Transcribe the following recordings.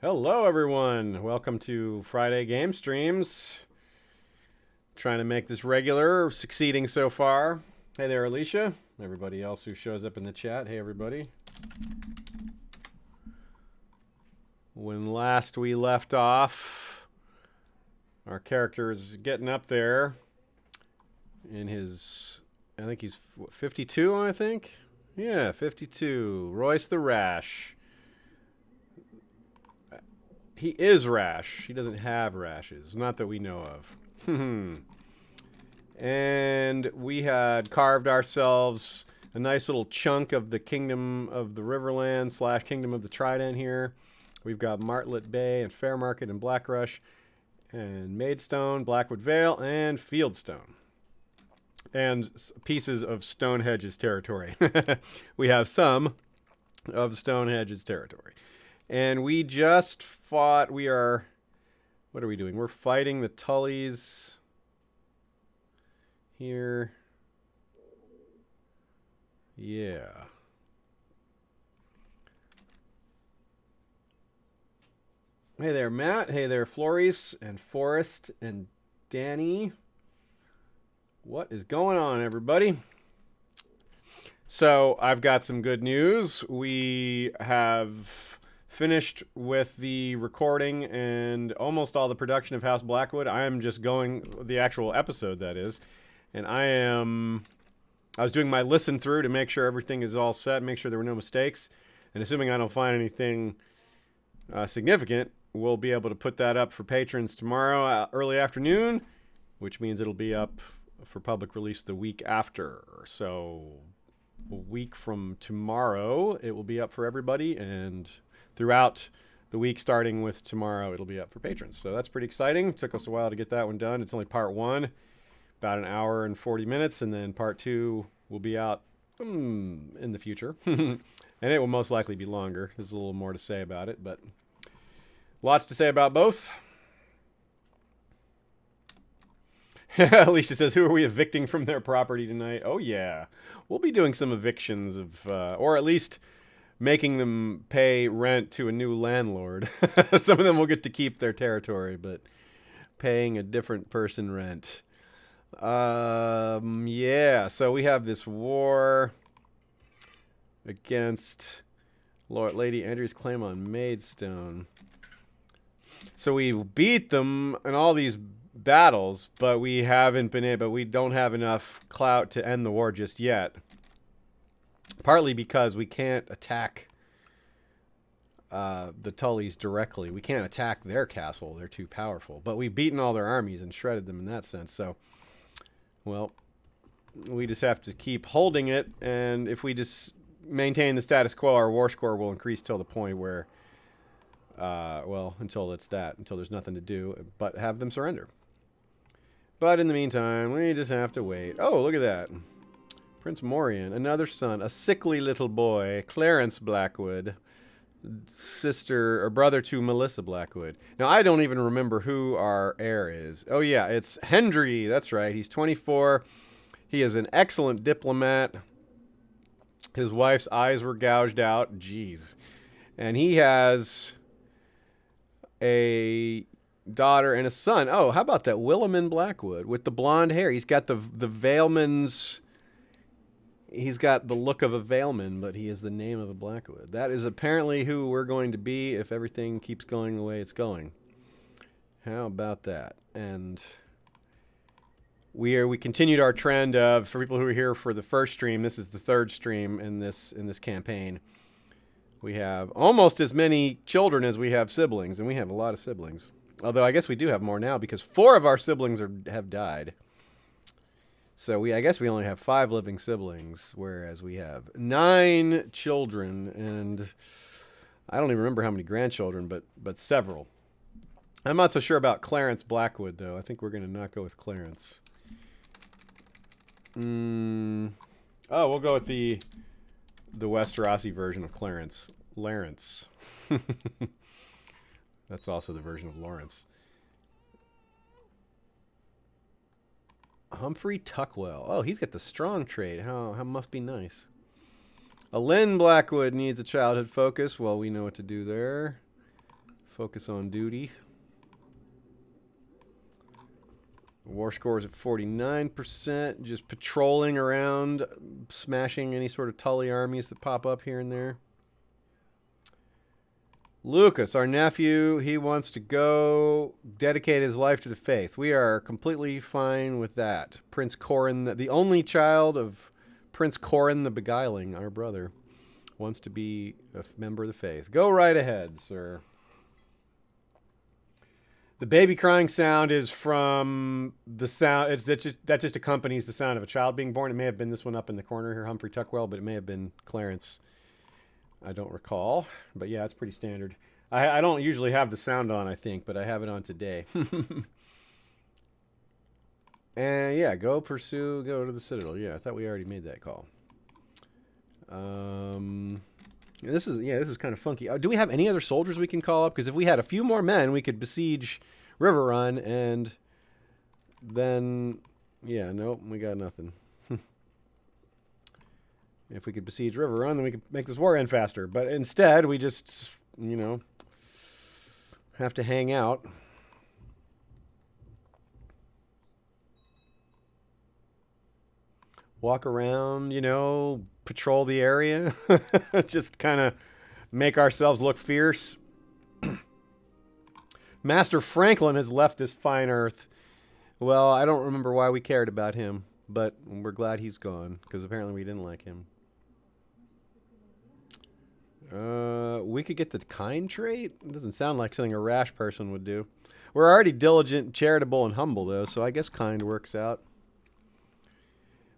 Hello, everyone. Welcome to Friday Game Streams. Trying to make this regular, succeeding so far. Hey there, Alicia. Everybody else who shows up in the chat. Hey, everybody. When last we left off, our character is getting up there in his, I think he's what, 52, I think? Yeah, 52. Royce the Rash. He is Rash. He doesn't have rashes. Not that we know of. And we had carved ourselves a nice little chunk of the Kingdom of the Riverland / Kingdom of the Trident here. We've got Martlet Bay and Fairmarket and Blackrush and Maidstone, Blackwood Vale, and Fieldstone. And pieces of Stonehedge's territory. We have some of Stonehedge's territory. And we just fought, what are we doing? We're fighting the Tullys here. Yeah. Hey there, Matt. Hey there, Flores and Forrest and Danny. What is going on, everybody? So, I've got some good news. We have finished with the recording and almost all the production of House Blackwood. I am just going, the actual episode that is, and I was doing my listen through to make sure everything is all set, make sure there were no mistakes, and assuming I don't find anything significant, we'll be able to put that up for patrons tomorrow early afternoon, which means it'll be up for public release the week after. So a week from tomorrow, it will be up for everybody, and throughout the week, starting with tomorrow, it'll be up for patrons. So that's pretty exciting. It took us a while to get that one done. It's only part 1, about an hour and 40 minutes, and then part 2 will be out in the future. And it will most likely be longer. There's a little more to say about it, but lots to say about both. Alicia says, who are we evicting from their property tonight? Oh, yeah. We'll be doing some evictions of, or at least making them pay rent to a new landlord. Some of them will get to keep their territory, but paying a different person rent. Yeah, so we have this war against Lady Hendry's claim on Maidstone. So we beat them in all these battles, but we don't have enough clout to end the war just yet. Partly because we can't attack the Tullys directly. We can't attack their castle. They're too powerful. But we've beaten all their armies and shredded them in that sense. So, well, we just have to keep holding it. And if we just maintain the status quo, our war score will increase till the point where, until there's nothing to do, but have them surrender. But in the meantime, we just have to wait. Oh, look at that. Prince Morian, another son, a sickly little boy, Clarence Blackwood, sister or brother to Melissa Blackwood. Now, I don't even remember who our heir is. Oh, yeah, it's Hendry. That's right. He's 24. He is an excellent diplomat. His wife's eyes were gouged out. Jeez. And he has a daughter and a son. Oh, how about that? William Blackwood with the blonde hair. He's got the Valeman's... He's got the look of a Valeman, but he is the name of a Blackwood. That is apparently who we're going to be if everything keeps going the way it's going. How about that? And we continued our trend of, for people who are here for the first stream, this is the third stream in this campaign. We have almost as many children as we have siblings, and we have a lot of siblings. Although I guess we do have more now because 4 of our siblings have died. So I guess we only have 5 living siblings, whereas we have 9 children, and I don't even remember how many grandchildren, but several. I'm not so sure about Clarence Blackwood, though. I think we're going to not go with Clarence. Oh, we'll go with the Westerosi version of Clarence. Lawrence. That's also the version of Lawrence. Humphrey Tuckwell. Oh, he's got the strong trade. How must be nice. Lynn Blackwood needs a childhood focus. Well, we know what to do there. Focus on duty. War score is at 49%. Just patrolling around, smashing any sort of Tully armies that pop up here and there. Lucas, our nephew, he wants to go dedicate his life to the faith. We are completely fine with that. Prince Corin, the only child of Prince Corin the Beguiling, our brother, wants to be a member of the faith. Go right ahead, sir. The baby crying sound is from the sound. That just accompanies the sound of a child being born. It may have been this one up in the corner here, Humphrey Tuckwell, but it may have been Clarence. I don't recall, but yeah, it's pretty standard. I don't usually have the sound on, I think, but I have it on today. And yeah, go to the Citadel. Yeah, I thought we already made that call. This is kind of funky. Do we have any other soldiers we can call up? Because if we had a few more men, we could besiege River Run, and then, yeah, nope, we got nothing. If we could besiege River Run, then we could make this war end faster. But instead, we just, have to hang out. Walk around, patrol the area. Just kind of make ourselves look fierce. Master Franklin has left this fine earth. Well, I don't remember why we cared about him, but we're glad he's gone, because apparently we didn't like him. We could get the kind trait? It doesn't sound like something a rash person would do. We're already diligent, charitable, and humble, though, so I guess kind works out.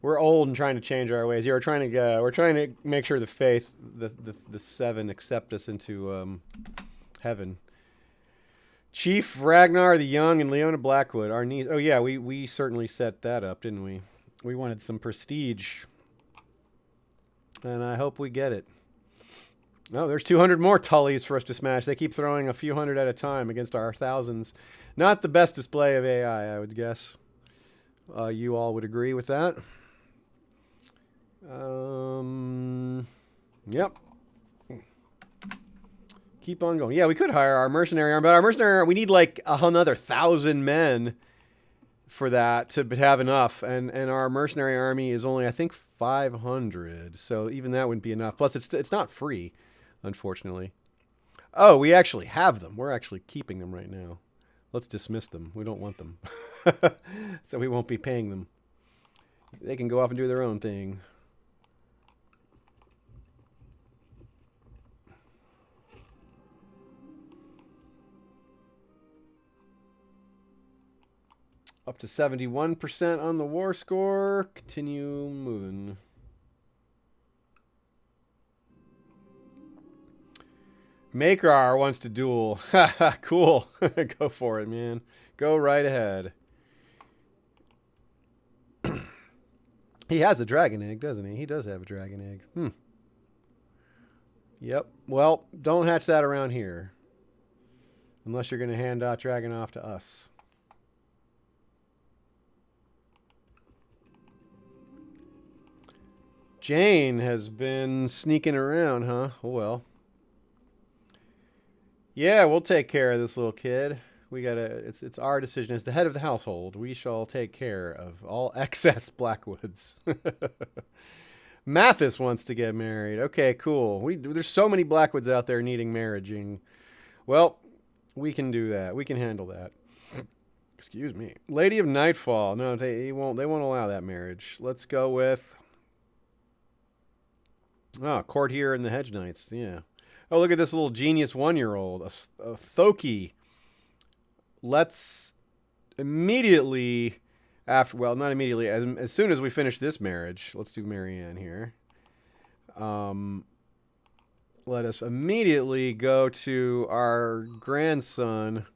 We're old and trying to change our ways. Yeah, we're trying to make sure the faith, the seven, accept us into heaven. Chief Ragnar the Young and Leona Blackwood, our niece. Oh yeah, we certainly set that up, didn't we? We wanted some prestige, and I hope we get it. No, there's 200 more Tullys for us to smash. They keep throwing a few hundred at a time against our thousands. Not the best display of AI, I would guess. You all would agree with that. Yep. Keep on going. Yeah, we could hire our mercenary army, but our mercenary army, we need like another 1,000 men for that to have enough. And our mercenary army is only, I think, 500. So even that wouldn't be enough. Plus, it's not free, unfortunately. Oh, we actually have them. We're actually keeping them right now. Let's dismiss them. We don't want them. So we won't be paying them. They can go off and do their own thing. Up to 71% on the war score. Continue moving. Makar wants to duel. Cool. Go for it, man. Go right ahead. He has a dragon egg, doesn't he? He does have a dragon egg. Yep. Well, don't hatch that around here. Unless you're going to hand that dragon off to us. Jane has been sneaking around, huh? Oh, well. Yeah, we'll take care of this little kid. It's our decision. As the head of the household, we shall take care of all excess Blackwoods. Mathis wants to get married. Okay, cool. There's so many Blackwoods out there needing marriaging. Well, we can do that. We can handle that. Excuse me. Lady of Nightfall. No, they won't allow that marriage. Let's go with Court here in the Hedge Knights. Yeah. Oh, look at this little genius 1-year-old, a Thoki. Let's immediately not immediately, as soon as we finish this marriage, let's do Marianne here. Let us immediately go to our grandson.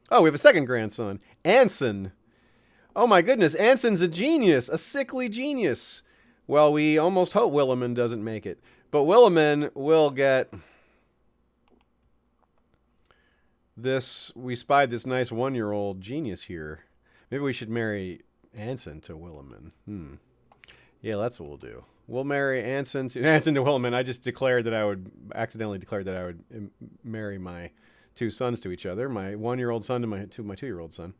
Oh, we have a second grandson, Anson. Oh my goodness, Anson's a genius, a sickly genius. Well, we almost hope Williman doesn't make it. But Williman will get this. We spied this nice 1-year-old genius here. Maybe we should marry Anson to Williman. Yeah, that's what we'll do. We'll marry Anson to Williman. I just accidentally declared that I would marry my two sons to each other. My 1-year-old son to my 2-year-old son.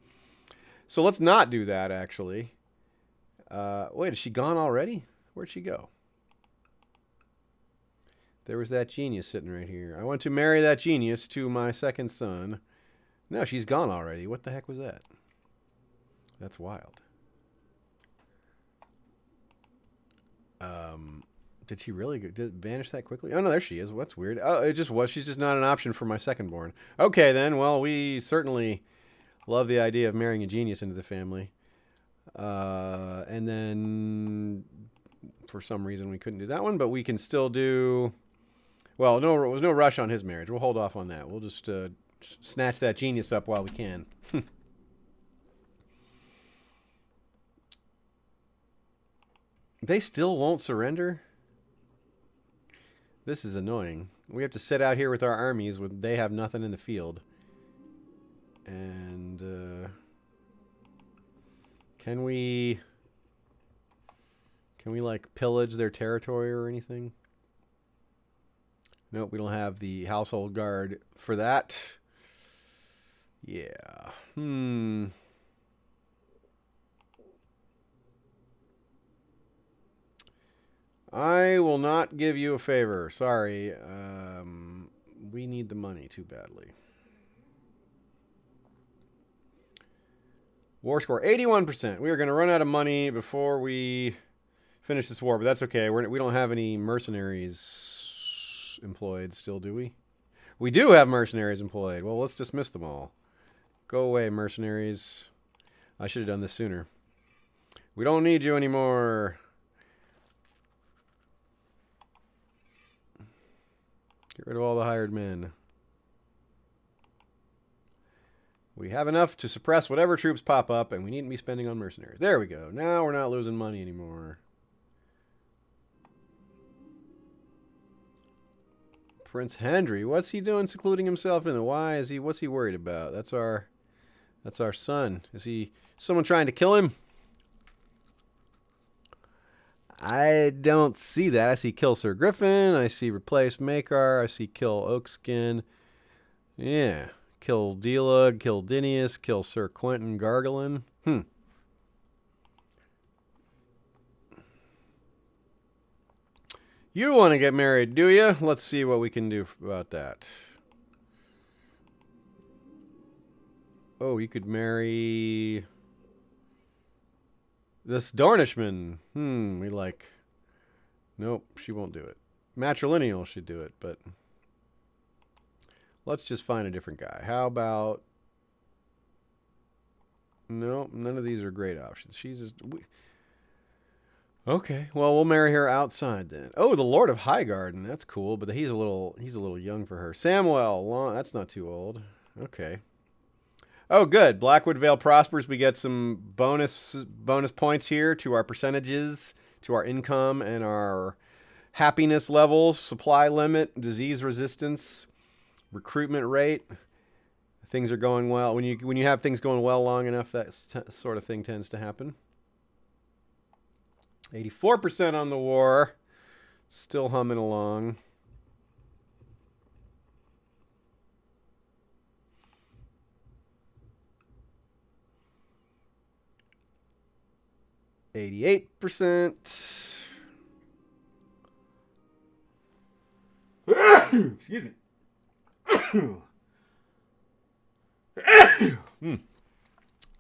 So let's not do that, actually. Wait, is she gone already? Where'd she go? There was that genius sitting right here. I want to marry that genius to my second son. No, she's gone already. What the heck was that? That's wild. Did she really did it vanish that quickly? Oh, no, there she is. What's weird? Oh, it just was. She's just not an option for my second-born. Okay, then. Well, we certainly love the idea of marrying a genius into the family. And then, for some reason, we couldn't do that one, but we can still do... Well, no, there was no rush on his marriage. We'll hold off on that. We'll just snatch that genius up while we can. They still won't surrender? This is annoying. We have to sit out here with our armies when they have nothing in the field. And can we like pillage their territory or anything? Nope, we don't have the household guard for that. Yeah. I will not give you a favor. Sorry. We need the money too badly. War score 81%. We are going to run out of money before we finish this war, but that's okay. We don't have any mercenaries employed still, do we? We do have mercenaries employed. Well, let's dismiss them all. Go away, mercenaries. I should have done this sooner. We don't need you anymore. Get rid of all the hired men. We have enough to suppress whatever troops pop up, and we needn't be spending on mercenaries. There we go. Now we're not losing money anymore. Prince Hendry, what's he doing secluding himself in the... What's he worried about? That's our son. Is he someone trying to kill him? I don't see that. I see kill Sir Griffin. I see replace Maekar. I see kill Oakskin. Yeah. Kill Delug. Kill Dinius. Kill Sir Quentin Gargolin. You want to get married, do you? Let's see what we can do about that. Oh, you could marry... this Dornishman. We like... Nope, she won't do it. Matrilineal should do it, but... let's just find a different guy. How about... no, none of these are great options. She's just... okay, well, we'll marry her outside then. Oh, the Lord of Highgarden. That's cool, but he's a little young for her. Samwell, that's not too old. Okay. Oh, good. Blackwood Vale prospers. We get some bonus points here to our percentages, to our income, and our happiness levels, supply limit, disease resistance, recruitment rate. Things are going well. When you have things going well long enough, that sort of thing tends to happen. 84% on the war. Still humming along. %. Excuse me.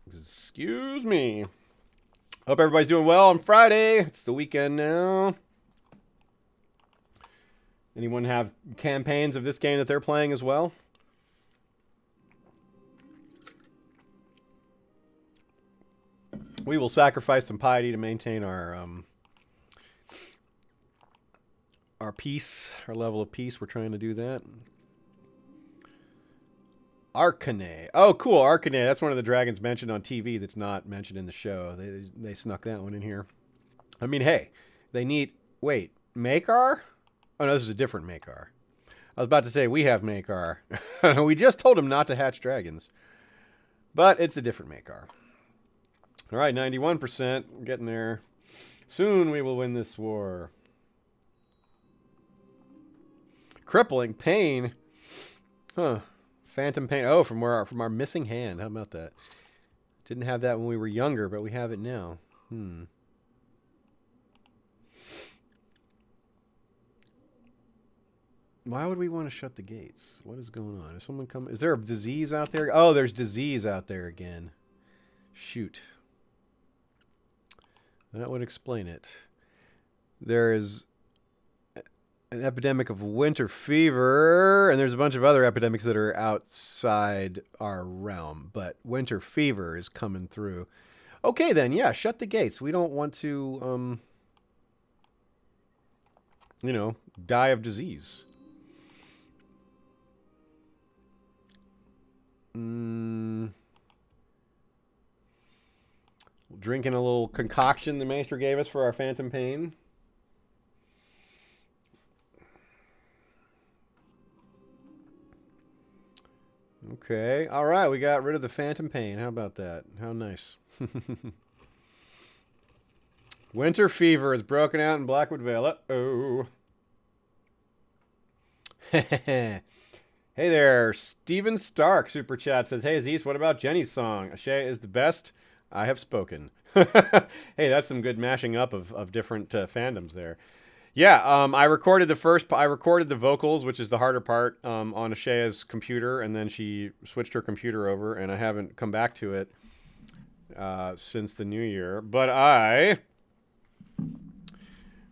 Excuse me. Hope everybody's doing well on Friday. It's the weekend now. Anyone have campaigns of this game that they're playing as well? We will sacrifice some piety to maintain our peace, our level of peace. We're trying to do that. Arcane. Oh, cool. Arcane. That's one of the dragons mentioned on TV that's not mentioned in the show. They snuck that one in here. I mean, hey, they need... wait, Maekar? Oh, no, this is a different Maekar. I was about to say we have Maekar. We just told him not to hatch dragons. But it's a different Maekar. All right, 91%. We're getting there. Soon we will win this war. Crippling pain. Huh. Phantom Pain. Oh, from our missing hand. How about that? Didn't have that when we were younger, but we have it now. Why would we want to shut the gates? What is going on? Is someone coming? Is there a disease out there? Oh, there's disease out there again. Shoot. That would explain it. There is an epidemic of winter fever, and there's a bunch of other epidemics that are outside our realm, but winter fever is coming through. Okay, then, yeah, shut the gates. We don't want to, die of disease. Drinking a little concoction the Maester gave us for our Phantom Pain. Okay. All right. We got rid of the Phantom Pain. How about that? How nice. Winter fever is broken out in Blackwood Vale. Uh-oh. Hey there. Steven Stark super chat says, "Hey Aziz, what about Jenny's song? Ashay is the best. I have spoken." Hey, that's some good mashing up of different fandoms there. Yeah, I recorded the vocals, which is the harder part, on Ashaya's computer, and then she switched her computer over, and I haven't come back to it since the new year. But I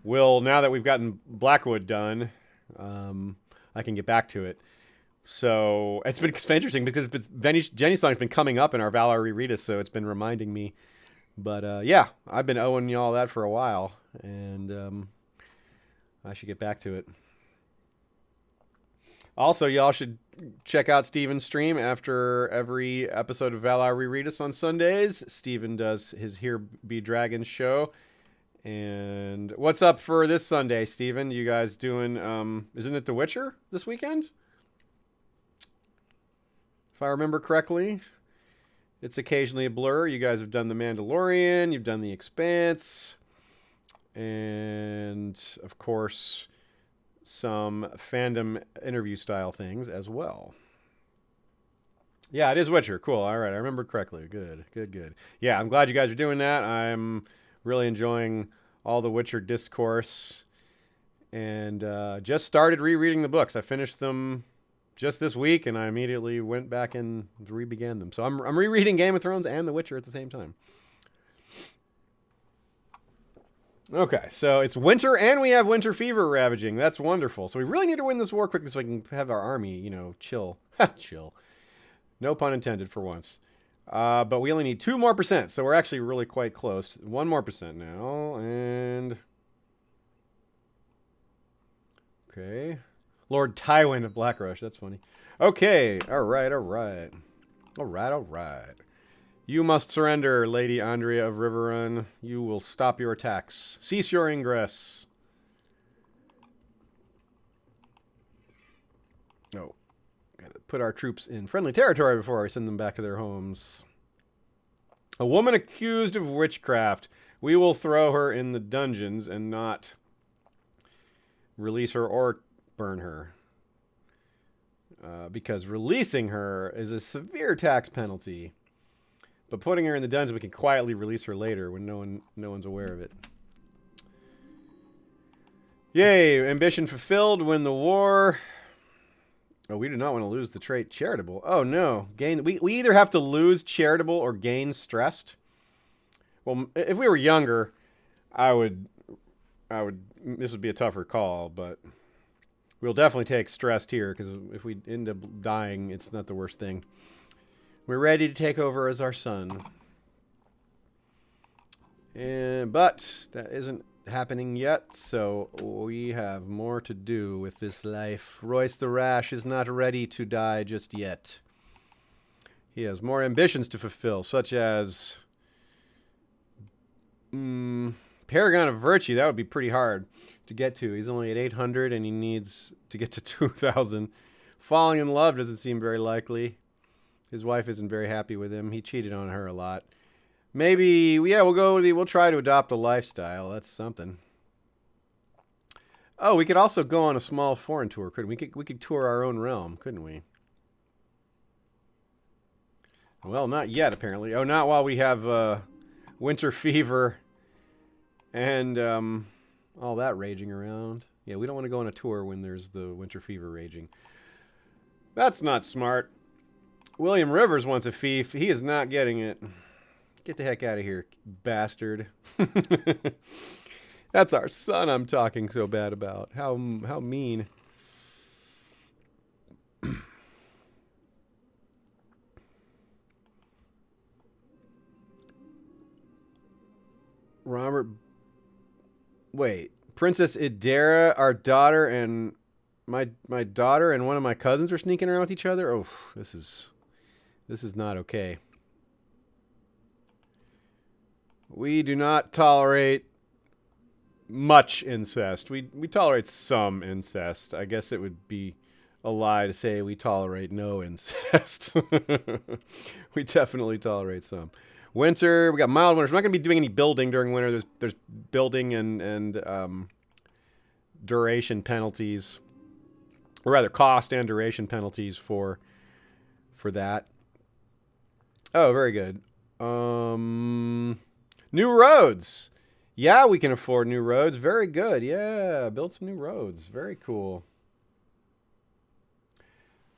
will, now that we've gotten Blackwood done, I can get back to it. So it's been interesting because Jenny's song's been coming up in our Valar Reread Us, so it's been reminding me. But yeah, I've been owing y'all that for a while, and I should get back to it. Also, y'all should check out Steven's stream after every episode of Valar Reread Us on Sundays. Steven does his Here Be Dragons show. And what's up for this Sunday, Steven? You guys doing, isn't it The Witcher this weekend? If I remember correctly. It's occasionally a blur. You guys have done The Mandalorian. You've done The Expanse. And, of course, some fandom interview style things as well. Yeah, it is Witcher. Cool. All right. I remembered correctly. Good, good, good. Yeah, I'm glad you guys are doing that. I'm really enjoying all the Witcher discourse. And just started rereading the books. I finished them just this week, and I immediately went back and re-began them. So I'm rereading Game of Thrones and The Witcher at the same time. Okay, so it's winter, and we have winter fever ravaging. That's wonderful. So we really need to win this war quickly so we can have our army, chill. Chill. No pun intended for once. But we only need 2% more, so we're actually really quite close. 1% more now, and... Okay. Lord Tywin of Blackrush. That's funny. Okay. All right. You must surrender, Lady Andrea of Riverrun. You will stop your attacks. Cease your ingress. Oh. Gotta put our troops in friendly territory before I send them back to their homes. A woman accused of witchcraft. We will throw her in the dungeons and not release her or burn her. Because releasing her is a severe tax penalty. But putting her in the dungeon, we can quietly release her later when no one's aware of it. Yay! Ambition fulfilled. Win the war. Oh, we do not want to lose the trait charitable. Oh no! We either have to lose charitable or gain stressed. Well, if we were younger, I would. This would be a tougher call, but we'll definitely take stressed here because if we end up dying, it's not the worst thing. We're ready to take over as our son. But that isn't happening yet, so we have more to do with this life. Royce the Rash is not ready to die just yet. He has more ambitions to fulfill, such as Paragon of Virtue. That would be pretty hard to get to. He's only at 800 and he needs to get to 2,000. Falling in love doesn't seem very likely. His wife isn't very happy with him. He cheated on her a lot. Maybe, yeah, we'll try to adopt a lifestyle. That's something. Oh, we could also go on a small foreign tour, couldn't we? We could tour our own realm, couldn't we? Well, not yet, apparently. Oh, not while we have winter fever and all that raging around. Yeah, we don't want to go on a tour when there's the winter fever raging. That's not smart. William Rivers wants a fief. He is not getting it. Get the heck out of here, bastard. That's our son I'm talking so bad about. How mean. Robert. Wait. Princess Idera, our daughter, and my daughter and one of my cousins are sneaking around with each other? Oh, this is not okay. We do not tolerate much incest. We tolerate some incest. I guess it would be a lie to say we tolerate no incest. We definitely tolerate some. Winter, we got mild winters. We're not going to be doing any building during winter. There's building and duration penalties, or rather cost and duration penalties for that. Oh, very good. New roads. Yeah, we can afford new roads. Very good. Yeah, build some new roads. Very cool.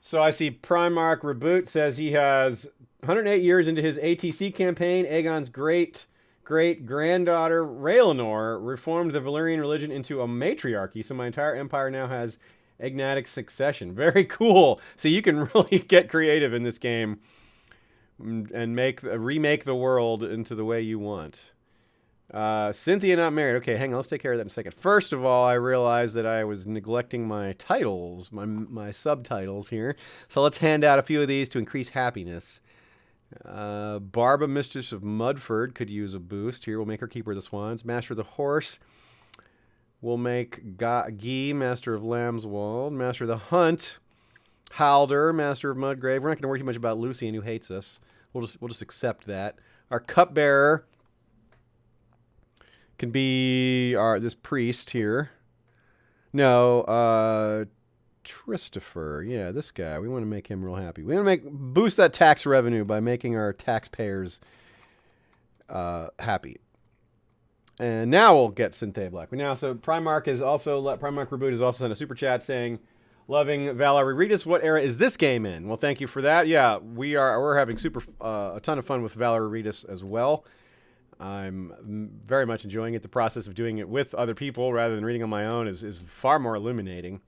So I see Primarch Reboot says he has 108 years into his ATC campaign. Aegon's great-granddaughter, Rhaelynor, reformed the Valyrian religion into a matriarchy, so my entire empire now has agnatic succession. Very cool. So you can really get creative in this game and remake the world into the way you want. Cynthia not married. Okay, hang on. Let's take care of that in a second. First of all, I realized that I was neglecting my titles, my subtitles here. So let's hand out a few of these to increase happiness. Barba, Mistress of Mudford, could use a boost. Here, we'll make her Keeper of the Swans. Master of the Horse. We'll make Guy, Master of Lambswold. Master of the Hunt. Halder, Master of Mudgrave. We're not going to worry too much about Lucian, who hates us. We'll just accept that. Our Cupbearer can be this priest here. No, Christopher. Yeah, this guy. We want to make him real happy. We want to boost that tax revenue by making our taxpayers happy. And now we'll get Cynthia Black. So Primarch Reboot has also sent a super chat saying, "Loving Valar Regis. What era is this game in?" Well, thank you for that. Yeah, we're having a ton of fun with Valar Regis as well. I'm very much enjoying it. The process of doing it with other people rather than reading on my own is far more illuminating.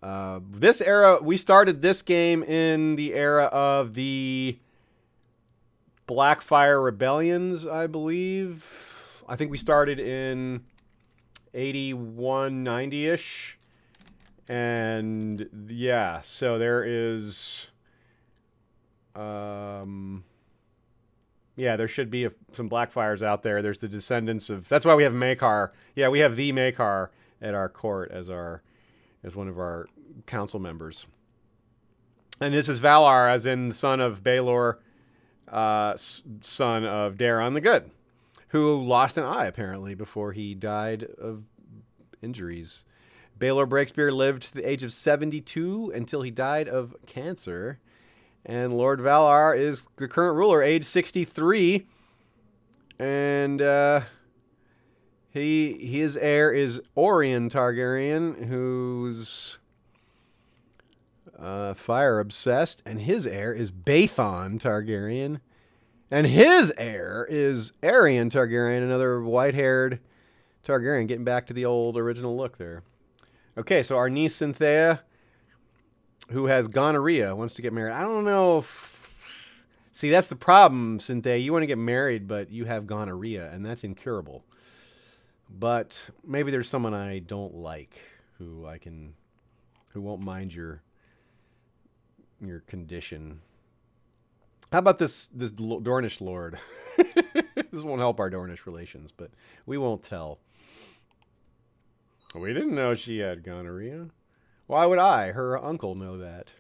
This era, we started this game in the era of the Blackfire Rebellions, I believe. I think we started in 81, 90-ish. And yeah, so there is... yeah, there should be some Blackfires out there. There's the descendants of... That's why we have Maekar. Yeah, we have the Maekar at our court as one of our council members. And this is Valar, as in the son of Baelor, son of Daeron the Good, who lost an eye, apparently, before he died of injuries. Baelor Breakspear lived to the age of 72 until he died of cancer. And Lord Valar is the current ruler, age 63. And his heir is Orion Targaryen, who's fire obsessed. And his heir is Baethon Targaryen. And his heir is Aerion Targaryen, another white-haired Targaryen, getting back to the old original look there. Okay, so our niece Cynthia, who has gonorrhea, wants to get married. I don't know if... See, that's the problem, Cynthia. You want to get married, but you have gonorrhea, and that's incurable. But maybe there's someone I don't like who won't mind your condition. How about this Dornish lord? This won't help our Dornish relations, but we won't tell. We didn't know she had gonorrhea. Why would I, her uncle, know that?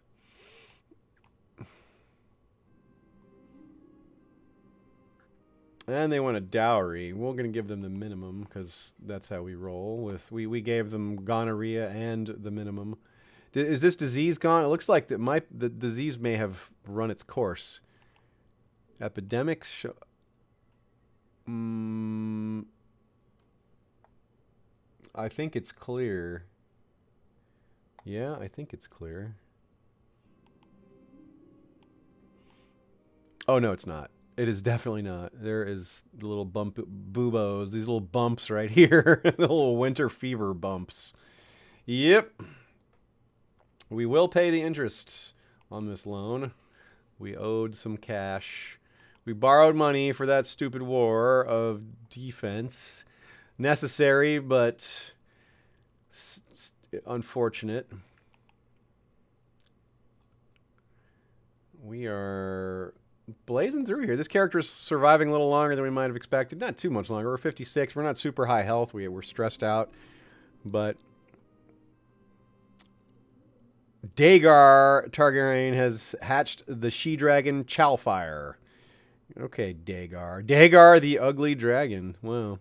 And they want a dowry. We're going to give them the minimum because that's how we roll. We gave them gonorrhea and the minimum. Is this disease gone? It looks like the disease may have run its course. Epidemics. I think it's clear. Yeah, I think it's clear. Oh, no, it's not. It is definitely not. There is the little boobos, these little bumps right here. The little winter fever bumps. Yep. We will pay the interest on this loan. We owed some cash. We borrowed money for that stupid war of defense. Necessary, but unfortunate. We are blazing through here. This character is surviving a little longer than we might have expected. Not too much longer. We're 56. We're not super high health. We're stressed out. But Dagar Targaryen has hatched the she-dragon Chalfire. Okay, Dagar. Dagar the ugly dragon. Wow.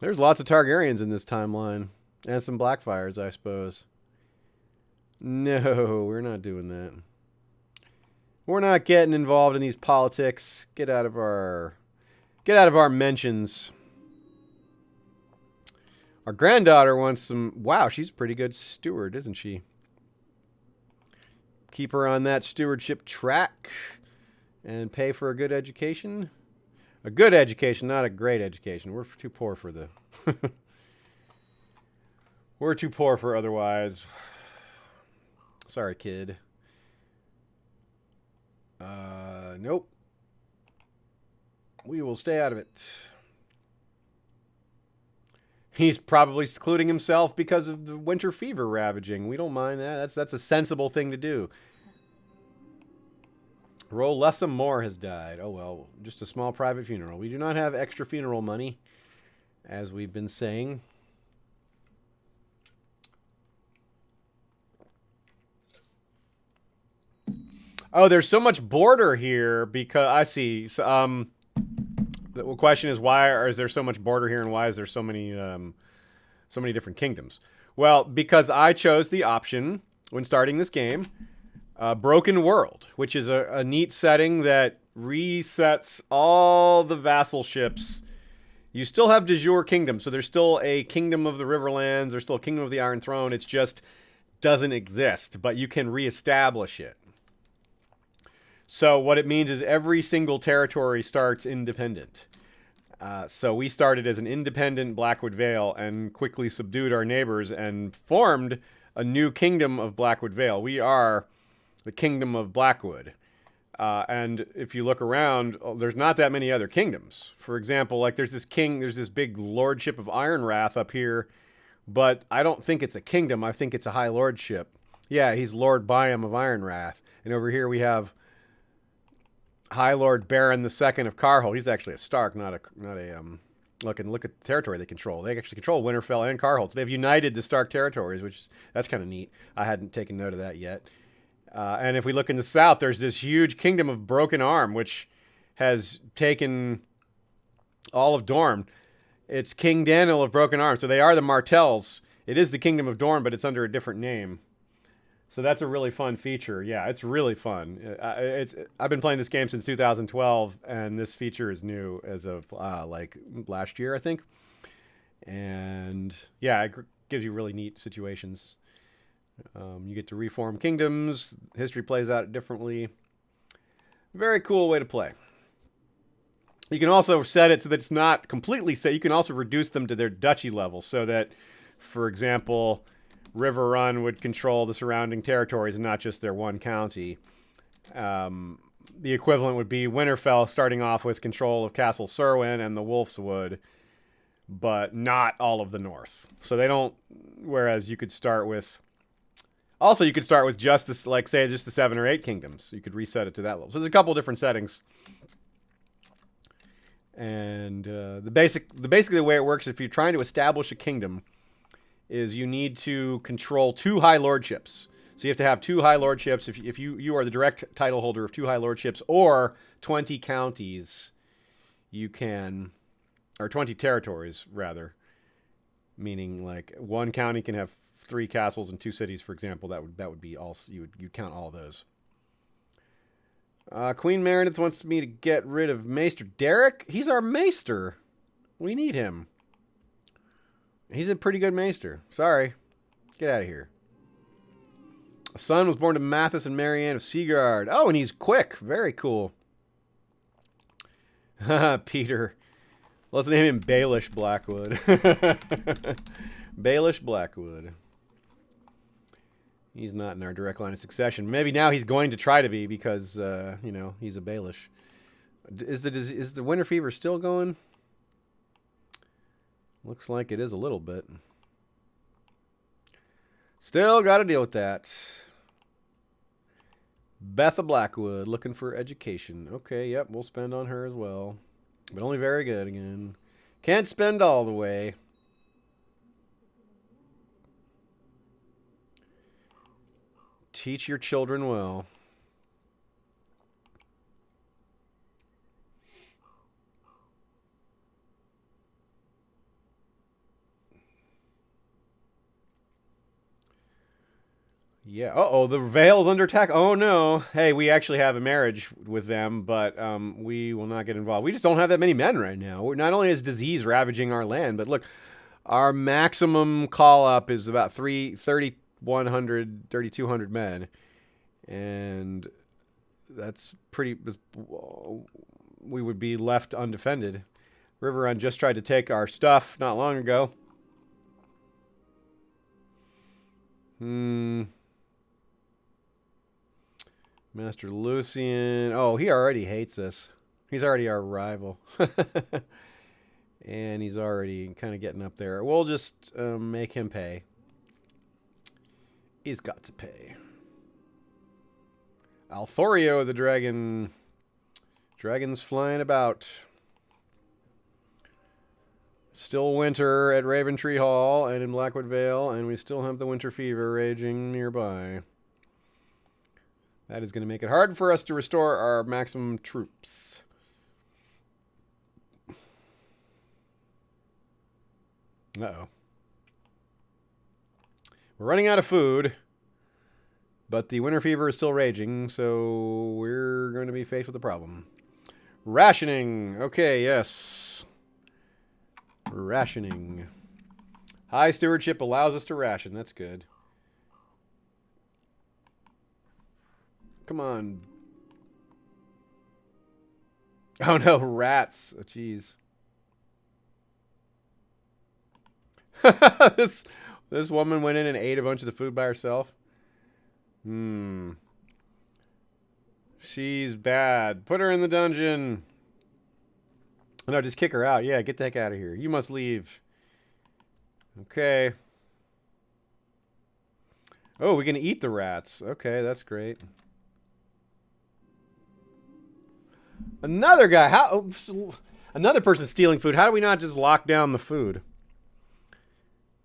There's lots of Targaryens in this timeline. And some Blackfires, I suppose. No, we're not doing that. We're not getting involved in these politics. Get out of our mentions. Our granddaughter wants some... Wow, she's a pretty good steward, isn't she? Keep her on that stewardship track and pay for a good education. A good education, not a great education. We're too poor for the... We're too poor for otherwise. Sorry, kid. Nope. We will stay out of it. He's probably secluding himself because of the winter fever ravaging. We don't mind that. That's a sensible thing to do. Rolessa Moore has died. Oh, well, just a small private funeral. We do not have extra funeral money, as we've been saying. Oh, there's so much border here because I see. So, the question is why is there so much border here, and why is there so many different kingdoms? Well, because I chose the option when starting this game, Broken World, which is a neat setting that resets all the vassal ships. You still have de jure kingdom, so there's still a kingdom of the Riverlands, there's still a kingdom of the Iron Throne. It just doesn't exist, but you can reestablish it. So what it means is every single territory starts independent. So we started as an independent Blackwood Vale and quickly subdued our neighbors and formed a new kingdom of Blackwood Vale. We are the kingdom of Blackwood. And if you look around, there's not that many other kingdoms. For example, like there's this big lordship of Ironwrath up here, but I don't think it's a kingdom. I think it's a high lordship. Yeah, he's Lord Byam of Ironwrath. And over here we have High Lord Baron II of Carhold. He's actually a Stark, not a look at the territory they control. They actually control Winterfell and Carhold. So they've united the Stark territories, that's kind of neat. I hadn't taken note of that yet. And if we look in the south, there's this huge kingdom of Broken Arm, which has taken all of Dorne. It's King Daniel of Broken Arm. So they are the Martells. It is the kingdom of Dorne, but it's under a different name. So that's a really fun feature. Yeah, it's really fun. I've been playing this game since 2012, and this feature is new as of like last year, I think. And yeah, it gives you really neat situations. You get to reform kingdoms. History plays out differently. Very cool way to play. You can also set it so that it's not completely set. You can also reduce them to their duchy level so that, for example, River Run would control the surrounding territories and not just their one county. The equivalent would be Winterfell starting off with control of Castle Serwyn and the Wolf's Wood, but not all of the north. So they don't, whereas you could start with, also you could start with just this, like say just the 7 or 8 kingdoms. You could reset it to that level. So there's a couple different settings. And basically the way it works, if you're trying to establish a kingdom, is you need to control 2 high lordships. So you have to have 2 high lordships if you are the direct title holder of 2 high lordships, or 20 counties you can, or 20 territories rather, meaning like one county can have 3 castles and 2 cities, for example. That would be all, you'd count all of those. Queen Meredith wants me to get rid of Maester Derek. He's our maester. We need him. He's a pretty good maester. Sorry. Get out of here. A son was born to Mathis and Marianne of Seaguard. Oh, and he's quick. Very cool. Peter. Let's name him Baelish Blackwood. Baelish Blackwood. He's not in our direct line of succession. Maybe now he's going to try to be because, you know, he's a Baelish. Is the winter fever still going? Looks like it is a little bit. Still got to deal with that. Betha Blackwood looking for education. Okay, yep, we'll spend on her as well. But only very good again. Can't spend all the way. Teach your children well. Yeah. Uh-oh, the Vale's under attack. Oh, no. Hey, we actually have a marriage with them, but we will not get involved. We just don't have that many men right now. Not only is disease ravaging our land, but look, our maximum call-up is about 3,200 men. And that's pretty... We would be left undefended. Riverrun just tried to take our stuff not long ago. Master Lucian. Oh, he already hates us. He's already our rival. And he's already kind of getting up there. We'll just make him pay. He's got to pay. Althorio the dragon. Dragons flying about. Still winter at Raventree Hall and in Blackwood Vale, and we still have the winter fever raging nearby. That is going to make it hard for us to restore our maximum troops. Uh-oh. We're running out of food, but the winter fever is still raging, so we're going to be faced with a problem. Rationing. Okay, yes. Rationing. High stewardship allows us to ration. That's good. Come on. Oh no, rats. Oh, jeez. This woman went in and ate a bunch of the food by herself. She's bad. Put her in the dungeon. No, just kick her out. Yeah, get the heck out of here. You must leave. Okay. Oh, we can eat the rats. Okay, that's great. Another guy. How? Another person stealing food. How do we not just lock down the food?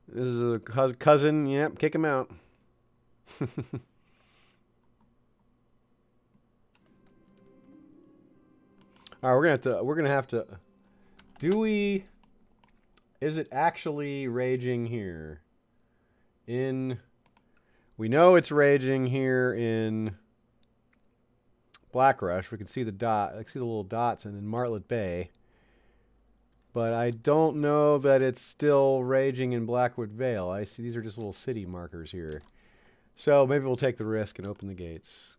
This is a cousin. Yep, kick him out. All right, we're gonna have to. Do we? Is it actually raging here? We know it's raging here in Blackrush. We can see the dot. I can see the little dots in Martlet Bay. But I don't know that it's still raging in Blackwood Vale. I see these are just little city markers here. So maybe we'll take the risk and open the gates.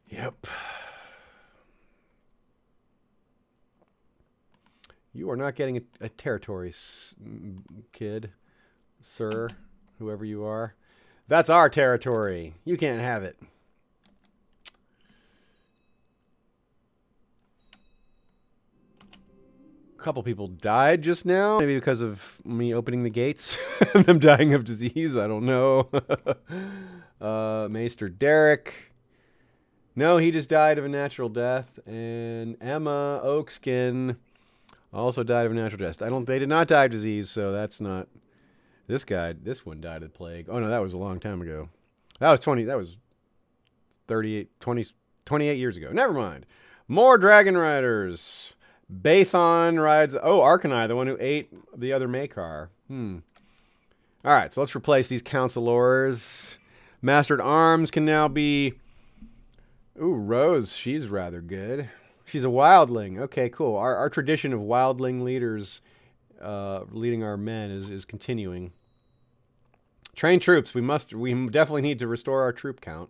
Yep. You are not getting a territory, kid, sir, whoever you are. That's our territory. You can't have it. A couple people died just now, maybe because of me opening the gates and them dying of disease. I don't know. Maester Derek. No, he just died of a natural death. And Emma Oakskin also died of a natural death. They did not die of disease, so that's not. This one died of plague. Oh no, that was a long time ago. That was 28 years ago. Never mind. More dragon riders. Bathon rides. Oh, Arcanai, the one who ate the other Maekar. All right, so let's replace these counselors. Master at Arms can now be Ooh, Rose, she's rather good. She's a wildling. Okay, cool. Our tradition of wildling leaders leading our men is continuing. Train troops. We definitely need to restore our troop count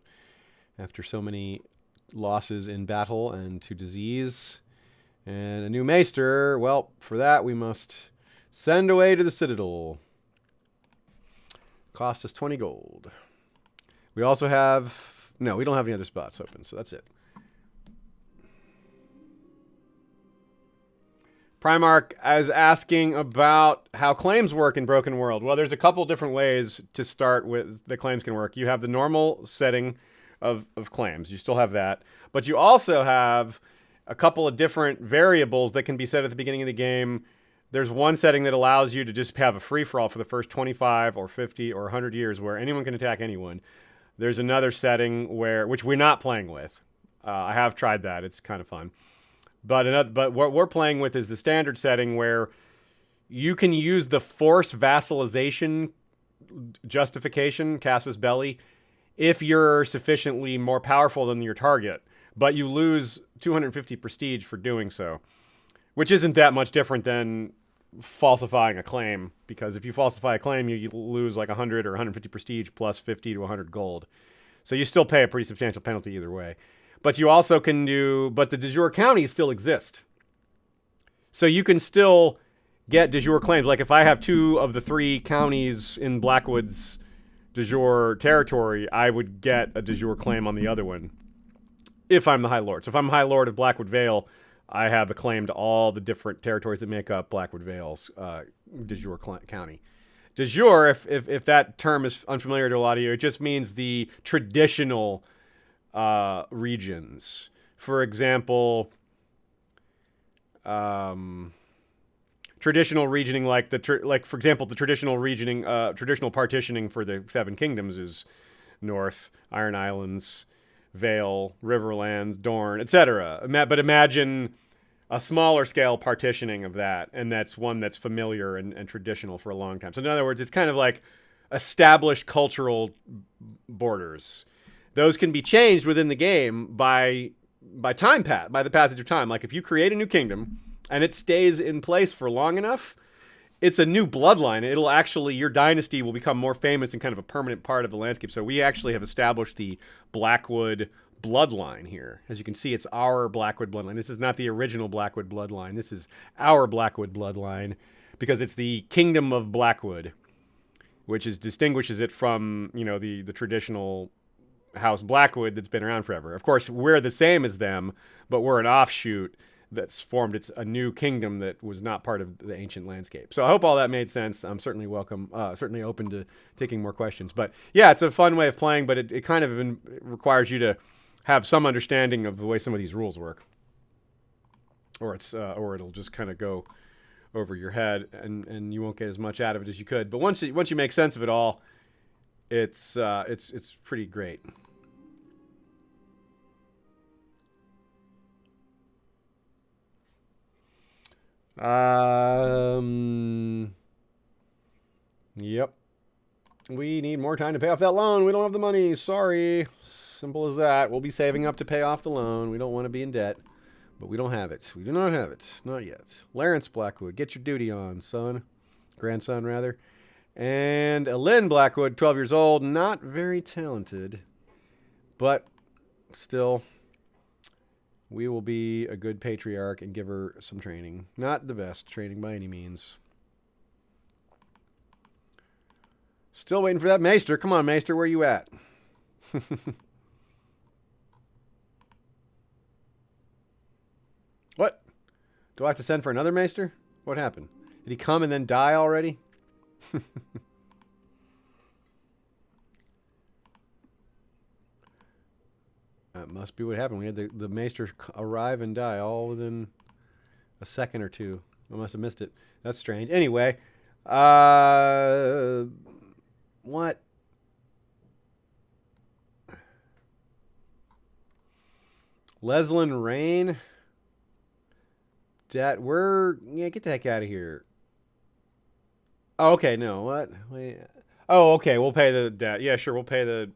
after so many losses in battle and to disease. And a new maester. Well, for that we must send away to the citadel. Cost us 20 gold. We also have... No, we don't have any other spots open, so that's it. Primarch is asking about how claims work in Broken World. Well, there's a couple different ways to start with the claims can work. You have the normal setting of claims. You still have that. But you also have a couple of different variables that can be set at the beginning of the game. There's one setting that allows you to just have a free-for-all for the first 25 or 50 or 100 years where anyone can attack anyone. There's another setting which we're not playing with. I have tried that. It's kind of fun. But what we're playing with is the standard setting where you can use the force vassalization justification, casus belli, if you're sufficiently more powerful than your target. But you lose 250 prestige for doing so, which isn't that much different than falsifying a claim, because if you falsify a claim, you lose like 100 or 150 prestige plus 50 to 100 gold. So you still pay a pretty substantial penalty either way. But you also can but the de jure counties still exist. So you can still get de jure claims. Like if I have 2 of the 3 counties in Blackwood's de jure territory, I would get a de jure claim on the other one if I'm the High Lord. So if I'm High Lord of Blackwood Vale, I have a claim to all the different territories that make up Blackwood Vale's de jure county. De jure, if that term is unfamiliar to a lot of you, it just means the traditional regions. For example, traditional regioning, like for example, the traditional regioning, traditional partitioning for the 7 Kingdoms is North, Iron Islands, Vale, Riverlands, Dorne, etc. But imagine a smaller scale partitioning of that, and that's one that's familiar and traditional for a long time. So in other words, it's kind of like established cultural borders. Those can be changed within the game by the passage of time. Like if you create a new kingdom and it stays in place for long enough, it's a new bloodline. It'll actually, your dynasty will become more famous and kind of a permanent part of the landscape. So we actually have established the Blackwood bloodline here. As you can see, it's our Blackwood bloodline. This is not the original Blackwood bloodline. This is our Blackwood bloodline because it's the Kingdom of Blackwood, which distinguishes it from, the traditional House Blackwood that's been around forever. Of course, we're the same as them, but we're an offshoot that's formed a new kingdom that was not part of the ancient landscape. So I hope all that made sense. I'm certainly certainly open to taking more questions. But yeah, it's a fun way of playing, but it kind of requires you to have some understanding of the way some of these rules work, or it'll just kind of go over your head and you won't get as much out of it as you could. But once you make sense of it all, it's pretty great. Yep. We need more time to pay off that loan. We don't have the money. Sorry. Simple as that. We'll be saving up to pay off the loan. We don't want to be in debt, but we don't have it. We do not have it. Not yet. Lawrence Blackwood, get your duty on, son. Grandson, rather. And Lynn Blackwood, 12 years old. Not very talented, but still... we will be a good patriarch and give her some training. Not the best training by any means. Still waiting for that maester. Come on, maester, where you at? What? Do I have to send for another maester? What happened? Did he come and then die already? That must be what happened. We had the maester arrive and die all within a second or two. I must have missed it. That's strange. Anyway, what? Leslin Rain? Get the heck out of here. Oh, okay, no, what? Wait. Oh, okay, we'll pay the debt. Yeah, sure, we'll pay the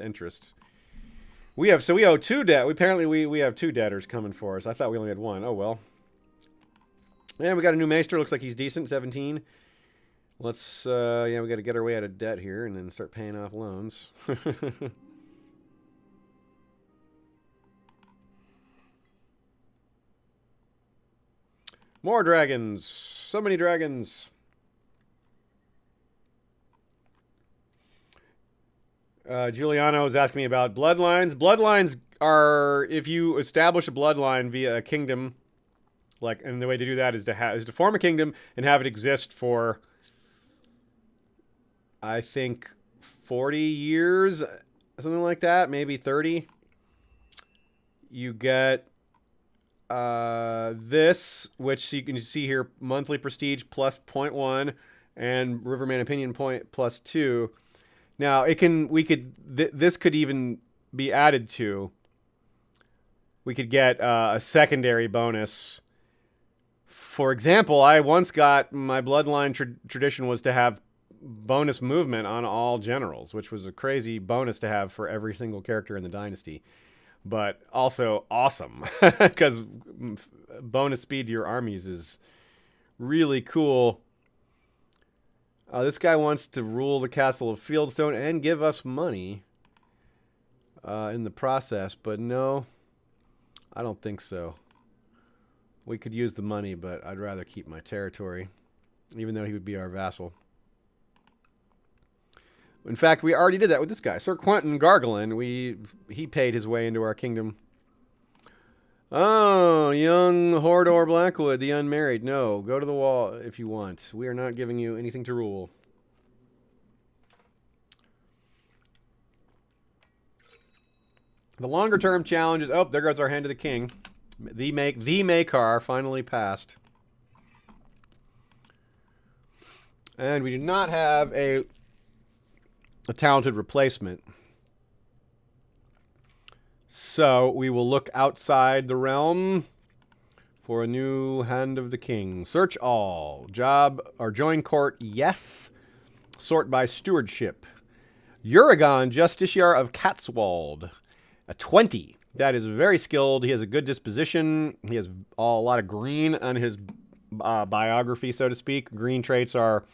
interest. We owe two debt. Apparently we have two debtors coming for us. I thought we only had one. Oh well. And we got a new maester. Looks like he's decent. 17. Let's yeah, we got to get our way out of debt here and then start paying off loans. More dragons. So many dragons. Giuliano was asking me about bloodlines. Bloodlines are if you establish a bloodline via a kingdom, like, and the way to do that is to form a kingdom and have it exist for, I think, 40 years, something like that, maybe 30. You get this, which you can see here, monthly prestige plus 0.1 and Riverman opinion point plus 2. Now this could even be added to. We could get a secondary bonus. For example, I once got my bloodline tradition was to have bonus movement on all generals, which was a crazy bonus to have for every single character in the dynasty. But also awesome because bonus speed to your armies is really cool. This guy wants to rule the castle of Fieldstone and give us money in the process, but no, I don't think so. We could use the money, but I'd rather keep my territory, even though he would be our vassal. In fact, we already did that with this guy, Sir Quentin Gargolin. He paid his way into our kingdom. Oh, young Hodor Blackwood, the unmarried. No, go to the wall if you want. We are not giving you anything to rule. The longer term challenge is, oh, there goes our hand to the king. The Maekar finally passed. And we do not have a talented replacement. So we will look outside the realm for a new hand of the king. Search all. Job or join court, yes. Sort by stewardship. Uragon, Justiciar of Catswald. A 20. That is very skilled. He has a good disposition. He has a lot of green on his biography, so to speak. Green traits are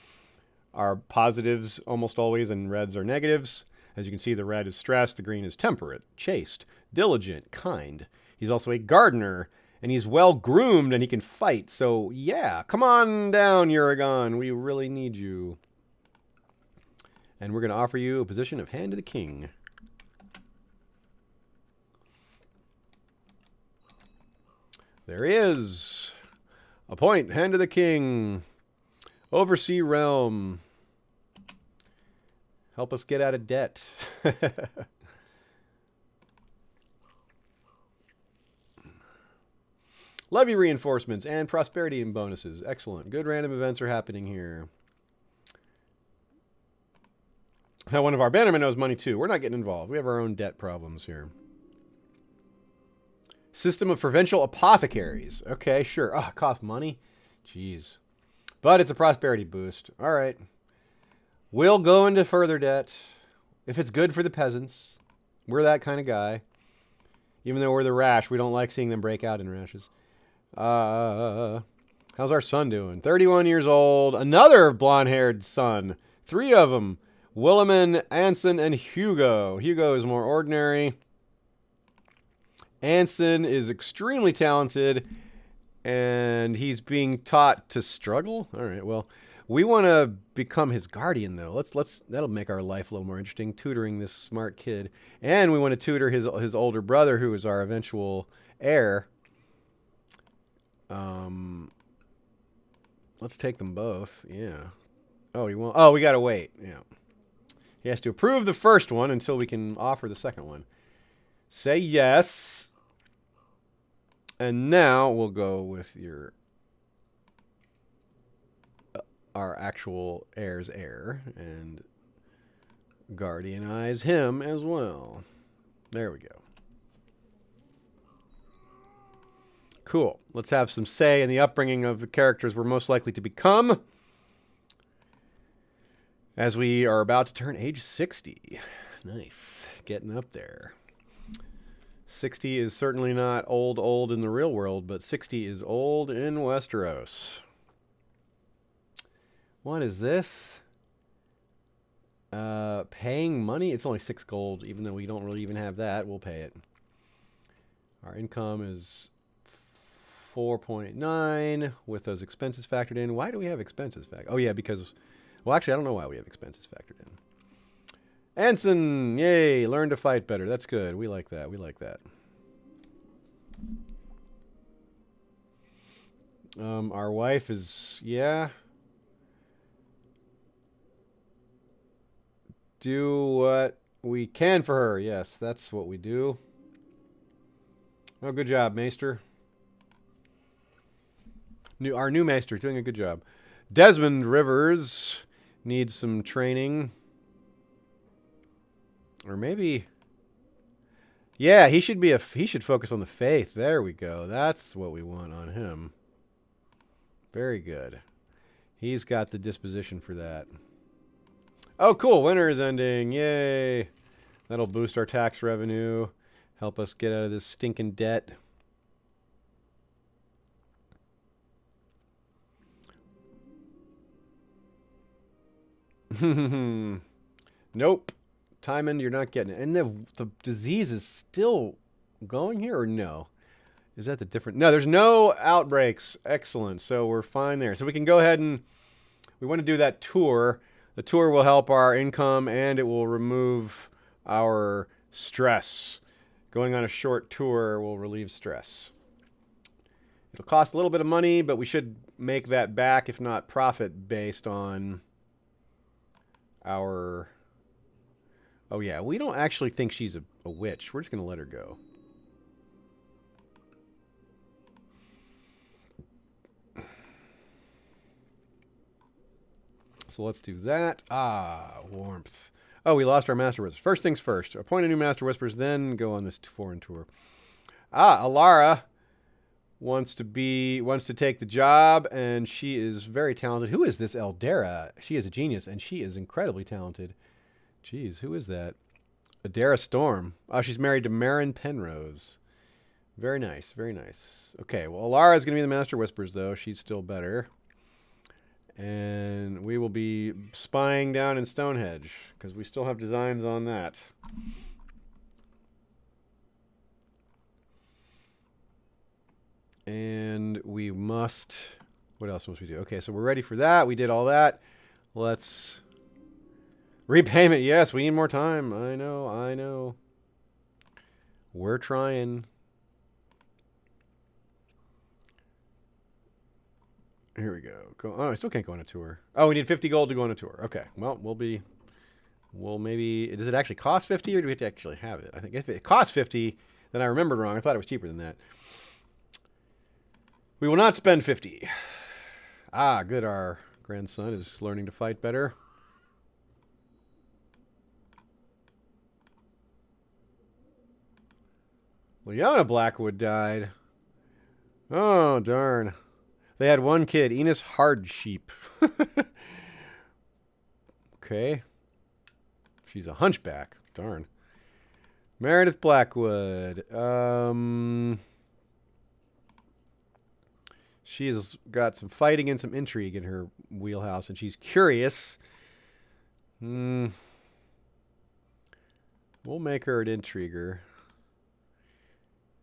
positives almost always, and reds are negatives. As you can see, the red is stressed, the green is temperate, chaste, diligent, kind. He's also a gardener, and he's well groomed, and he can fight. So, yeah, come on down, Uragon. We really need you. And we're going to offer you a position of hand to the king. There he is. Appoint hand to the king. Oversee realm. Help us get out of debt. Levy reinforcements and prosperity and bonuses. Excellent. Good random events are happening here. Now, one of our bannermen owes money too. We're not getting involved. We have our own debt problems here. System of provincial apothecaries. Okay, sure. Oh, it costs money? Jeez. But it's a prosperity boost. All right. We'll go into further debt. If it's good for the peasants. We're that kind of guy. Even though we're the Rash, we don't like seeing them break out in rashes. How's our son doing? 31 years old. Another blonde-haired son. 3 of them. Williman, Anson, and Hugo. Hugo is more ordinary. Anson is extremely talented, and he's being taught to struggle. All right, well, we want to become his guardian, though. That'll make our life a little more interesting, tutoring this smart kid. And we want to tutor his older brother, who is our eventual heir. Let's take them both. Yeah. Oh, you won't. Oh, we gotta wait. Yeah. He has to approve the first one until we can offer the second one. Say yes. And now we'll go with our actual heir's heir and guardianize him as well. There we go. Cool. Let's have some say in the upbringing of the characters we're most likely to become, as we are about to turn age 60. Nice. Getting up there. 60 is certainly not old in the real world, but 60 is old in Westeros. What is this? Paying money? It's only 6 gold, even though we don't really even have that. We'll pay it. Our income is 4.9 with those expenses factored in. Why do we have expenses factored? Oh, yeah, because... Well, actually, I don't know why we have expenses factored in. Anson! Yay! Learn to fight better. That's good. We like that. We like that. Our wife is... Yeah... Do what we can for her. Yes, that's what we do. Oh, good job, Maester. Our new Maester doing a good job. Desmond Rivers needs some training. Or maybe... Yeah, he should focus on the faith. There we go. That's what we want on him. Very good. He's got the disposition for that. Oh, cool. Winter is ending. Yay. That'll boost our tax revenue. Help us get out of this stinking debt. Nope. Timon, you're not getting it. And the disease is still going here or no? Is that the different... No, there's no outbreaks. Excellent. So we're fine there. So we can go ahead and... We want to do that tour. The tour will help our income and it will remove our stress. Going on a short tour will relieve stress. It'll cost a little bit of money, but we should make that back, if not profit, based on our... Oh yeah, we don't actually think she's a witch. We're just going to let her go. So let's do that. Ah, warmth. Oh, we lost our Master Whispers. First things first. Appoint a new Master Whispers, then go on this foreign tour. Ah, Alara wants to take the job, and she is very talented. Who is this Eldera? She is a genius, and she is incredibly talented. Jeez, who is that? Adara Storm. Oh, she's married to Marin Penrose. Very nice, very nice. Okay, well, Alara is going to be the Master Whispers, though. She's still better. And we will be spying down in Stonehenge, because we still have designs on that. And we must... What else must we do? Okay, so we're ready for that. We did all that. Let's... Repayment. Yes, we need more time. I know. We're trying. Here we go. Oh, I still can't go on a tour. Oh, we need 50 gold to go on a tour. Okay. Well, we'll maybe... Does it actually cost 50 or do we have to actually have it? I think if it costs 50, then I remembered wrong. I thought it was cheaper than that. We will not spend 50. Ah, good. Our grandson is learning to fight better. Lyanna Blackwood died. Oh, darn. They had one kid, Enos Hardsheep. Okay. She's a hunchback. Darn. Meredith Blackwood. She's got some fighting and some intrigue in her wheelhouse, and she's curious. We'll make her an intriguer.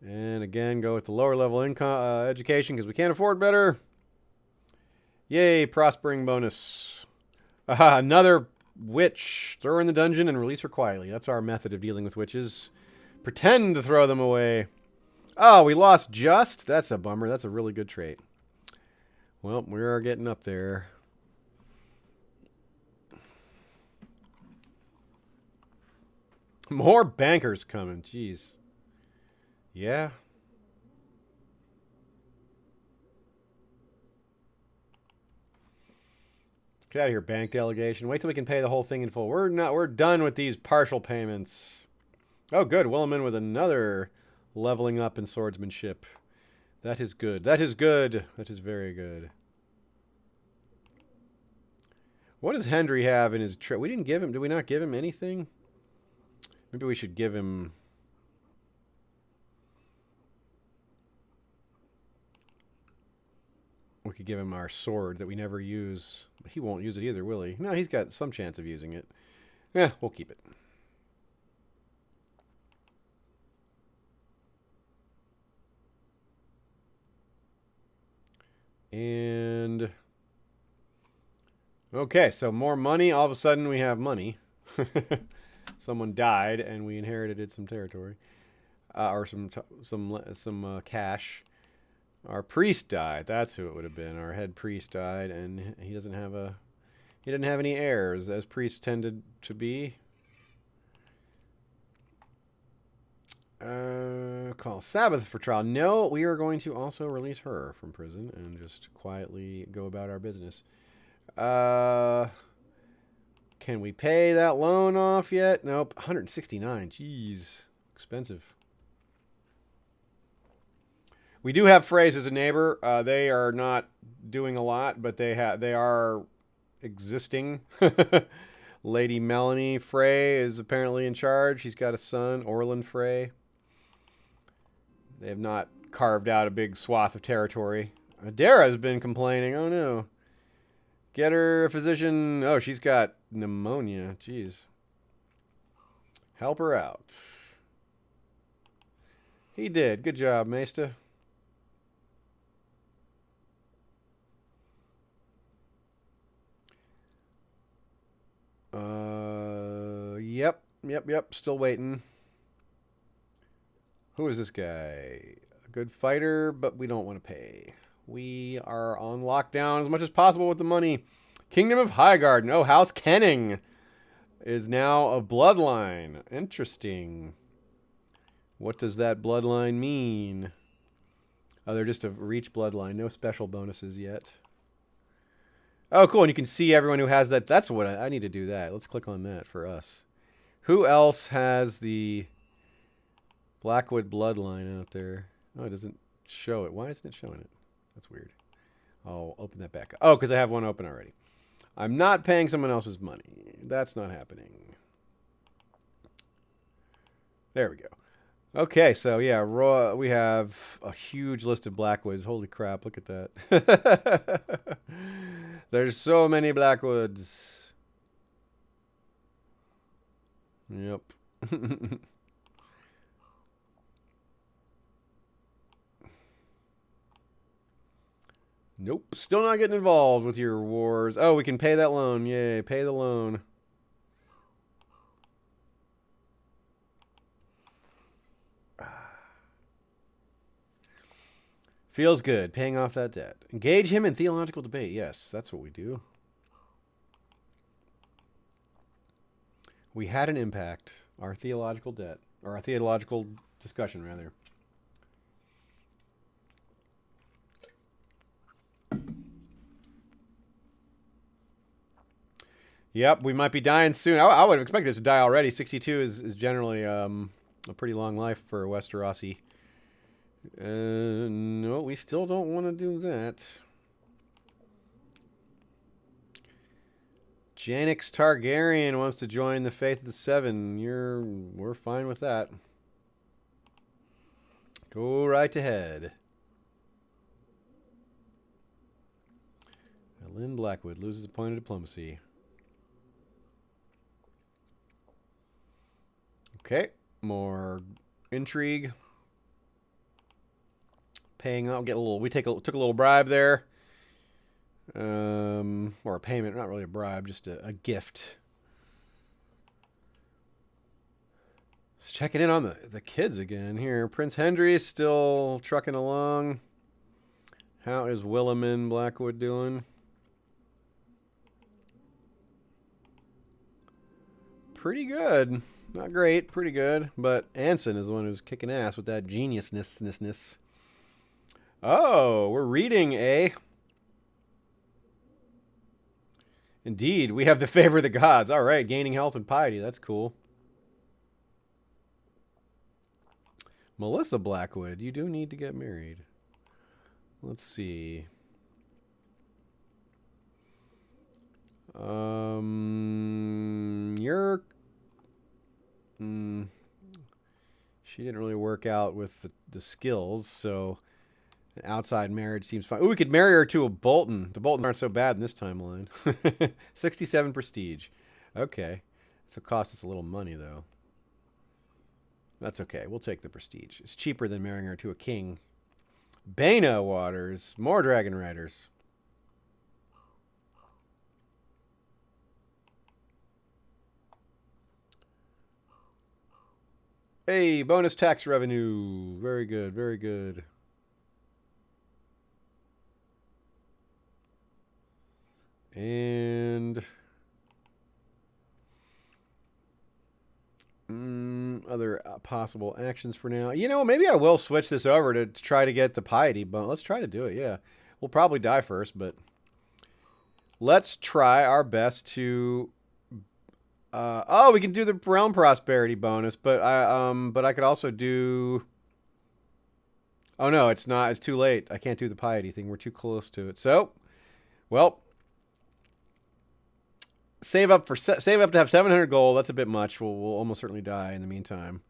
And again, go with the lower level income education because we can't afford better. Yay, prospering bonus. Another witch. Throw her in the dungeon and release her quietly. That's our method of dealing with witches. Pretend to throw them away. Oh, we lost just? That's a bummer. That's a really good trait. Well, we are getting up there. More bankers coming. Jeez. Yeah. Get out of here, bank delegation. Wait till we can pay the whole thing in full. We're done with these partial payments. Oh, good. Williman with another leveling up in swordsmanship. That is good. That is good. That is very good. What does Hendry have in his trip? We didn't give him... Did we not give him anything? Maybe we should give him... We could give him our sword that we never use. He won't use it either, will he? No, he's got some chance of using it. Yeah, we'll keep it. And... okay, so more money. All of a sudden we have money. Someone died and we inherited some territory. Or some cash. Our priest died. That's who it would have been. Our head priest died, and he didn't have any heirs, as priests tended to be. Call Sabbath for trial. No, we are going to also release her from prison and just quietly go about our business. Can we pay that loan off yet? Nope. 169. Jeez, expensive. We do have Freys as a neighbor. They are not doing a lot, but they are existing. Lady Melanie Frey is apparently in charge. She's got a son, Orland Frey. They have not carved out a big swath of territory. Adara has been complaining. Oh no. Get her a physician. Oh, she's got pneumonia. Jeez. Help her out. He did. Good job, Maesta. Yep. Still waiting. Who is this guy? A good fighter, but we don't want to pay. We are on lockdown as much as possible with the money. Kingdom of Highgarden. Oh, House Kenning is now a bloodline. Interesting. What does that bloodline mean? Oh, they're just a reach bloodline. No special bonuses yet. Oh, cool. And you can see everyone who has that. That's what I need to do that. Let's click on that for us. Who else has the Blackwood bloodline out there? Oh, it doesn't show it. Why isn't it showing it? That's weird. I'll open that back up. Oh, because I have one open already. I'm not paying someone else's money. That's not happening. There we go. Okay, so yeah, we have a huge list of Blackwoods. Holy crap, look at that. There's so many Blackwoods. Yep. Nope, still not getting involved with your wars. Oh, we can pay that loan. Yay, pay the loan. Feels good, paying off that debt. Engage him in theological debate. Yes, that's what we do. We had an impact. Our theological debt. Or our theological discussion, rather. Yep, we might be dying soon. I would have expected to die already. 62 is generally a pretty long life for a Westerosi. No, we still don't want to do that. Janix Targaryen wants to join the Faith of the Seven. We're fine with that. Go right ahead. Lynn Blackwood loses a point of diplomacy. Okay, more intrigue. Paying out, we took a little bribe there. Or a payment, not really a bribe, just a gift. Just checking in on the kids again here. Prince Hendry is still trucking along. How is William Blackwood doing? Pretty good. Not great, pretty good. But Anson is the one who's kicking ass with that geniusness. Oh, we're reading, eh? Indeed, we have the favor of the gods. All right, gaining health and piety. That's cool. Melissa Blackwood, you do need to get married. Let's see. She didn't really work out with the skills, so An outside marriage seems fine. Ooh, we could marry her to a Bolton. The Boltons aren't so bad in this timeline. 67 prestige. Okay. This will cost us a little money, though. That's okay. We'll take the prestige. It's cheaper than marrying her to a king. Bana Waters. More Dragon Riders. Hey, bonus tax revenue. Very good, very good. And other possible actions for now. You know, maybe I will switch this over to try to get the piety, but let's try to do it, yeah. We'll probably die first, but let's try our best to... oh, we can do the realm prosperity bonus, but I could also do... Oh, no, it's not. It's too late. I can't do the piety thing. We're too close to it. So, well... Save up to have 700 gold. That's a bit much. We'll almost certainly die in the meantime.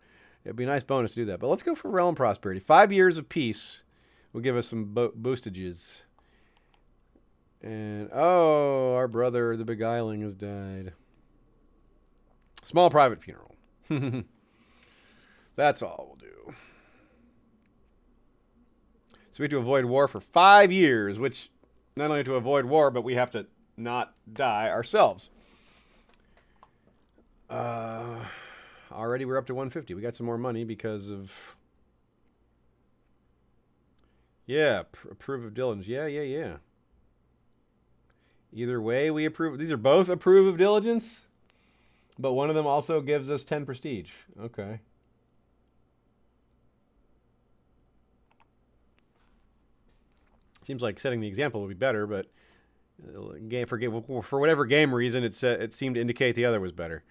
It'd be a nice bonus to do that. But let's go for realm prosperity. 5 years of peace will give us some boostages. And oh, our brother, the beguiling, has died. Small private funeral. That's all we'll do. So we have to avoid war for 5 years, which not only to avoid war, but we have to not die ourselves. Already we're up to 150. We got some more money because of... Yeah, approve of diligence. Yeah. Either way, we approve. These are both approve of diligence, but one of them also gives us 10 prestige. Okay. Seems like setting the example would be better, but for whatever game reason, it seemed to indicate the other was better.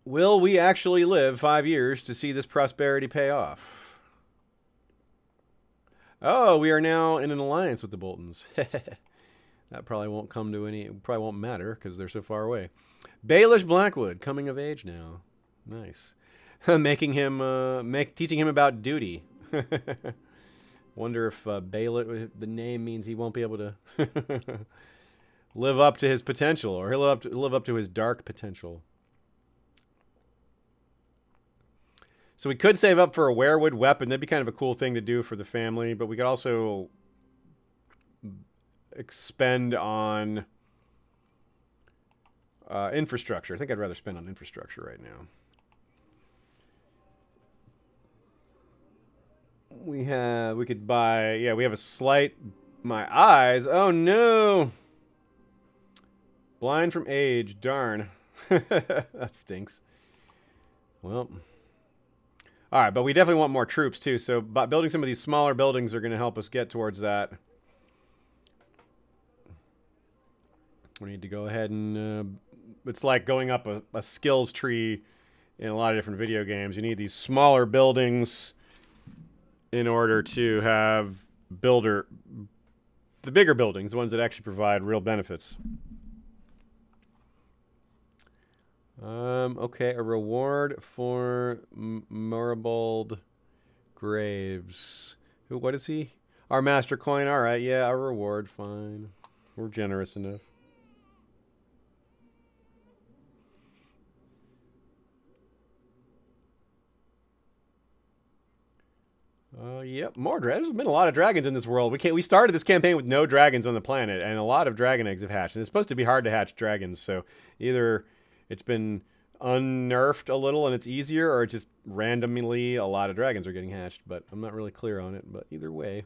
Will we actually live 5 years to see this prosperity pay off? Oh, we are now in an alliance with the Boltons. That probably won't come to any... Probably won't matter because they're so far away. Baelish Blackwood, coming of age now. Nice. Making him... teaching him about duty. Wonder if Baelish, the name means he won't be able to live up to his potential, or he'll live up to his dark potential. So we could save up for a werewood weapon. That'd be kind of a cool thing to do for the family, but we could also expend on infrastructure. I think I'd rather spend on infrastructure right now. We could buy, we have a slight, my eyes, oh no. Blind from age, darn. That stinks. Well, all right, but we definitely want more troops too, so building some of these smaller buildings are going to help us get towards that. We need to go ahead and, it's like going up a skills tree in a lot of different video games. You need these smaller buildings in order to have the bigger buildings, the ones that actually provide real benefits. Okay, a reward for Moribald Graves. What is he? Our master coin. All right, yeah, a reward, fine. We're generous enough. Yep, more dragons. There's been a lot of dragons in this world. We started this campaign with no dragons on the planet, and a lot of dragon eggs have hatched. And it's supposed to be hard to hatch dragons, so either it's been unnerfed a little and it's easier, or just randomly a lot of dragons are getting hatched. But I'm not really clear on it. But either way,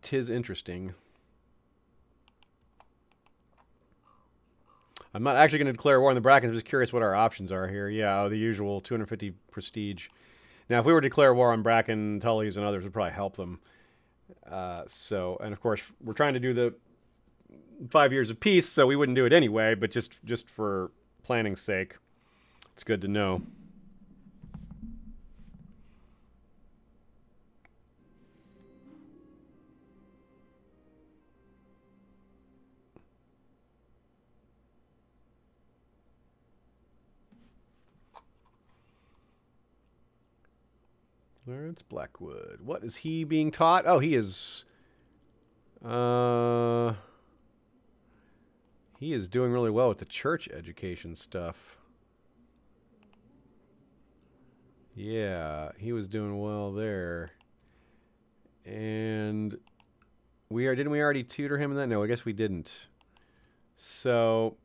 'tis interesting. I'm not actually going to declare war on the Brackens. I'm just curious what our options are here. Yeah, the usual 250 prestige. Now, if we were to declare war on Bracken, Tullys, and others, it would probably help them. And of course, we're trying to do the 5 years of peace, so we wouldn't do it anyway, but just for planning's sake, it's good to know. Lawrence Blackwood. What is he being taught? Oh, he is... he is doing really well with the church education stuff. Yeah, he was doing well there. And didn't we already tutor him in that? No, I guess we didn't. So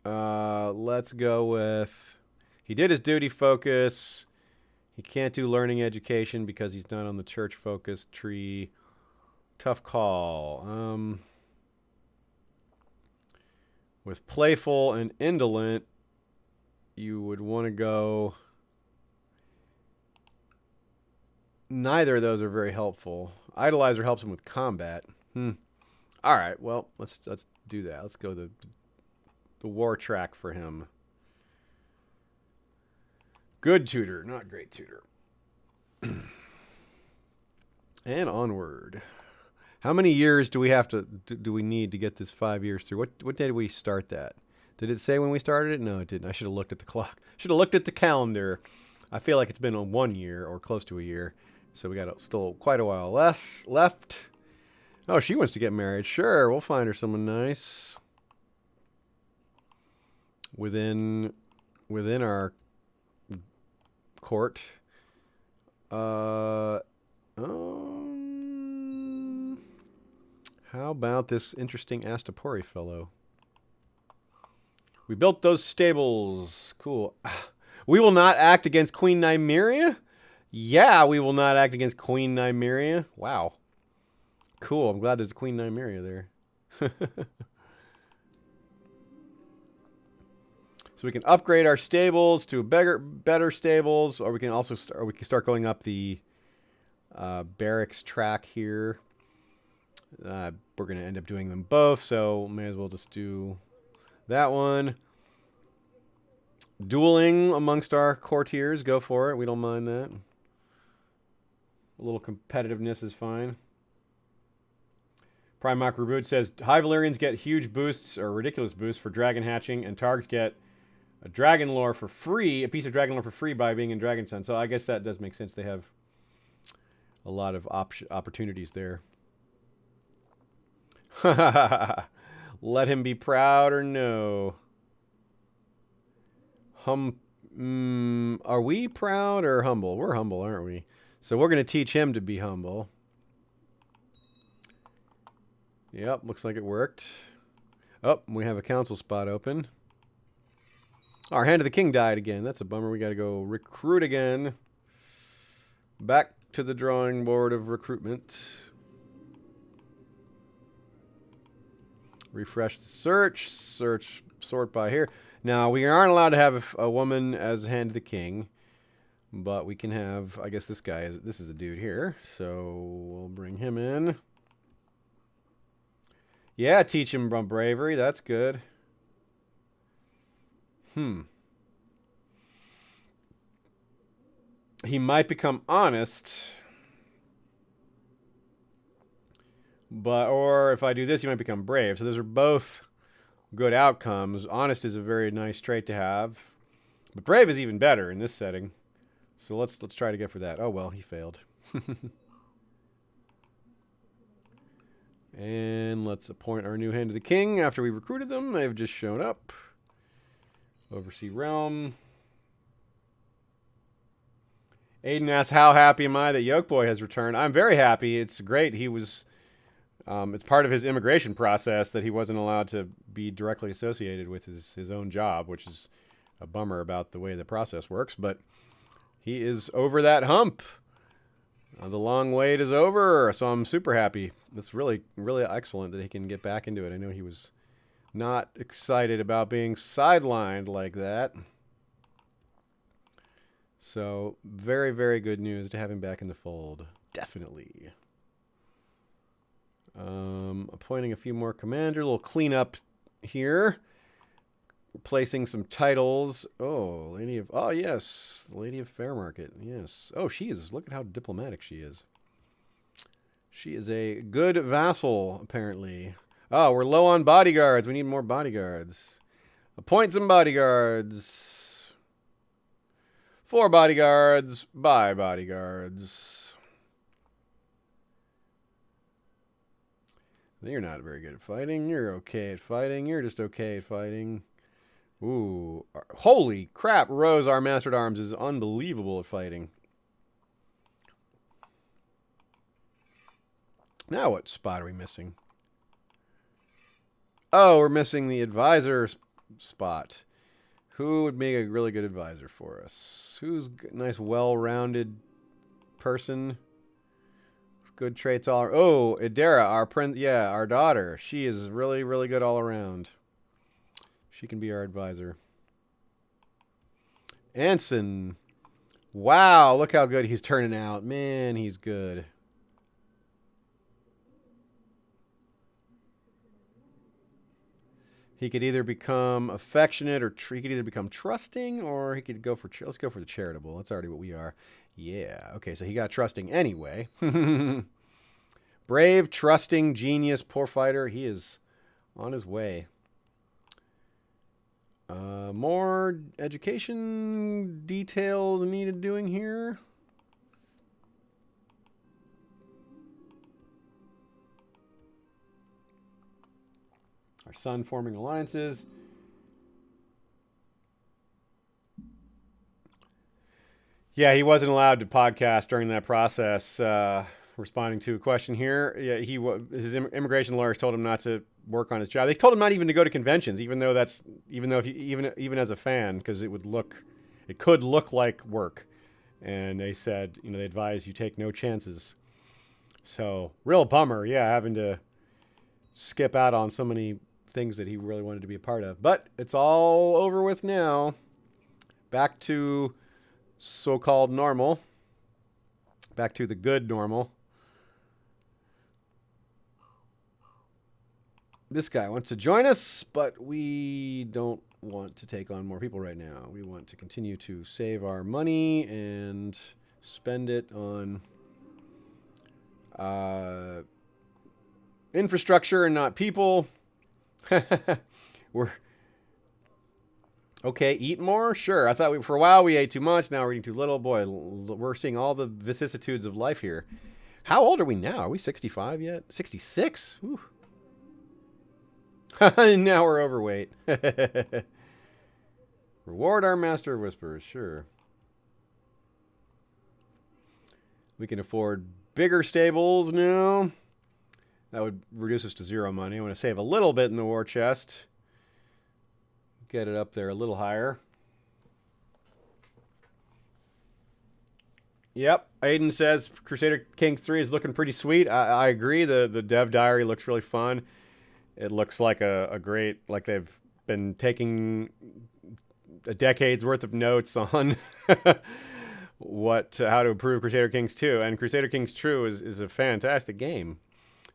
let's go with, he did his duty focus. He can't do learning education because he's not on the church focused tree. Tough call. With playful and indolent, you would want to go. Neither of those are very helpful. Idolizer helps him with combat. All right, well, let's do that. Let's go the war track for him. Good tutor, not great tutor. And onward. How many years do we have to do we need to get this 5 years through? What day did we start that? Did it say when we started it? No, it didn't. I should have looked at the clock. Should have looked at the calendar. I feel like it's been on 1 year or close to a year. So we got still quite a while left. Oh, she wants to get married. Sure, we'll find her someone nice. Within our court. How about this interesting Astapori fellow? We built those stables. Cool. We will not act against Queen Nymeria? Yeah, we will not act against Queen Nymeria. Wow. Cool. I'm glad there's a Queen Nymeria there. So we can upgrade our stables to better stables, or we can also start going up the barracks track here. We're going to end up doing them both, so may as well just do that one. Dueling amongst our courtiers, go for it. We don't mind that. A little competitiveness is fine. Primarch Reboot says, High Valyrians get huge boosts, or ridiculous boosts, for dragon hatching, and Targs get a dragon lore for free, a piece of dragon lore for free by being in Dragonstone. So I guess that does make sense. They have a lot of opportunities there. Let him be proud or no? Are we proud or humble? We're humble, aren't we? So we're going to teach him to be humble. Yep, looks like it worked. Oh, we have a council spot open. Our Hand of the King died again. That's a bummer. We got to go recruit again. Back to the drawing board of recruitment. Refresh the search. Search, sort by here. Now, we aren't allowed to have a woman as Hand of the King. But we can have, I guess this is a dude here. So we'll bring him in. Yeah, teach him bravery. That's good. He might become honest. Or if I do this, he might become brave. So those are both good outcomes. Honest is a very nice trait to have. But brave is even better in this setting. So let's try to get for that. Oh, well, he failed. And let's appoint our new Hand of the King after we recruited them. They've just shown up. Oversee Realm. Aiden asks, how happy am I that Yolkboy has returned? I'm very happy. It's great. He was... it's part of his immigration process that he wasn't allowed to be directly associated with his own job, which is a bummer about the way the process works. But he is over that hump. The long wait is over, so I'm super happy. It's really, really excellent that he can get back into it. I know he was not excited about being sidelined like that. So, very, very good news to have him back in the fold. Definitely. Appointing a few more commanders. A little cleanup here. Replacing some titles. Oh, yes. Lady of Fairmarket. Yes. Oh, look at how diplomatic she is. She is a good vassal, apparently. Oh, we're low on bodyguards. We need more bodyguards. Appoint some bodyguards. 4 bodyguards. Bye, bodyguards. You're not very good at fighting. You're okay at fighting. You're just okay at fighting. Ooh. Holy crap, Rose, our Master at Arms, is unbelievable at fighting. Now what spot are we missing? Oh, we're missing the advisor spot. Who would make a really good advisor for us? Who's a nice, well-rounded person? Good traits all. Oh, Idera, our our daughter. She is really, really good all around. She can be our advisor. Anson. Wow, look how good he's turning out. Man, he's good. He could either become affectionate or he could either become trusting or he could go for let's go for the charitable. That's already what we are. Yeah. Okay, so he got trusting anyway. Brave, trusting, genius, poor fighter. He is on his way. More education details needed doing here. Our son forming alliances. Yeah, he wasn't allowed to podcast during that process. Responding to a question here, yeah, his immigration lawyers told him not to work on his job. They told him not even to go to conventions, even though even as a fan, because it could look like work. And they said, they advise you take no chances. So real bummer, yeah, having to skip out on so many things that he really wanted to be a part of. But it's all over with now. Back to so-called normal. Back to the good normal. This guy wants to join us, but we don't want to take on more people right now. We want to continue to save our money and spend it on infrastructure and not people. We're okay. Eat more? Sure. I thought for a while we ate too much. Now we're eating too little. Boy, we're seeing all the vicissitudes of life here. How old are we now? Are we 65 yet? 66? Whew. Now we're overweight. Reward our Master of Whispers. Sure. We can afford bigger stables now. That would reduce us to 0 money. I want to save a little bit in the war chest. Get it up there a little higher. Yep. Aiden says Crusader Kings 3 is looking pretty sweet. I agree. The dev diary looks really fun. It looks like a great, like they've been taking a decade's worth of notes on how to improve Crusader Kings 2. And Crusader Kings 2 is a fantastic game.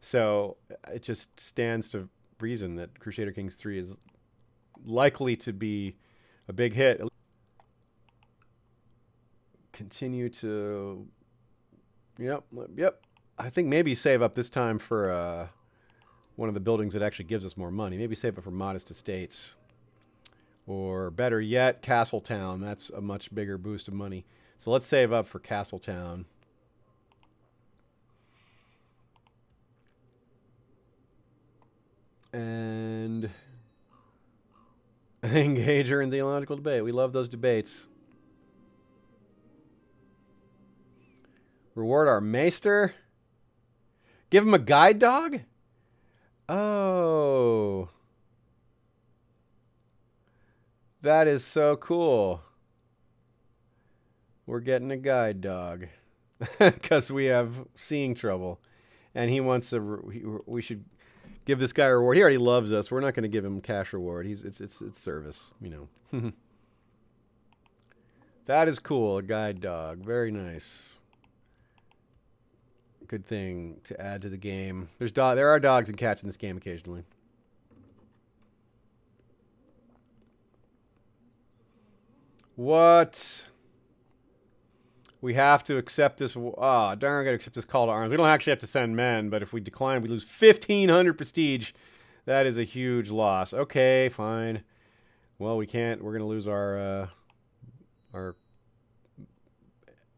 So it just stands to reason that Crusader Kings 3 is likely to be a big hit. Continue to... Yep. I think maybe save up this time for one of the buildings that actually gives us more money. Maybe save it for Modest Estates. Or better yet, Castletown. That's a much bigger boost of money. So let's save up for Castletown. And engage her in theological debate. We love those debates. Reward our maester. Give him a guide dog? Oh. That is so cool. We're getting a guide dog. Because we have seeing trouble. And he wants we should give this guy a reward. He already loves us. We're not going to give him cash reward. It's service, That is cool. A guide dog. Very nice. Good thing to add to the game. There are dogs and cats in this game occasionally. What? We have to accept this. Darn, I gotta accept this call to arms. We don't actually have to send men, but if we decline, we lose 1,500 prestige. That is a huge loss. Okay, fine. Well, we can't. We're gonna lose our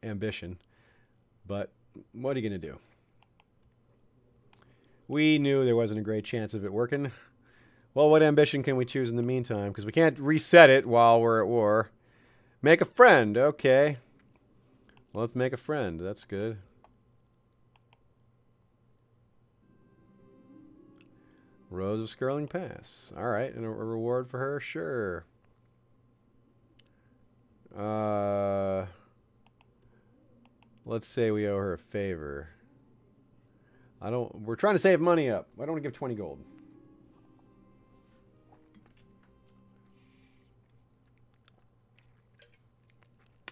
ambition. But what are you going to do? We knew there wasn't a great chance of it working. Well, what ambition can we choose in the meantime? Because we can't reset it while we're at war. Make a friend. Okay. Well, let's make a friend. That's good. Rose of Skirling Pass. All right. And a reward for her? Sure. Let's say we owe her a favor. We're trying to save money up. I don't want to give 20 gold.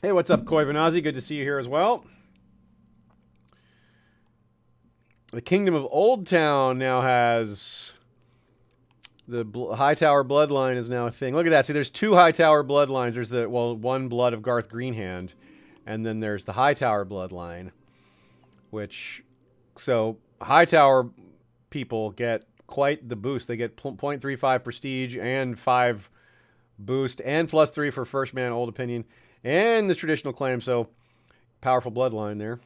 Hey, what's up, Koivanazi? Good to see you here as well. The Kingdom of Old Town now has... The Hightower bloodline is now a thing. Look at that. See, there's 2 Hightower bloodlines. There's one blood of Garth Greenhand, and then there's the Hightower bloodline, which... So, Hightower people get quite the boost. They get 0.35 prestige and 5 boost, and +3 for first man old opinion, and the traditional claim. So, powerful bloodline there.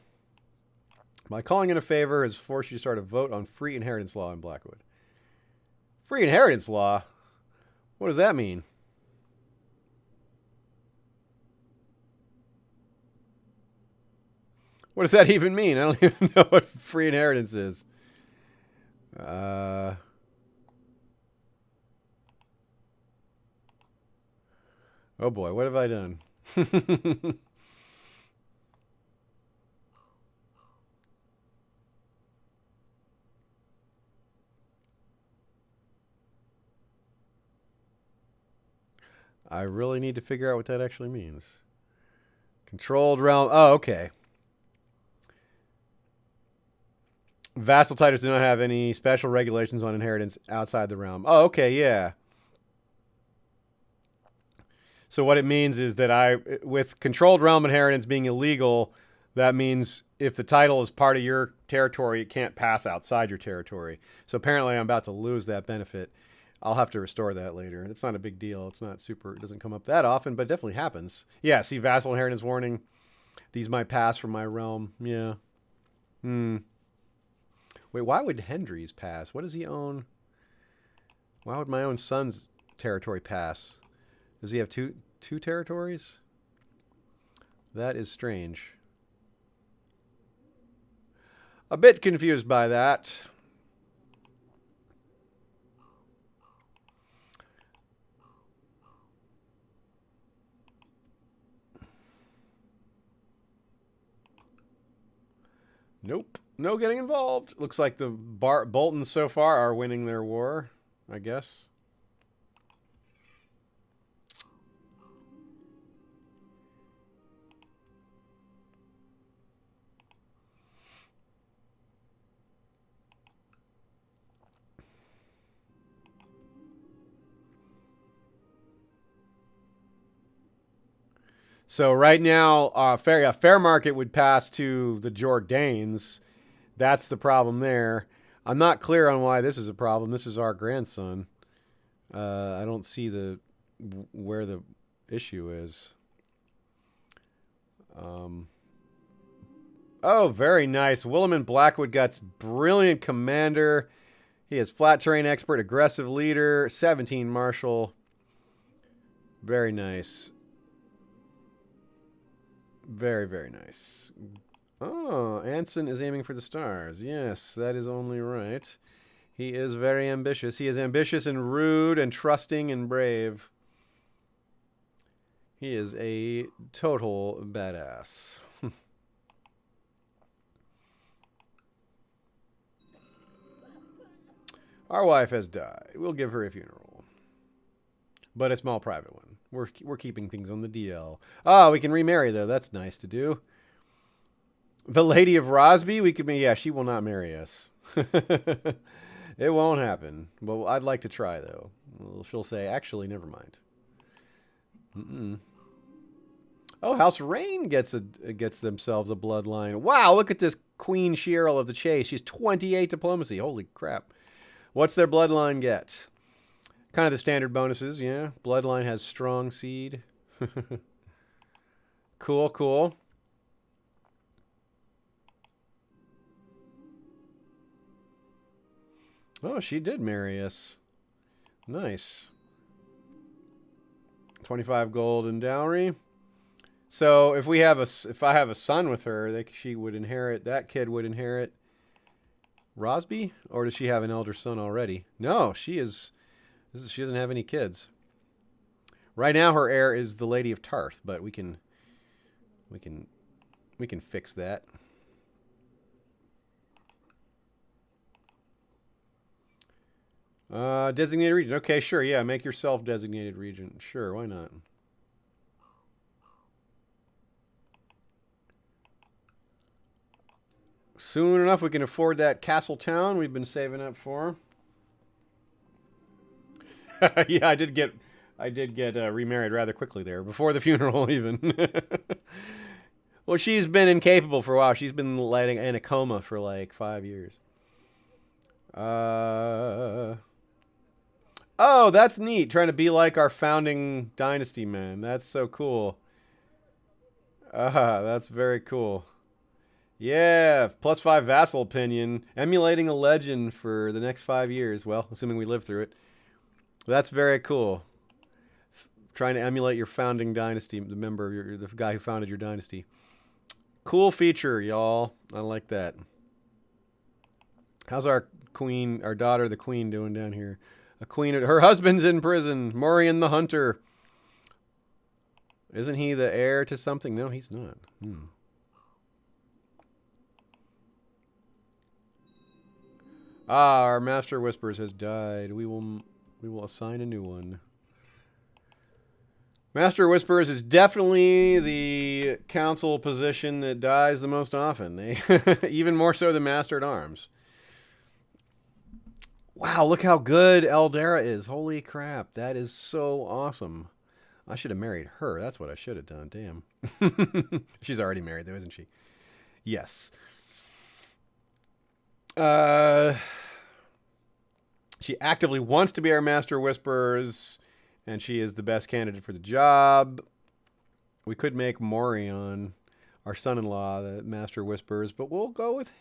By calling in a favor has forced you to start a vote on free inheritance law in Blackwood. Free inheritance law? What does that mean? What does that even mean? I don't even know what free inheritance is. Oh boy, what have I done? I really need to figure out what that actually means. Controlled realm. Oh, okay. Vassal titles do not have any special regulations on inheritance outside the realm. Oh, okay, yeah. So what it means is that with controlled realm inheritance being illegal, that means if the title is part of your territory, it can't pass outside your territory. So apparently I'm about to lose that benefit. I'll have to restore that later. It's not a big deal. It's not super, it doesn't come up that often, but it definitely happens. Yeah, see, vassal inheritance warning. These might pass from my realm. Yeah. Wait, why would Hendry's pass? What does he own? Why would my own son's territory pass? Does he have two territories? That is strange. A bit confused by that. Nope. No getting involved. Looks like the Boltons so far are winning their war, I guess. So right now, fair market would pass to the Jordanes. That's the problem there. I'm not clear on why this is a problem. This is our grandson. I don't see where the issue is. Oh, very nice. William Blackwood got brilliant commander. He is flat terrain expert, aggressive leader, 17 marshal. Very nice. Very, very nice. Oh, Anson is aiming for the stars. Yes, that is only right. He is very ambitious. He is ambitious and rude and trusting and brave. He is a total badass. Our wife has died. We'll give her a funeral. But a small private one. We're keeping things on the DL. Oh, we can remarry, though. That's nice to do. The Lady of Rosby, we could be... Yeah, she will not marry us. It won't happen. Well, I'd like to try, though. Well, she'll say, actually, never mind. Oh, House Rain gets themselves a bloodline. Wow, look at this Queen Cheryl of the Chase. She's 28 diplomacy. Holy crap. What's their bloodline get? Kind of the standard bonuses, yeah. Bloodline has strong seed. Cool, cool. Oh, she did marry us. Nice. 25 gold in dowry. So if I have a son with her, she would inherit. That kid would inherit Rosby, or does she have an elder son already? No, she is. She doesn't have any kids. Right now, her heir is the Lady of Tarth, but we can fix that. Designated region. Okay, sure. Yeah, make yourself designated region. Sure, why not? Soon enough, we can afford that castle town we've been saving up for. Yeah, I did get remarried rather quickly there, before the funeral even. Well, she's been incapable for a while. She's been laying in a coma for like 5 years. Oh, that's neat. Trying to be like our founding dynasty, man. That's so cool. That's very cool. Yeah, +5 vassal opinion. Emulating a legend for the next 5 years. Well, assuming we live through it. That's very cool. Trying to emulate your founding dynasty, the guy who founded your dynasty. Cool feature, y'all. I like that. How's our queen, our daughter, the queen, doing down here? Her husband's in prison. Morian the Hunter. Isn't he the heir to something? No, he's not. Our Master Whispers has died. We will assign a new one. Master Whispers is definitely the council position that dies the most often. Even more so than Master at Arms. Wow, look how good Eldera is. Holy crap, that is so awesome. I should have married her. That's what I should have done. Damn. She's already married, though, isn't she? Yes. She actively wants to be our Master Whispers, and she is the best candidate for the job. We could make Morion, our son-in-law, the Master Whispers, but we'll go with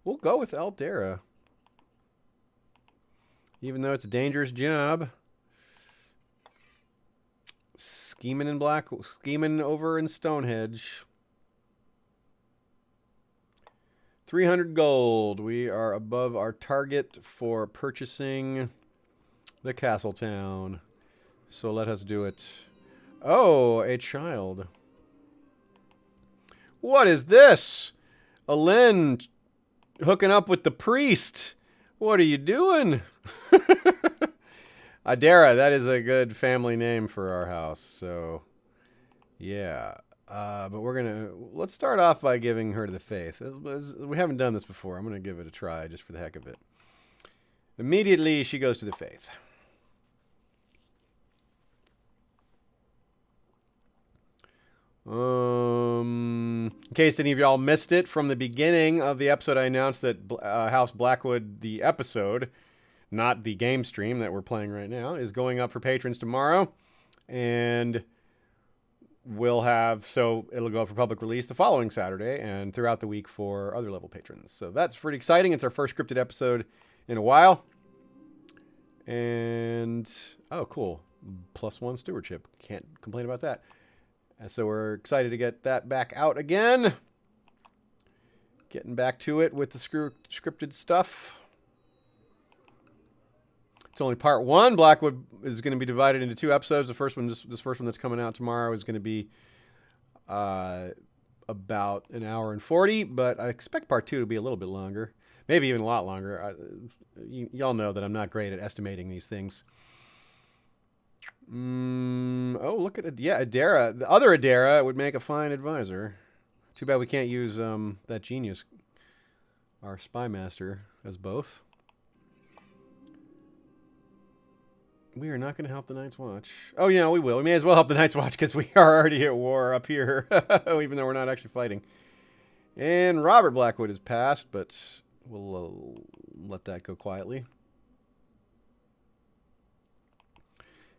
Eldera. Even though it's a dangerous job. Scheming over in Stonehenge. 300 gold. We are above our target for purchasing the castle town. So let us do it. Oh, a child. What is this? Alen hooking up with the priest. What are you doing? Adara, that is a good family name for our house. So, yeah. But let's start off by giving her to the faith. We haven't done this before. I'm going to give it a try just for the heck of it. Immediately, she goes to the faith. In case any of y'all missed it, from the beginning of the episode, I announced that House Blackwood, the episode, not the game stream that we're playing right now, is going up for patrons tomorrow. And it'll go up for public release the following Saturday and throughout the week for other level patrons. So that's pretty exciting. It's our first scripted episode in a while. And, oh, cool. +1 stewardship. Can't complain about that. And so we're excited to get that back out again. Getting back to it with the scripted stuff. It's only part 1. Blackwood is going to be divided into 2 episodes. The first one, this first one that's coming out tomorrow, is going to be about an hour and 40. But I expect part 2 to be a little bit longer, maybe even a lot longer. Y'all know that I'm not great at estimating these things. Oh, look at it. Yeah, Adara. The other Adara would make a fine advisor. Too bad we can't use that genius, our spy master, as both. We are not going to help the Night's Watch. Oh, yeah, we will. We may as well help the Night's Watch because we are already at war up here, even though we're not actually fighting. And Robert Blackwood is passed, but we'll let that go quietly.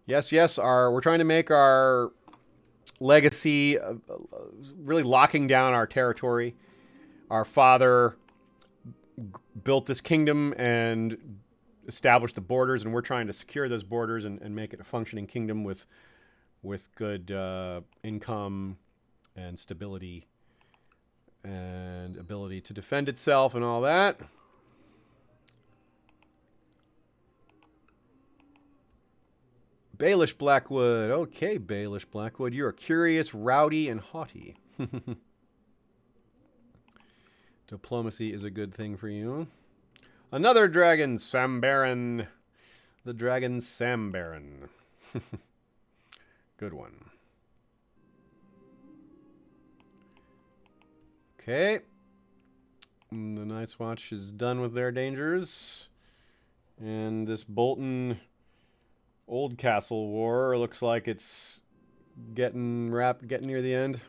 Yes, we're trying to make our legacy really locking down our territory. Our father built this kingdom and establish the borders, and we're trying to secure those borders and make it a functioning kingdom with good income and stability and ability to defend itself and all that. Baelish Blackwood. Okay, Baelish Blackwood. You're curious, rowdy, and haughty. Diplomacy is a good thing for you. Another dragon, Sambaron. The dragon Sambaron. Good one. Okay. The Night's Watch is done with their dangers. And this Bolton Old Castle War looks like it's getting near the end.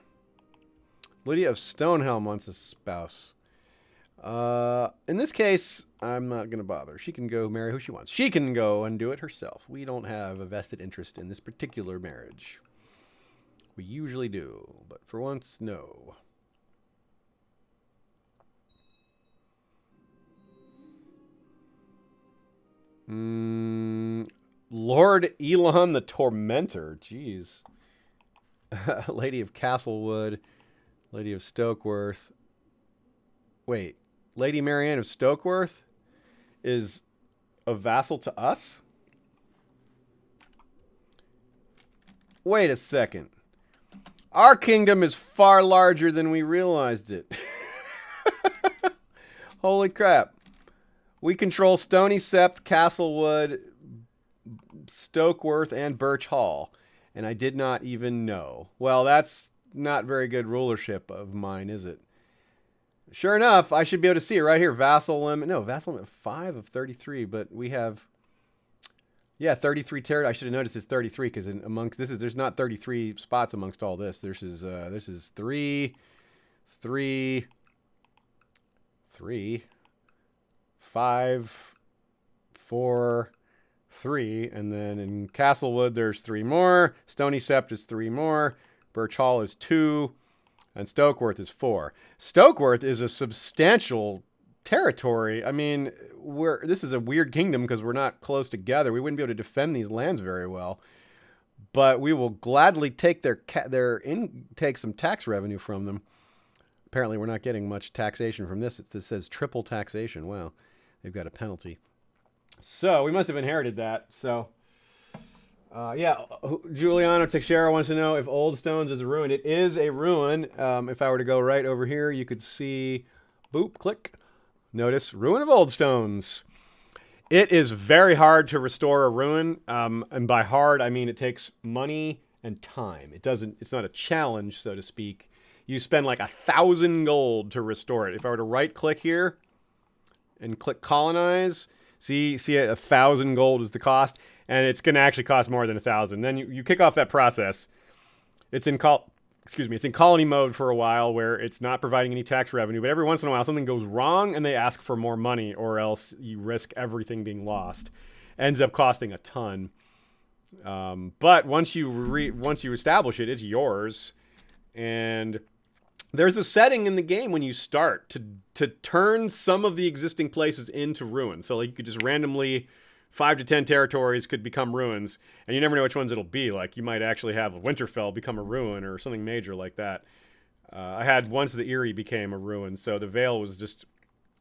Lydia of Stonehelm wants a spouse. In this case, I'm not going to bother. She can go marry who she wants. She can go and do it herself. We don't have a vested interest in this particular marriage. We usually do, but for once, no. Lord Elon the Tormentor. Jeez. Lady of Castlewood. Lady of Stokeworth. Wait. Lady Marianne of Stokeworth is a vassal to us? Wait a second. Our kingdom is far larger than we realized it. Holy crap. We control Stony Sept, Castlewood, Stokeworth, and Birch Hall. And I did not even know. Well, that's not very good rulership of mine, is it? Sure enough, I should be able to see it right here. Vassal limit. No, vassal limit 5 of 33, but we have... Yeah, 33 territory. I should have noticed it's 33 because amongst there's not 33 spots amongst all this. This is 3, 5, 4, 3, and then in Castlewood there's 3 more. Stony Sept is 3 more. Birch Hall is 2, and Stokeworth is 4. Stokeworth is a substantial territory. I mean, this is a weird kingdom because we're not close together. We wouldn't be able to defend these lands very well. But we will gladly take take some tax revenue from them. Apparently, we're not getting much taxation from this. This says triple taxation. Wow, they've got a penalty. So we must have inherited that. So, yeah, Giuliano Teixeira wants to know if Old Stones is a ruin. It is a ruin. If I were to go right over here, you could see, boop, click. Notice, ruin of Old Stones. It is very hard to restore a ruin, and by hard I mean it takes money and time. It's not a challenge, so to speak. You spend like 1,000 gold to restore it. If I were to right-click here and click colonize, see 1,000 gold is the cost, and it's going to actually cost more than 1,000. Then you kick off that process. It's in colony mode for a while where it's not providing any tax revenue, but every once in a while something goes wrong and they ask for more money, or else you risk everything being lost. Ends up costing a ton. But once you establish it, it's yours. And there's a setting in the game when you start to turn some of the existing places into ruins. So like you could just randomly 5 to 10 territories could become ruins, and you never know which ones it'll be. Like, you might actually have Winterfell become a ruin or something major like that. I had once the Eyrie became a ruin, so the Vale was just...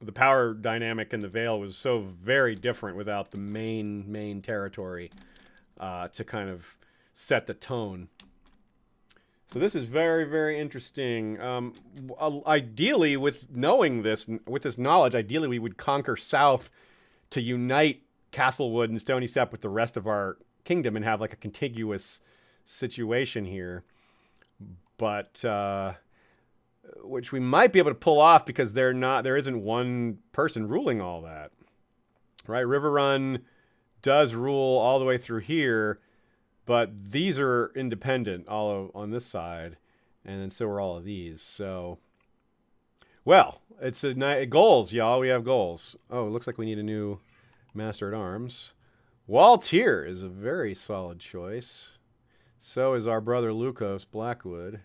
The power dynamic in the Vale was so very different without the main territory to kind of set the tone. So this is very, very interesting. Ideally, with knowing this, with this knowledge, ideally we would conquer south to unite Castlewood and Stony Sept with the rest of our kingdom and have like a contiguous situation here, but which we might be able to pull off because there isn't one person ruling all that, right? Riverrun does rule all the way through here, but these are independent all on this side, and then so are all of these. So, well, it's goals, y'all. We have goals. Oh, it looks like we need a new Master-at-Arms. Waltier is a very solid choice. So is our brother Lucas Blackwood.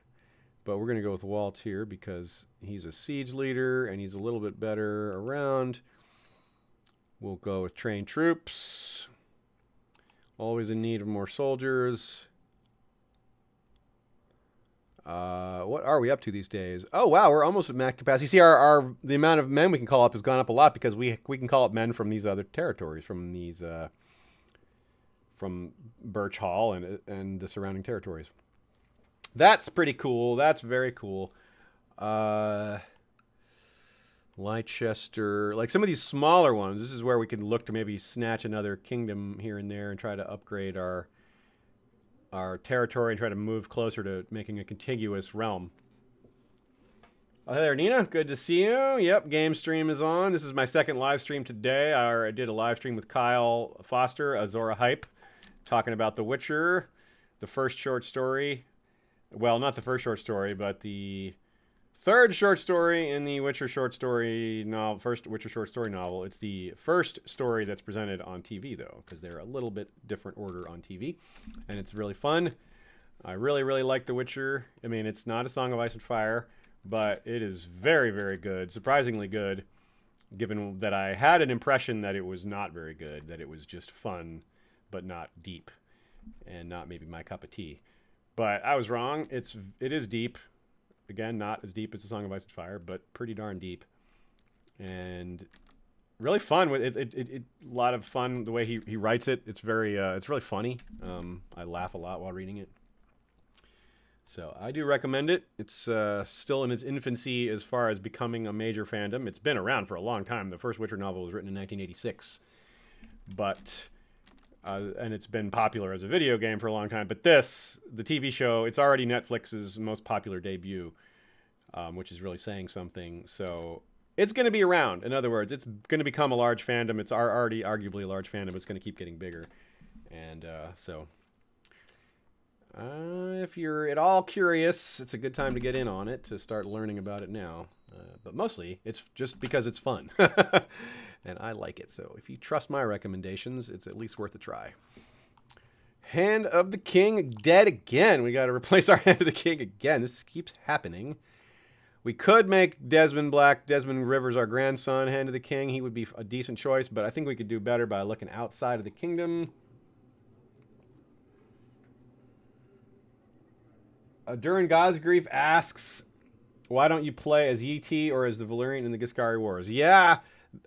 But we're going to go with Waltier because he's a siege leader and he's a little bit better around. We'll go with trained troops. Always in need of more soldiers. What are we up to these days? Oh wow, we're almost at max capacity. See, the amount of men we can call up has gone up a lot because we can call up men from these other territories, from these from Birch Hall and the surrounding territories. That's pretty cool. That's very cool. Leicester, like some of these smaller ones. This is where we can look to maybe snatch another kingdom here and there and try to upgrade our territory and try to move closer to making a contiguous realm. Oh, hey there, Nina. Good to see you. Yep, game stream is on. This is my second live stream today. I did a live stream with Kyle Foster, Azora Hype, talking about The Witcher, the first short story. Well, not the first short story, but the third short story in the Witcher short story novel, first Witcher short story novel. It's the first story that's presented on TV, though, because they're a little bit different order on TV, and it's really fun. I really, really like The Witcher. I mean, it's not a Song of Ice and Fire, but it is very, very good, surprisingly good, given that I had an impression that it was not very good, that it was just fun, but not deep, and not maybe my cup of tea. But I was wrong. It is deep. Again, not as deep as the Song of Ice and Fire, but pretty darn deep, and really fun. With it, a lot of fun the way he writes it. It's really funny. I laugh a lot while reading it. So I do recommend it. It's still in its infancy as far as becoming a major fandom. It's been around for a long time. The first Witcher novel was written in 1986, but and it's been popular as a video game for a long time. But the TV show, it's already Netflix's most popular debut, which is really saying something. So it's going to be around. In other words, it's going to become a large fandom. It's already arguably a large fandom. It's going to keep getting bigger. And so if you're at all curious, it's a good time to get in on it, to start learning about it now. But mostly, it's just because it's fun. And I like it. So if you trust my recommendations, it's at least worth a try. Hand of the King dead again. We got to replace our Hand of the King again. This keeps happening. We could make Desmond Rivers our grandson Hand of the King. He would be a decent choice, but I think we could do better by looking outside of the kingdom. During God's Grief asks, why don't you play as Yi or as the Valyrian in the Giscari Wars? Yeah,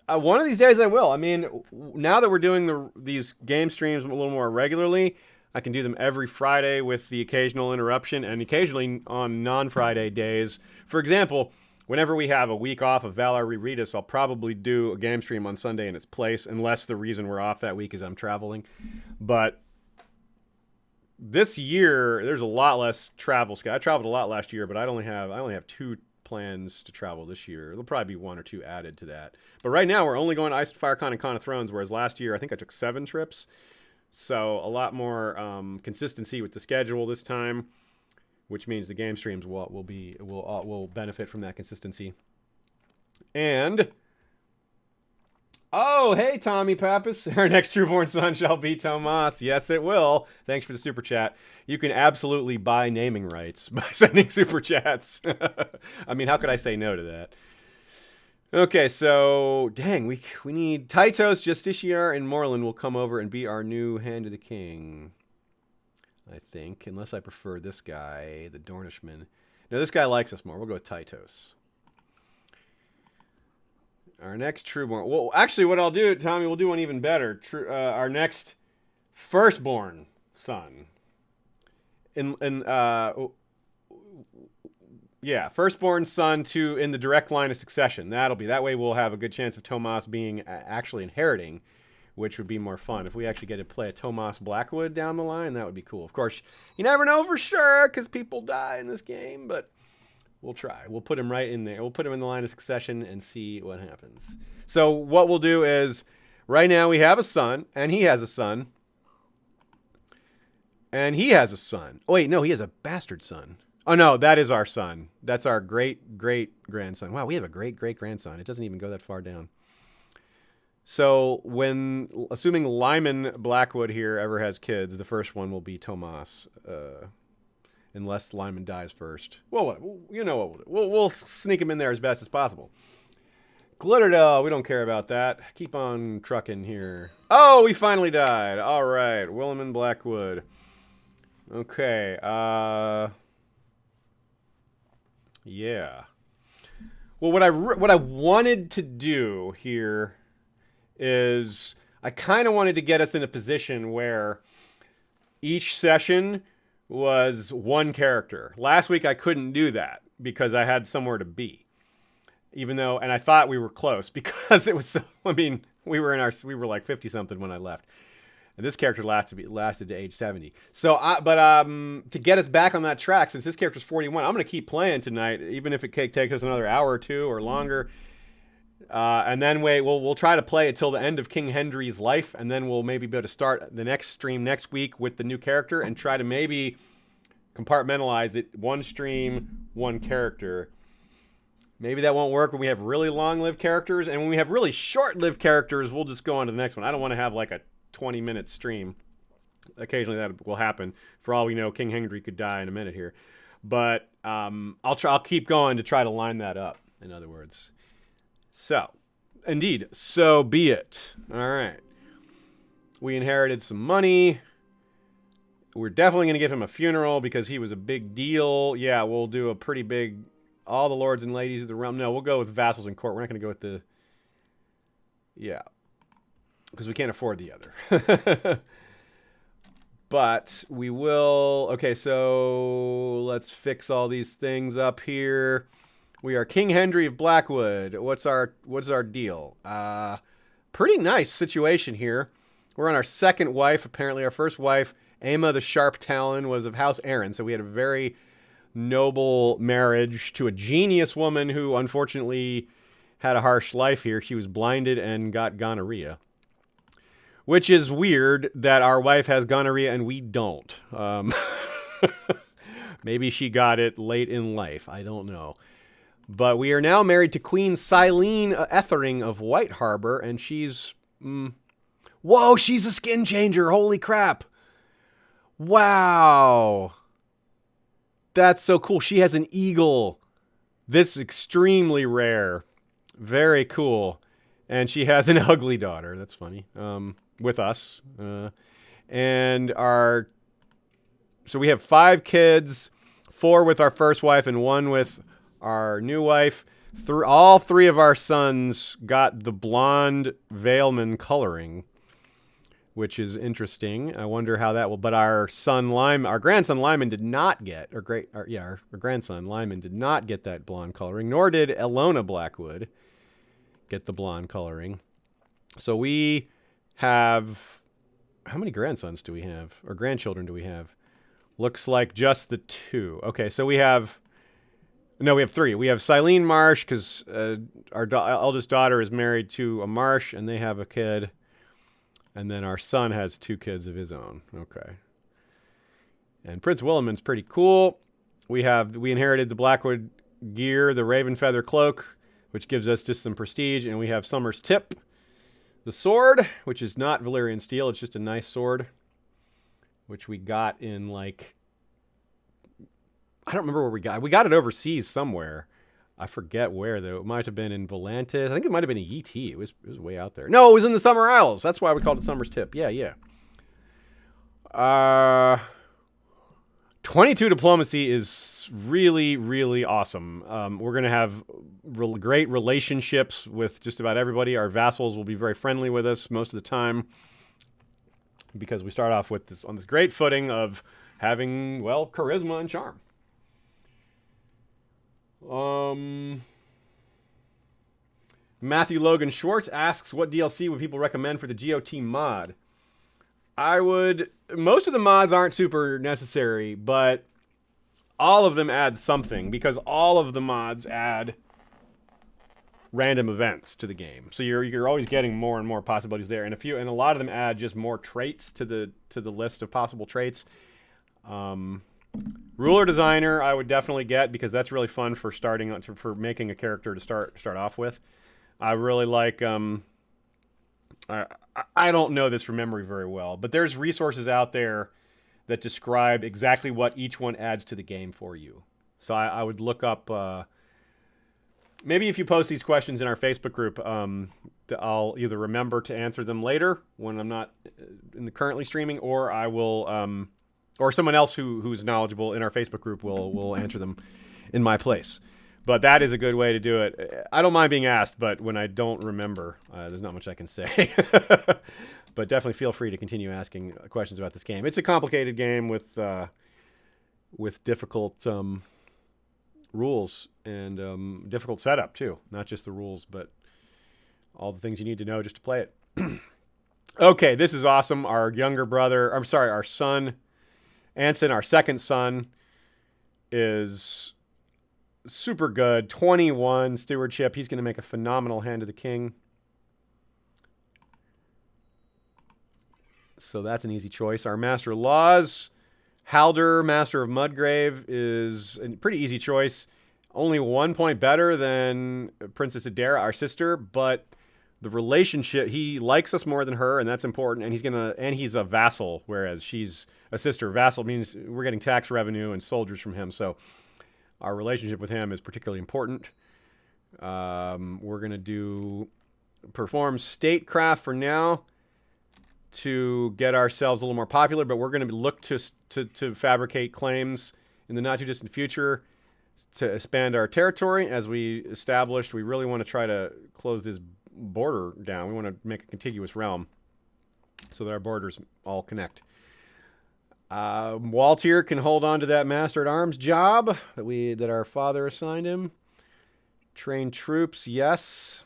one of these days I will. I mean, now that we're doing these game streams a little more regularly, I can do them every Friday with the occasional interruption, and occasionally on non-Friday days. For example, whenever we have a week off of Valar Rereadus, I'll probably do a game stream on Sunday in its place, unless the reason we're off that week is I'm traveling. But this year, there's a lot less travel. I traveled a lot last year, but I only have 2 plans to travel this year. There'll probably be 1 or 2 added to that. But right now, we're only going to Ice and Fire Con and Con of Thrones, whereas last year, I think I took 7 trips. So a lot more consistency with the schedule this time, which means the game streams will benefit from that consistency. And oh, hey, Tommy Pappas. Our next trueborn son shall be Tomas. Yes, it will. Thanks for the super chat. You can absolutely buy naming rights by sending super chats. I mean, how could I say no to that? Okay, so, dang, we need Tytos, Justiciar, and Moreland will come over and be our new Hand of the King, I think, unless I prefer this guy, the Dornishman. No, this guy likes us more. We'll go with Tytos. Our next trueborn. Well, actually, what I'll do, Tommy, we'll do one even better. Our next firstborn son. Firstborn son in the direct line of succession. That way we'll have a good chance of Tomas being actually inheriting, which would be more fun. If we actually get to play a Tomas Blackwood down the line, that would be cool. Of course, you never know for sure because people die in this game, but we'll try. We'll put him right in there. We'll put him in the line of succession and see what happens. So what we'll do is, right now we have a son, and he has a son. And he has a son. Oh, wait, no, he has a bastard son. Oh, no, that is our son. That's our great-great-grandson. Wow, we have a great-great-grandson. It doesn't even go that far down. So assuming Lyman Blackwood here ever has kids, the first one will be Tomas. Unless Lyman dies first. Well, you know what we'll do. We'll sneak him in there as best as possible. Glitterdale, we don't care about that. Keep on trucking here. Oh, we finally died. All right, Willem and Blackwood. Okay, yeah. Well, what I wanted to do here is I kind of wanted to get us in a position where each session was one character. Last week I couldn't do that because I had somewhere to be. Even though, and I thought we were close because it was so, I mean, we were like 50 something when I left. And this character lasted to age 70. So, to get us back on that track, since this character's 41, I'm going to keep playing tonight, even if it takes us another hour or two or longer. And then we'll try to play it till the end of King Hendry's life, and then we'll maybe be able to start the next stream next week with the new character and try to maybe compartmentalize it. One stream, one character. Maybe that won't work when we have really long-lived characters, and when we have really short-lived characters, we'll just go on to the next one. I don't want to have like a 20-minute stream. Occasionally that will happen. For all we know, King Hendry could die in a minute here. But I'll keep going to try to line that up, in other words. So, indeed, so be it. All right. We inherited some money. We're definitely going to give him a funeral because he was a big deal. Yeah, we'll do a pretty big... all the lords and ladies of the realm. No, we'll go with vassals and court. We're not going to go with the... yeah. Because we can't afford the other. But we will... okay, so let's fix all these things up here. We are King Hendry of Blackwood. What's our deal? Pretty nice situation here. We're on our second wife. Apparently our first wife, Aemma the Sharp Talon, was of House Aaron. So we had a very noble marriage to a genius woman who unfortunately had a harsh life here. She was blinded and got gonorrhea. Which is weird that our wife has gonorrhea and we don't. Maybe she got it late in life. I don't know. But we are now married to Queen Silene Ethering of White Harbor, and she's... whoa, she's a skin changer. Holy crap. Wow. That's so cool. She has an eagle. This is extremely rare. Very cool. And she has an ugly daughter. That's funny. With us. And our... so we have 5 kids. 4 with our first wife and 1 with our new wife. All 3 of our sons got the blonde Veilman coloring, which is interesting. I wonder how that will... but our grandson Lyman did not get... our grandson Lyman did not get that blonde coloring, nor did Elona Blackwood get the blonde coloring. So we have... how many grandsons do we have? Or grandchildren do we have? Looks like just the 2. Okay, so we have... no, we have 3. We have Silene Marsh, because our eldest daughter is married to a Marsh, and they have a kid. And then our son has 2 kids of his own. Okay. And Prince William's pretty cool. We inherited the Blackwood gear, the Raven Feather Cloak, which gives us just some prestige. And we have Summer's Tip, the sword, which is not Valyrian steel. It's just a nice sword, which we got in, like... I don't remember where we got it. We got it overseas somewhere. I forget where, though. It might have been in Volantis. I think it might have been in ET. It was way out there. No, it was in the Summer Isles. That's why we called it Summer's Tip. Yeah. 22 diplomacy is really, really awesome. We're going to have great relationships with just about everybody. Our vassals will be very friendly with us most of the time because we start off with on this great footing of having, well, charisma and charm. Matthew Logan Schwartz asks, what DLC would people recommend for the GOT mod? Most of the mods aren't super necessary, but all of them add something, because all of the mods add random events to the game. So you're always getting more and more possibilities there, and a lot of them add just more traits to the list of possible traits. Ruler Designer I would definitely get, because that's really fun for for making a character to start off with. I really like I don't know this from memory very well, but there's resources out there that describe exactly what each one adds to the game for you. So I would look up maybe if you post these questions in our Facebook group, I'll either remember to answer them later when I'm not currently streaming, or I will, or someone else who's knowledgeable in our Facebook group will answer them in my place. But that is a good way to do it. I don't mind being asked, but when I don't remember, there's not much I can say. But definitely feel free to continue asking questions about this game. It's a complicated game with difficult rules and difficult setup too. Not just the rules, but all the things you need to know just to play it. Okay, this is awesome. Our our son, Anson, our second son, is super good. 21 stewardship. He's going to make a phenomenal Hand of the King. So that's an easy choice. Our Master of Laws, Halder, Master of Mudgrave, is a pretty easy choice. Only 1 point better than Princess Adara, our sister, but the relationship, he likes us more than her, and that's important. And he's a vassal, whereas she's a sister. Vassal means we're getting tax revenue and soldiers from him, so our relationship with him is particularly important. We're going to perform statecraft for now to get ourselves a little more popular, but we're going to look to fabricate claims in the not too distant future to expand our territory. As we established, we really want to try to close this border down. We want to make a contiguous realm so that our borders all connect. Waltier can hold on to that Master-at-Arms job that our father assigned him. Train troops, yes.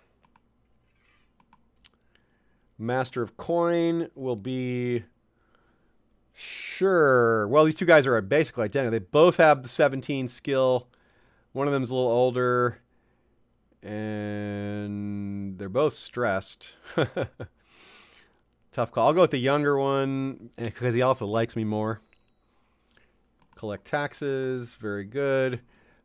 Master of Coin will be... Sure. Well, these two guys are basically identical. They both have the 17 skill. One of them's a little older. And they're both stressed. Tough call. I'll go with the younger one because he also likes me more. Collect taxes. Very good.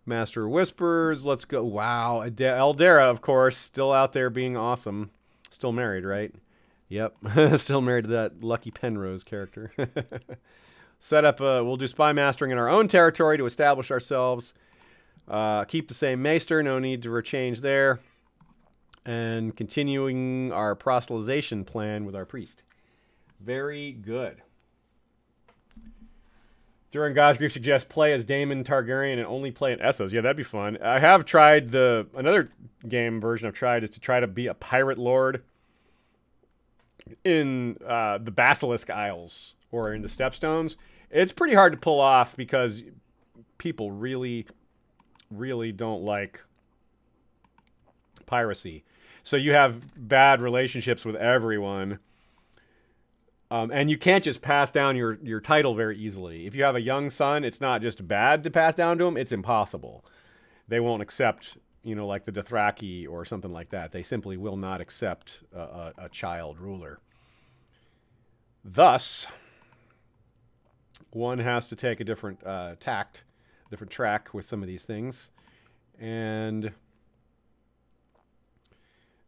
Master of Whispers. Let's go. Wow. Eldera, of course, still out there being awesome. Still married, right? Yep. Still married to that Lucky Penrose character. Set up, we'll do spy mastering in our own territory to establish ourselves. Keep the same maester. No need to change there. And continuing our proselytization plan with our priest. Very good. During God's Grief suggests play as Daemon Targaryen and only play in Essos. Yeah, that'd be fun. I have tried another game version I've tried is to try to be a pirate lord in the Basilisk Isles or in the Stepstones. It's pretty hard to pull off because people really, really don't like piracy. So you have bad relationships with everyone. And you can't just pass down your title very easily. If you have a young son, it's not just bad to pass down to him, it's impossible. They won't accept, like the Dothraki or something like that. They simply will not accept a child ruler. Thus, one has to take a different different track with some of these things. And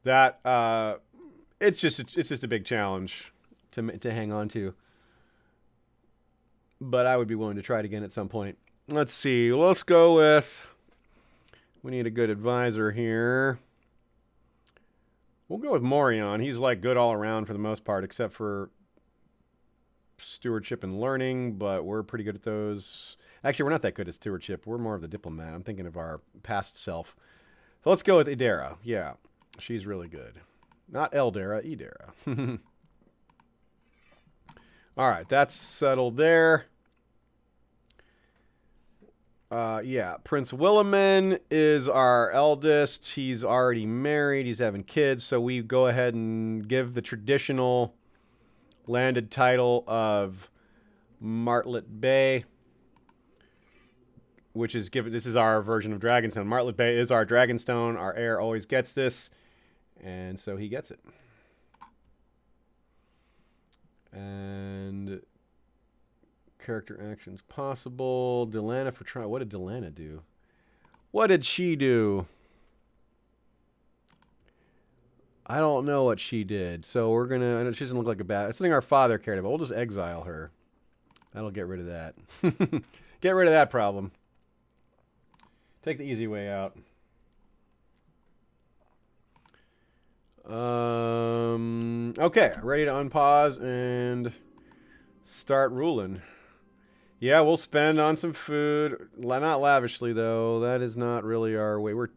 that it's just a big challenge to hang on to. But I would be willing to try it again at some point. Let's see. Let's go with... We need a good advisor here. We'll go with Morion. He's like good all around for the most part, except for stewardship and learning, but we're pretty good at those. Actually, we're not that good at stewardship. We're more of the diplomat. I'm thinking of our past self. So let's go with Idera. Yeah, she's really good. Not Eldera, Idera. All right, that's settled there. Yeah, Prince Williman is our eldest. He's already married. He's having kids. So we go ahead and give the traditional landed title of Martlet Bay, which is given. This is our version of Dragonstone. Martlet Bay is our Dragonstone. Our heir always gets this, and so he gets it. And character actions possible. Delana for trial. What did Delana do? What did she do? I don't know what she did. So we're going to... I know she doesn't look like a bad... It's something our father cared about. We'll just exile her. That'll get rid of that. Get rid of that problem. Take the easy way out. Okay, ready to unpause and start ruling. Yeah, we'll spend on some food. Not lavishly, though. That is not really our way. We're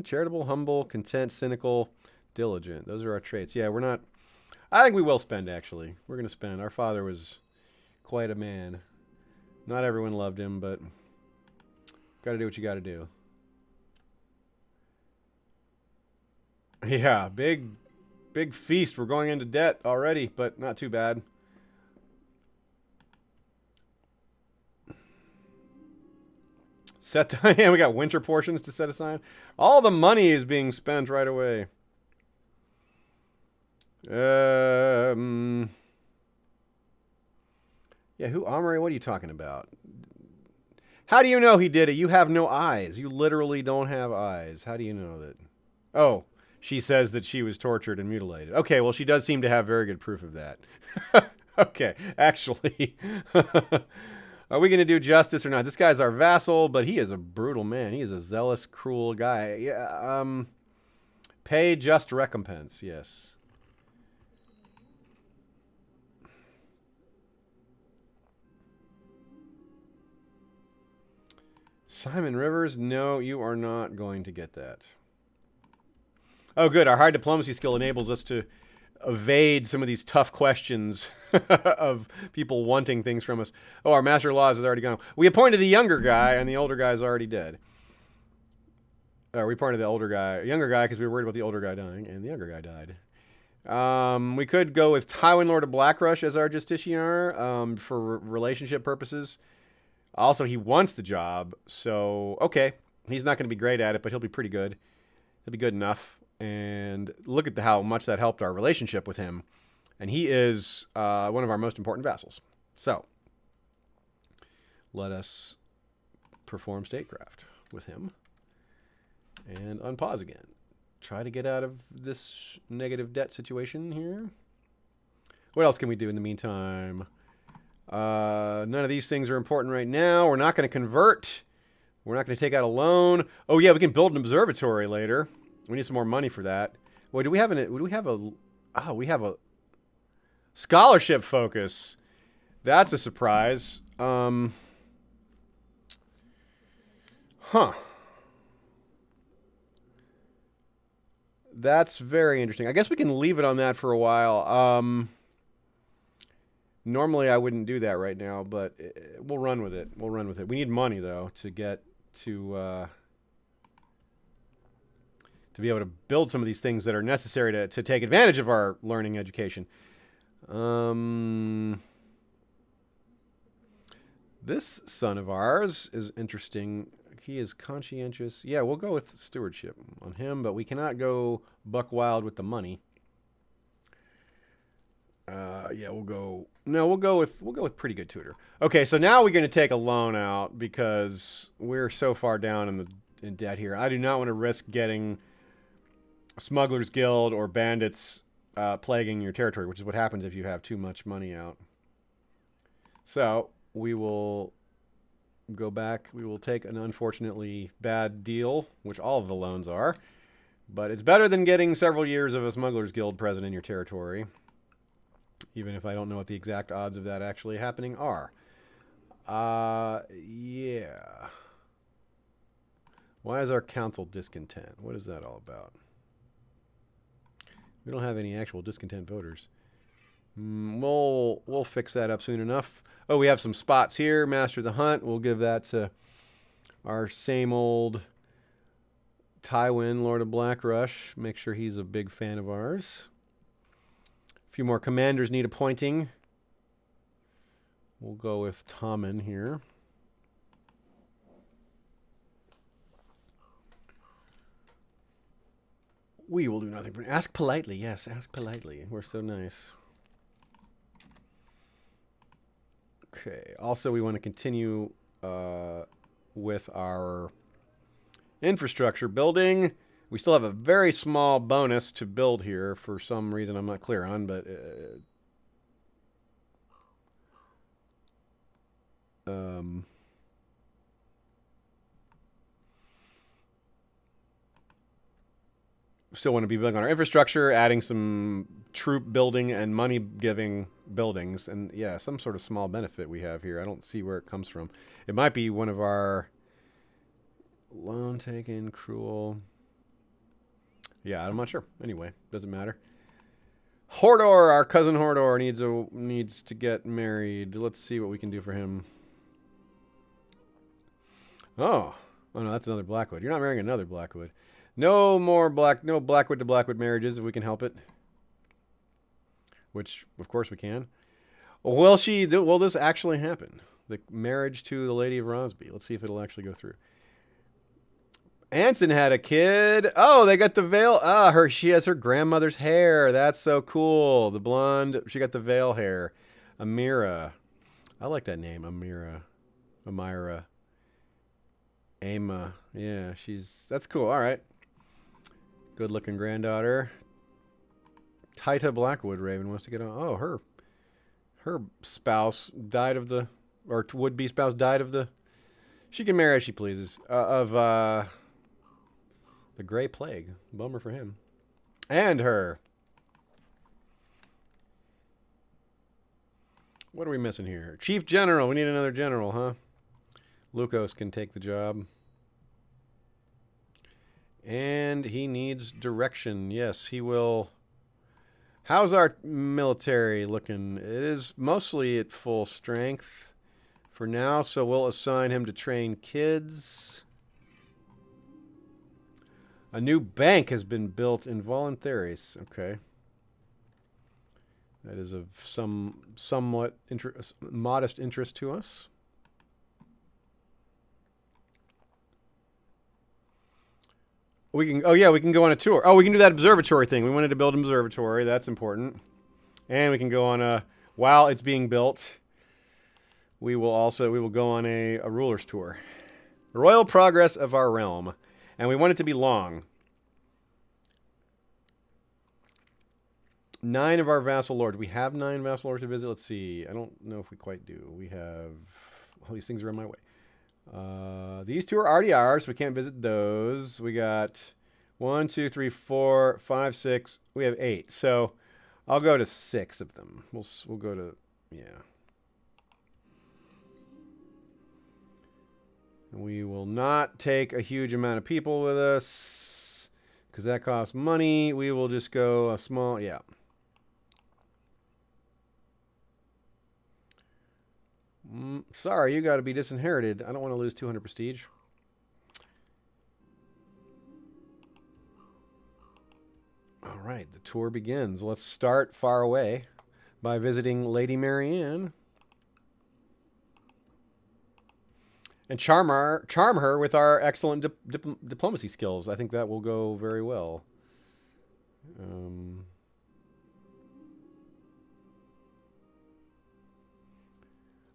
charitable, humble, content, cynical, diligent. Those are our traits. Yeah, we're not... I think we will spend, actually. We're going to spend. Our father was quite a man. Not everyone loved him, but got to do what you got to do. Yeah, big feast. We're going into debt already, but not too bad. Yeah, we got winter portions to set aside. All the money is being spent right away. Yeah, who, Omri? What are you talking about? How do you know he did it? You have no eyes. You literally don't have eyes. How do you know that? Oh, she says that she was tortured and mutilated. Okay, well, she does seem to have very good proof of that. Okay, actually. Are we going to do justice or not? This guy's our vassal, but he is a brutal man. He is a zealous, cruel guy. Yeah, pay just recompense, yes. Simon Rivers, no, you are not going to get that. Oh, good. Our high diplomacy skill enables us to evade some of these tough questions of people wanting things from us. Oh, our master of laws is already gone. We appointed the younger guy, and the older guy's already dead. We appointed the younger guy, because we were worried about the older guy dying, and the younger guy died. We could go with Tywin, Lord of Blackrush, as our justiciar for relationship purposes. Also, he wants the job, so okay. He's not going to be great at it, but he'll be pretty good. He'll be good enough. And look at how much that helped our relationship with him. And he is one of our most important vassals. So, let us perform statecraft with him. And unpause again. Try to get out of this negative debt situation here. What else can we do in the meantime? None of these things are important right now. We're not going to convert. We're not going to take out a loan. Oh, yeah, we can build an observatory later. We need some more money for that. Well, we have a scholarship focus. That's a surprise. Huh. That's very interesting. I guess we can leave it on that for a while. Normally I wouldn't do that right now, but we'll run with it. We'll run with it. We need money, though, to get to be able to build some of these things that are necessary to take advantage of our learning education. This son of ours is interesting. He is conscientious. Yeah, we'll go with stewardship on him, but we cannot go buck wild with the money. Yeah, we'll go with pretty good tutor. Okay, so now we're going to take a loan out because we're so far down in debt here. I do not want to risk getting Smugglers Guild or bandits plaguing your territory, which is what happens if you have too much money out. So we will go back. We will take an unfortunately bad deal, which all of the loans are. But it's better than getting several years of a Smugglers Guild present in your territory, even if I don't know what the exact odds of that actually happening are. Yeah. Why is our council discontent? What is that all about? We don't have any actual discontent voters. We'll fix that up soon enough. Oh, we have some spots here. Master of the Hunt. We'll give that to our same old Tywin, Lord of Blackrush. Make sure he's a big fan of ours. A few more commanders need appointing. We'll go with Tommen here. We will do nothing for... Ask politely. Yes, ask politely. We're so nice. Okay. Also, we want to continue with our infrastructure building. We still have a very small bonus to build here for some reason I'm not clear on, but... still want to be building on our infrastructure, adding some troop building and money giving buildings, and yeah, some sort of small benefit we have here. I don't see where it comes from. It might be one of our loan taken, cruel. Yeah, I'm not sure. Anyway, doesn't matter. Hodor, our cousin Hodor needs to get married. Let's see what we can do for him. Oh no, that's another Blackwood. You're not marrying another Blackwood. No Blackwood to Blackwood marriages if we can help it. Which, of course, we can. Will this actually happen? The marriage to the Lady of Rosby. Let's see if it'll actually go through. Anson had a kid. Oh, they got the veil. She has her grandmother's hair. That's so cool. The blonde. She got the veil hair. Amira. I like that name. Amira. Ama. Yeah, that's cool. All right. Good looking granddaughter. Tita Blackwood Raven wants to get on. Oh, her spouse died of the, or would-be spouse died of the, she can marry as she pleases, of the Gray Plague. Bummer for him. And her. What are we missing here? Chief General. We need another general, huh? Lukos can take the job. And he needs direction. Yes, he will. How's our military looking? It is mostly at full strength for now, so we'll assign him to train kids. A new bank has been built in Voluntaries. Okay. That is of somewhat modest interest to us. We can go on a tour. Oh, we can do that observatory thing. We wanted to build an observatory. That's important. And we can go on while it's being built, we will go on a ruler's tour. The royal progress of our realm. And we want it to be long. 9 of our vassal lords. We have 9 vassal lords to visit. Let's see. I don't know if we quite do. We have all these things are on my way. These 2 are already ours. So we can't visit those. We got 1, 2, 3, 4, 5, 6. We have 8. So I'll go to 6 of them. We'll go to, yeah. We will not take a huge amount of people with us because that costs money. We will just go a small, yeah. Sorry, you got to be disinherited. I don't want to lose 200 prestige. All right, the tour begins. Let's start far away by visiting Lady Marianne. And charm her with our excellent diplomacy skills. I think that will go very well.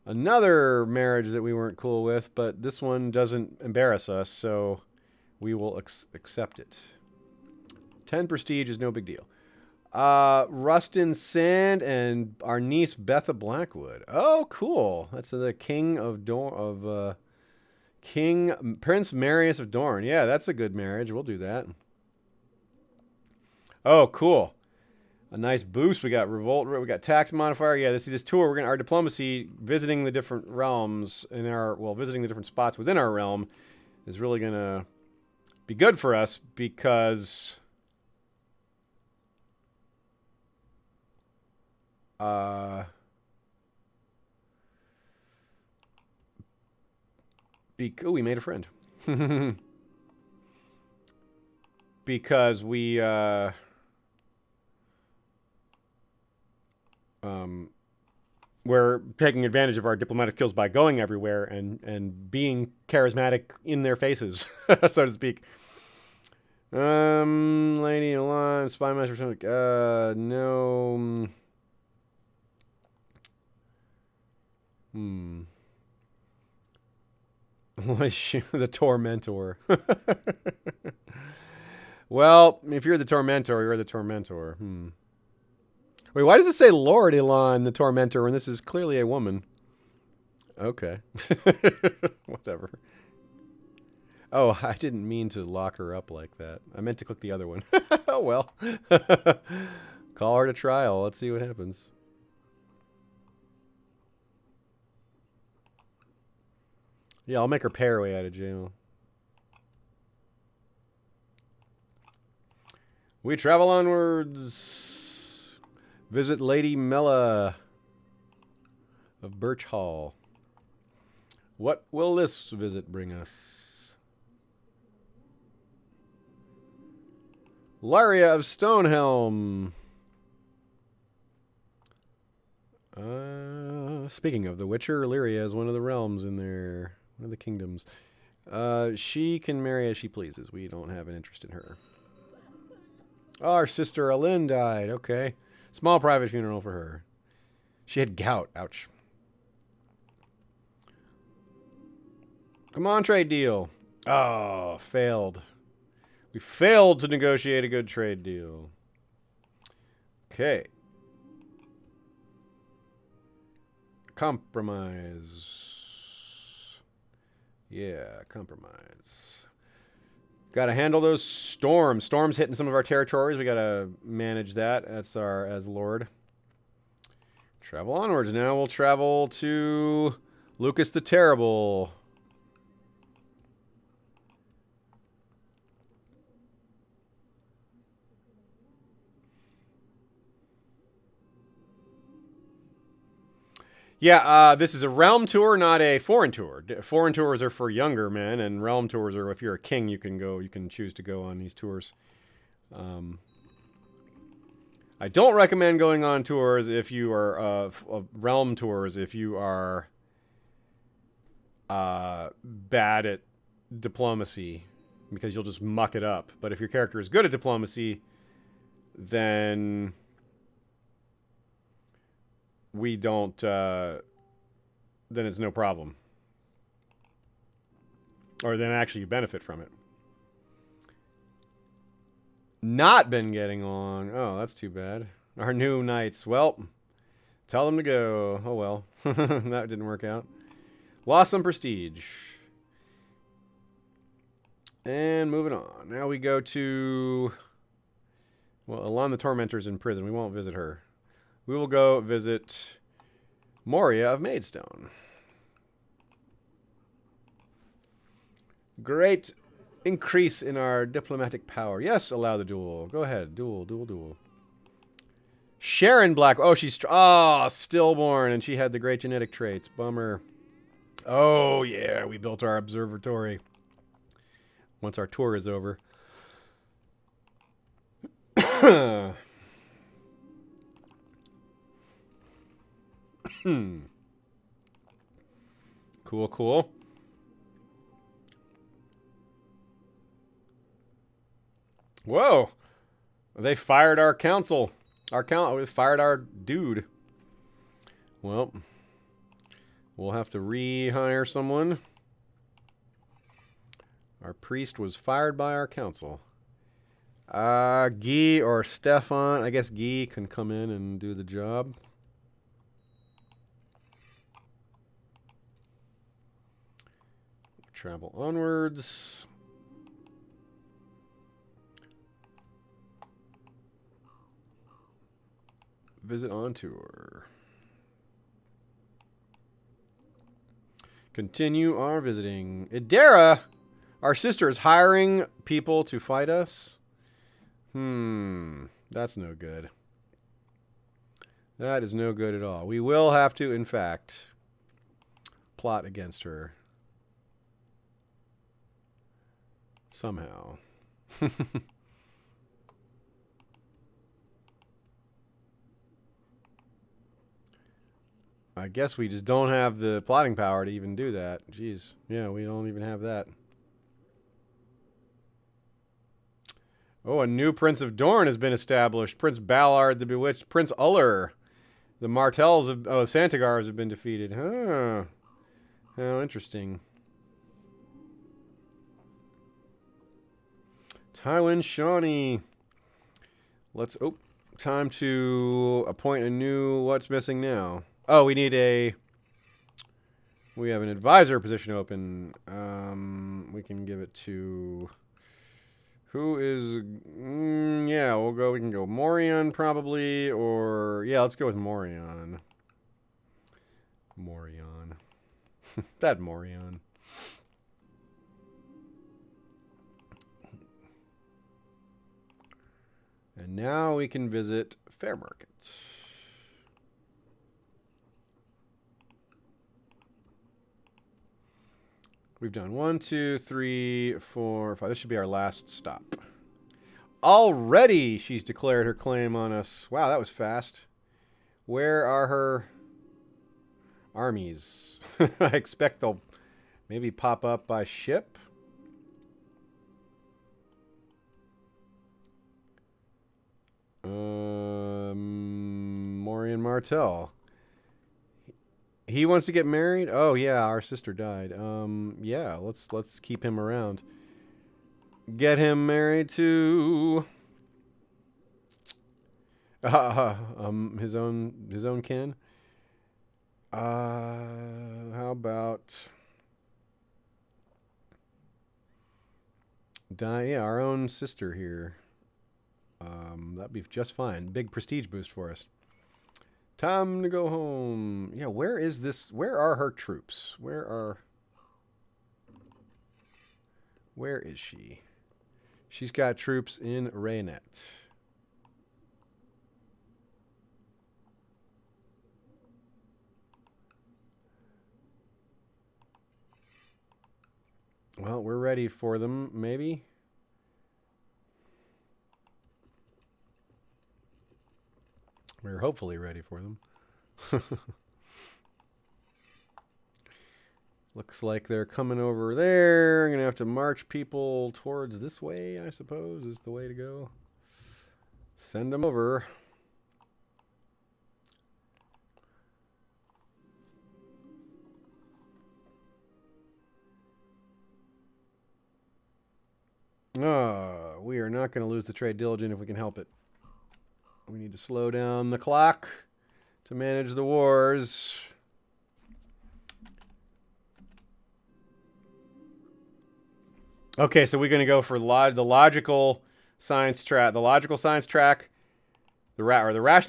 Another marriage that we weren't cool with, but this one doesn't embarrass us, so we will accept it. 10 prestige is no big deal. Rustin Sand and our niece Betha Blackwood. Oh, cool. That's the king of King Prince Marius of Dorne. Yeah, that's a good marriage. We'll do that. Oh, cool. A nice boost. We got revolt. We got tax modifier. Yeah, this tour. We're gonna our diplomacy, visiting the different realms in visiting the different spots within our realm, is really gonna be good for us because we made a friend. Because we're taking advantage of our diplomatic skills by going everywhere and being charismatic in their faces, so to speak. Lady Alon, Spy Master, no. The Tormentor. Well, if you're the Tormentor, you're the Tormentor. Wait, why does it say Lord Elon, the Tormentor, when this is clearly a woman? Okay. Whatever. Oh, I didn't mean to lock her up like that. I meant to click the other one. Oh, well. Call her to trial. Let's see what happens. Yeah, I'll make her pay her way out of jail. We travel onwards. Visit Lady Mella of Birch Hall. What will this visit bring us? Laria of Stonehelm. Speaking of The Witcher, Lyria is one of the realms in there. One of the kingdoms. She can marry as she pleases. We don't have an interest in her. Oh, our sister Alyn died. Okay. Small private funeral for her. She had gout. Ouch. Come on, trade deal. Oh, failed. We failed to negotiate a good trade deal. Okay. Compromise. Yeah, compromise. Got to handle those storms. Storms hitting some of our territories. We got to manage that. That's our as Lord. Travel onwards. Now we'll travel to Lucas the Terrible. Yeah, this is a realm tour, not a foreign tour. Foreign tours are for younger men, and realm tours are if you're a king, you can go. You can choose to go on these tours. I don't recommend going on tours if you are realm tours if you are bad at diplomacy, because you'll just muck it up. But if your character is good at diplomacy, then we don't, then it's no problem. Or then actually you benefit from it. Not been getting along. Oh, that's too bad. Our new knights. Well, tell them to go. Oh, well. That didn't work out. Lost some prestige. And moving on. Now we go to... Well, Alon the Tormentor's in prison. We won't visit her. We will go visit Moria of Maidstone. Great increase in our diplomatic power. Yes, allow the duel. Go ahead. Duel. Sharon Black. Oh, she's... stillborn, and she had the great genetic traits. Bummer. Oh, yeah, we built our observatory. Once our tour is over. Cool. Whoa. They fired our council. We fired our dude. Well, we'll have to rehire someone. Our priest was fired by our council. Guy or Stefan. I guess Guy can come in and do the job. Travel onwards. Visit on tour. Continue our visiting. Idera, our sister, is hiring people to fight us. That's no good. That is no good at all. We will have to, in fact, plot against her. Somehow. I guess we just don't have the plotting power to even do that. Jeez. Yeah, we don't even have that. Oh, a new Prince of Dorne has been established. Prince Ballard the Bewitched. Prince Uller. The Martells of Santagars have been defeated. Huh. How interesting. Tywin Shawnee. Let's... Oh, time to appoint a new... What's missing now? Oh, we need a... We have an advisor position open. We can give it to... Who is... yeah, we'll go... We can go Morion, probably, or... Yeah, let's go with Morion. Morion. That Morion. And now we can visit Fair Market. We've done 1, 2, 3, 4, 5. This should be our last stop. Already she's declared her claim on us. Wow, that was fast. Where are her armies? I expect they'll maybe pop up by ship. Morian Martell. He wants to get married? Oh yeah, our sister died. Yeah, let's keep him around. Get him married to his own kin. How about yeah, our own sister here. That'd be just fine. Big prestige boost for us. Time to go home. Yeah, where is this? Where are her troops? Where is she? She's got troops in Raynet. Well, we're ready for them, maybe. We're hopefully ready for them. Looks like they're coming over there. I'm going to have to march people towards this way, I suppose, is the way to go. Send them over. We are not going to lose the trade diligent if we can help it. We need to slow down the clock to manage the wars. Okay, so we're going to go for the logical science track, the rational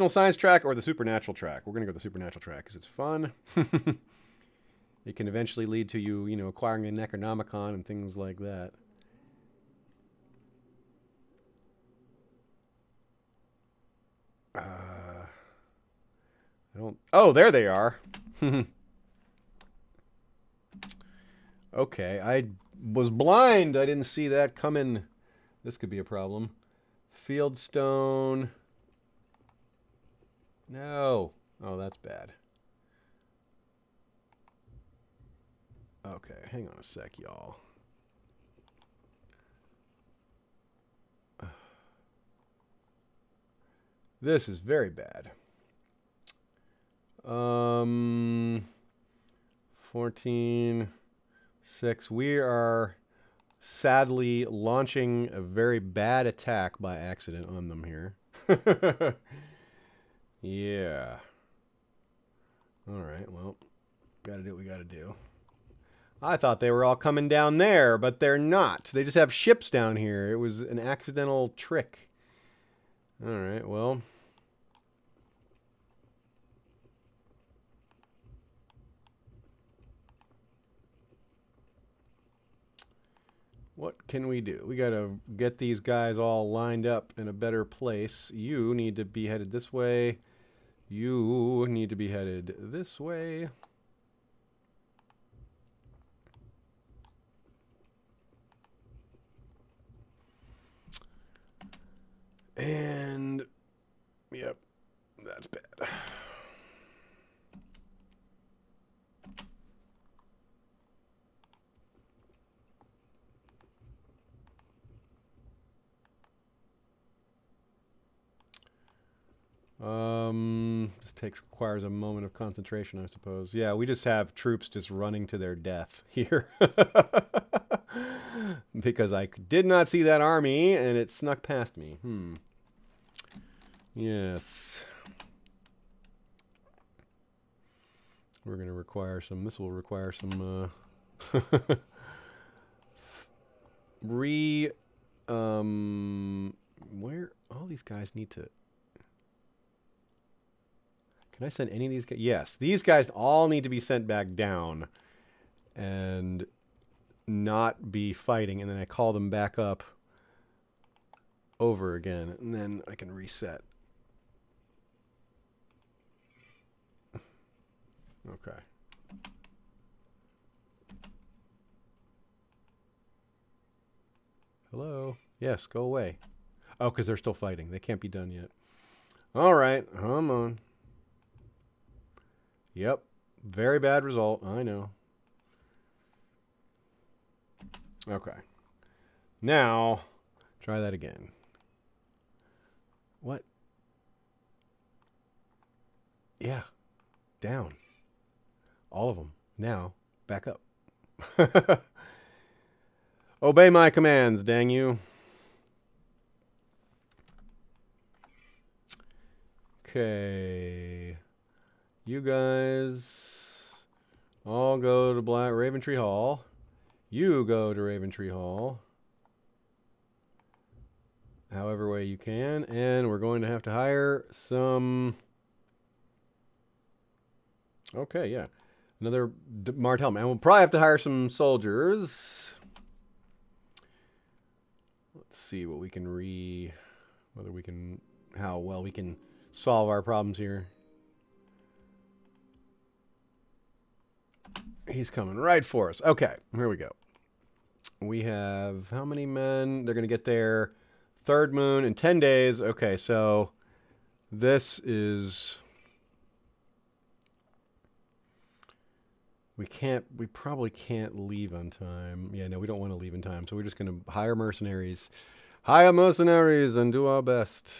science track, or the supernatural track. We're going to go the supernatural track because it's fun. It can eventually lead to you acquiring an Necronomicon and things like that. Oh, there they are. Okay, I was blind. I didn't see that coming. This could be a problem. Fieldstone. No. Oh, that's bad. Okay, hang on a sec, y'all. This is very bad. 14, 6. We are sadly launching a very bad attack by accident on them here. Yeah. All right, well, gotta do what we gotta do. I thought they were all coming down there, but they're not. They just have ships down here. It was an accidental trick. All right, well. What can we do? We got to get these guys all lined up in a better place. You need to be headed this way. You need to be headed this way. And, yep, that's bad. This requires a moment of concentration, I suppose. Yeah, we just have troops just running to their death here. Because I did not see that army, and it snuck past me. Yes. We're going to require some... This will require some... where... All these guys need to... Can I send any of these guys? Yes. These guys all need to be sent back down. And not be fighting. And then I call them back up over again. And then I can reset. Okay. Hello? Yes, go away. Oh, because they're still fighting. They can't be done yet. All right. Come on. Yep. Very bad result. I know. Okay. Now, try that again. What? Yeah. Down. All of them. Now, back up. Obey my commands, dang you. Okay. You guys all go to Raventree Hall. You go to Raventree Hall. However way you can. And we're going to have to hire some... Okay, yeah. Another Martell. And we'll probably have to hire some soldiers. Let's see what we can whether we can... How well we can solve our problems here. He's coming right for us. Okay, here we go. We have how many men? They're going to get there third moon in 10 days. Okay, so this is... We probably can't leave on time. Yeah, no, we don't want to leave in time. So we're just going to hire mercenaries. Hire mercenaries and do our best.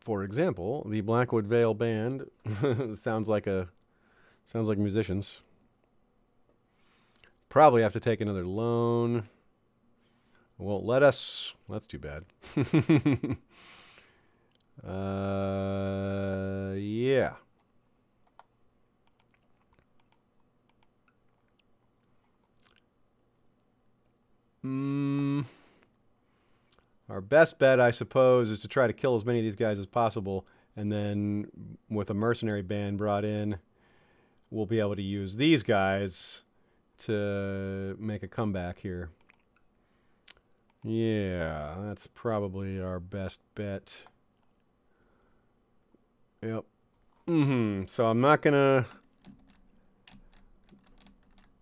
For example, the Blackwood Vale Band sounds like musicians. Probably have to take another loan. Won't let us. That's too bad. Yeah. Our best bet, I suppose, is to try to kill as many of these guys as possible, and then with a mercenary band brought in, we'll be able to use these guys to make a comeback here. Yeah, that's probably our best bet. Yep. So I'm not going to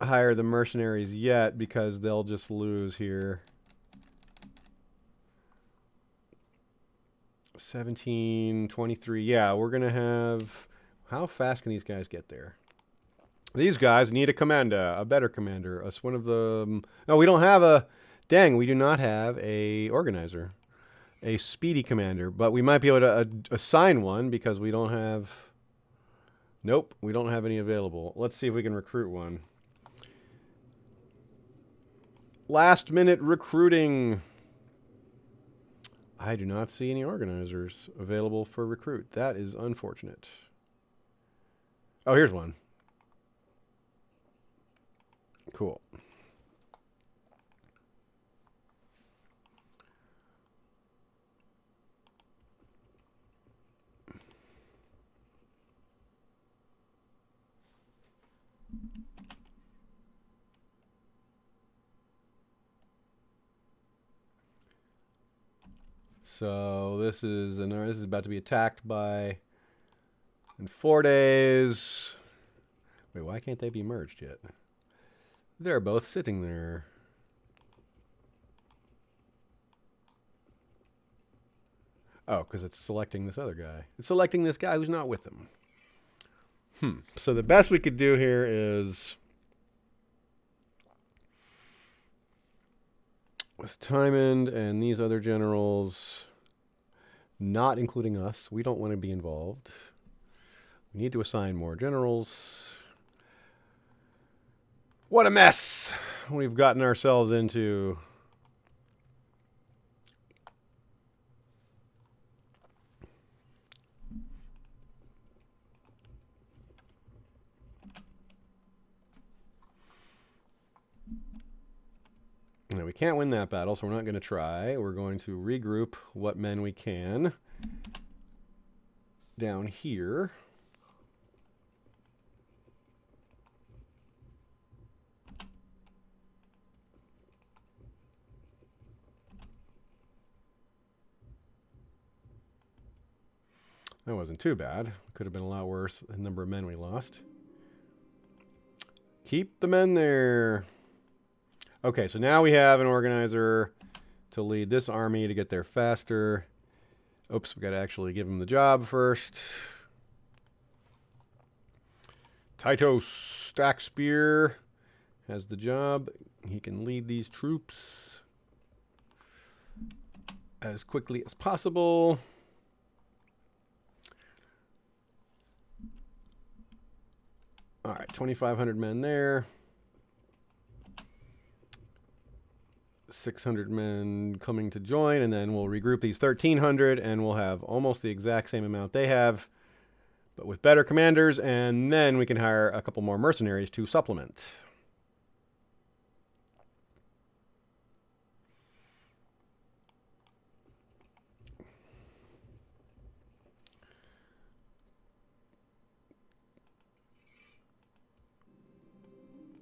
hire the mercenaries yet because they'll just lose here. 1723. Yeah, we're going to have... How fast can these guys get there? These guys need a commander, a better commander. Us one of the... No, we don't have a... Dang, we do not have a organizer. A speedy commander, but we might be able to assign one because we don't have... Nope, we don't have any available. Let's see if we can recruit one. Last minute recruiting. I do not see any organizers available for recruit. That is unfortunate. Oh, here's one. Cool. So this is about to be attacked by in 4 days. Wait, why can't they be merged yet? They're both sitting there. Oh, because it's selecting this other guy. It's selecting this guy who's not with them. So the best we could do here is with Tymond and these other generals, not including us. We don't want to be involved. We need to assign more generals. What a mess we've gotten ourselves into. Now, we can't win that battle, so we're not going to try. We're going to regroup what men we can down here. That wasn't too bad. Could have been a lot worse, the number of men we lost. Keep the men there. Okay, so now we have an organizer to lead this army to get there faster. Oops, we got to actually give him the job first. Titos Stack Spear has the job. He can lead these troops as quickly as possible. All right, 2,500 men there. 600 men coming to join, and then we'll regroup these 1,300, and we'll have almost the exact same amount they have, but with better commanders, and then we can hire a couple more mercenaries to supplement.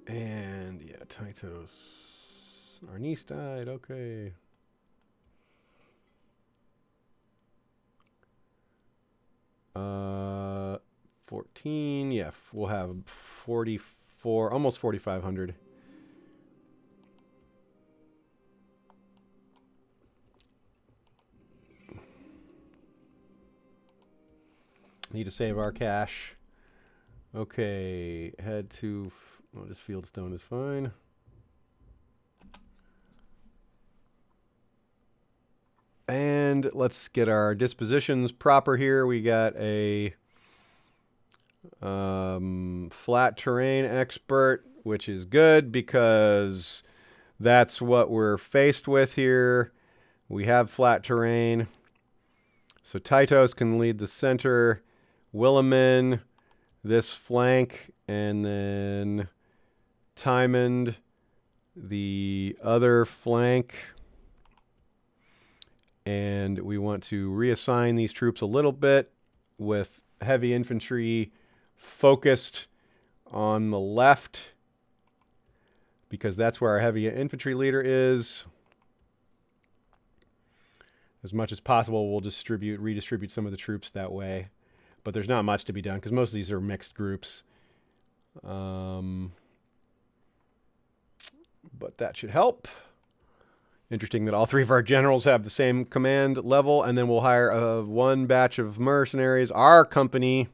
And yeah, Titos. Our niece died, okay. Uh, 14, yeah, we'll have 44, almost 4,500. Need to save our cash. Okay, head to, oh, this fieldstone is fine. And let's get our dispositions proper here. We got a flat terrain expert, which is good because that's what we're faced with here. We have flat terrain. So Titos can lead the center. Williman, this flank, and then Tymond, the other flank. And we want to reassign these troops a little bit with heavy infantry focused on the left because that's where our heavy infantry leader is. As much as possible, we'll redistribute some of the troops that way. But there's not much to be done because most of these are mixed groups. But that should help. Interesting that all three of our generals have the same command level, and then we'll hire one batch of mercenaries, our company,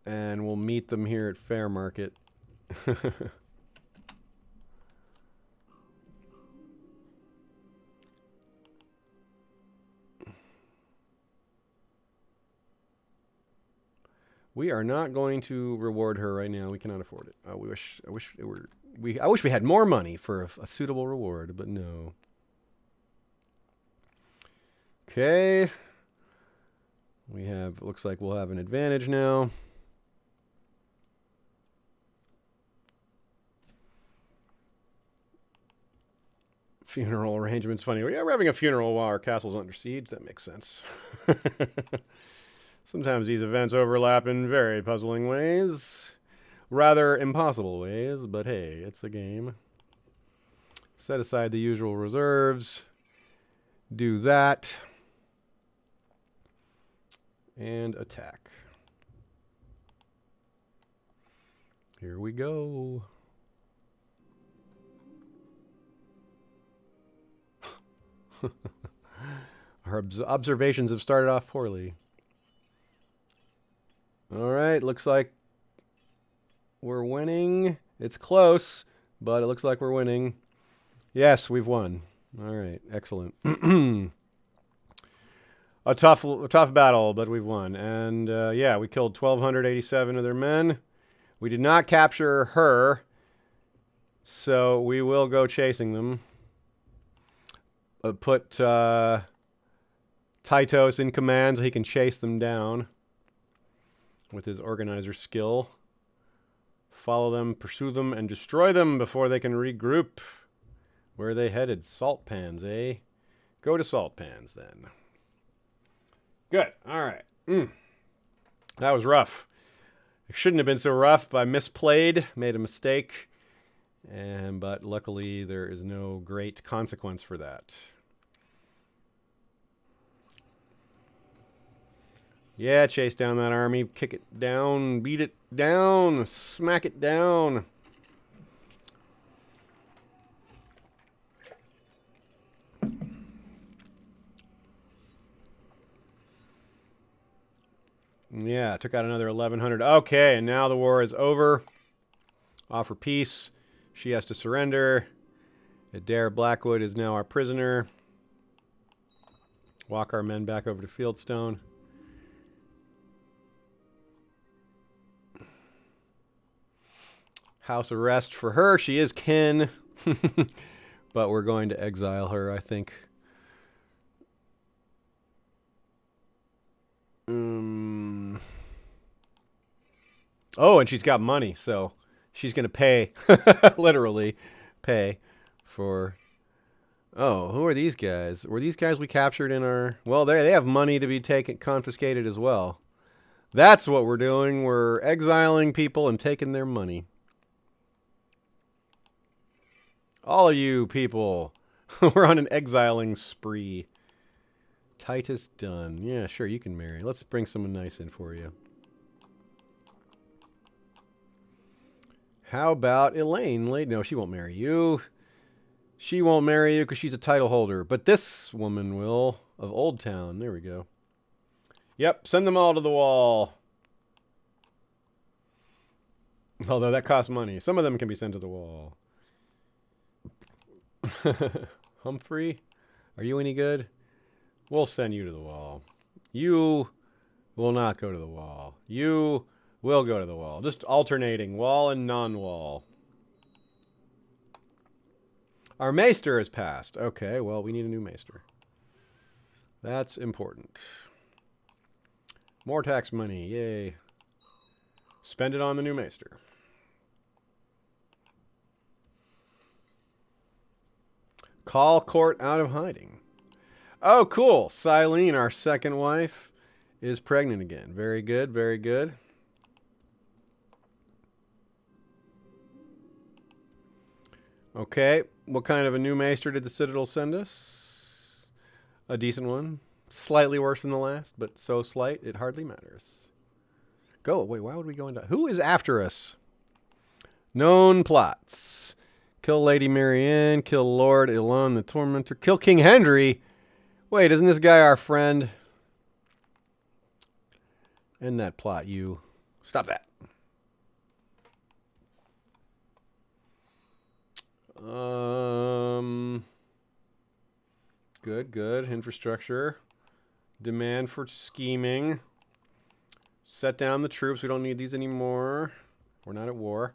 and we'll meet them here at Fair Market. We are not going to reward her right now. We cannot afford it. I wish we had more money for a suitable reward, but no. Okay. Looks like we'll have an advantage now. Funeral arrangements, funny. Yeah, we're having a funeral while our castle's under siege. That makes sense. Sometimes these events overlap in very puzzling ways. Rather impossible ways, but hey, it's a game. Set aside the usual reserves. Do that. And attack. Here we go. Our observations have started off poorly. All right, looks like we're winning. It's close, but it looks like we're winning. Yes, we've won. All right, excellent. A tough battle, but we've won. And yeah, we killed 1,287 of their men. We did not capture her, so we will go chasing them. Put Titos in command so he can chase them down with his organizer skill. Follow them, pursue them, and destroy them before they can regroup. Where are they headed? Salt pans, eh? Go to salt pans, then. Good. All right. That was rough. It shouldn't have been so rough, but I misplayed, made a mistake. But luckily, there is no great consequence for that. Yeah, chase down that army, kick it down, beat it down, smack it down. Yeah, took out another 1,100. Okay, and now the war is over. Offer peace. She has to surrender. Adair Blackwood is now our prisoner. Walk our men back over to Fieldstone. House arrest for her. She is kin. But we're going to exile her, I think. Oh, and she's got money, so she's going to pay, literally pay for... Oh, who are these guys? Were these guys we captured in our... Well, they have money to be confiscated as well. That's what we're doing. We're exiling people and taking their money. All of you people, we're on an exiling spree. Titus Dunn. Yeah, sure, you can marry. Let's bring someone nice in for you. How about Elaine? No, she won't marry you. She won't marry you because she's a title holder. But this woman will, of Old Town. There we go. Yep, send them all to the wall. Although that costs money. Some of them can be sent to the wall. Humphrey, are you any good? We'll send you to the wall. You will not go to the wall. You will go to the wall. Just alternating wall and non-wall. Our maester has passed. Okay, well, we need a new maester. That's important. More tax money. Yay. Spend it on the new maester. Call court out of hiding. Oh, cool. Silene, our second wife, is pregnant again. Very good, very good. Okay, what kind of a new maester did the Citadel send us? A decent one. Slightly worse than the last, but so slight it hardly matters. Go. Wait, why would we go into... Who is after us? Known plots. Kill Lady Marianne. Kill Lord Elon the Tormentor. Kill King Hendry. Wait, isn't this guy our friend? End that plot, you. Stop that. Good, good. Infrastructure. Demand for scheming. Set down the troops. We don't need these anymore. We're not at war.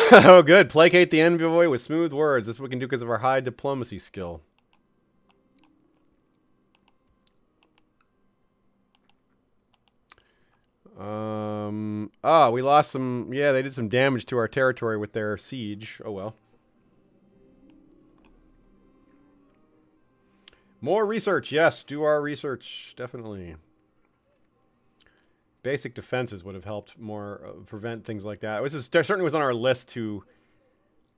Oh, good. Placate the envoy with smooth words. This is what we can do because of our high diplomacy skill. We lost some... Yeah, they did some damage to our territory with their siege. Oh, well. More research. Yes, do our research. Definitely. Basic defenses would have helped more prevent things like that. This certainly was on our list to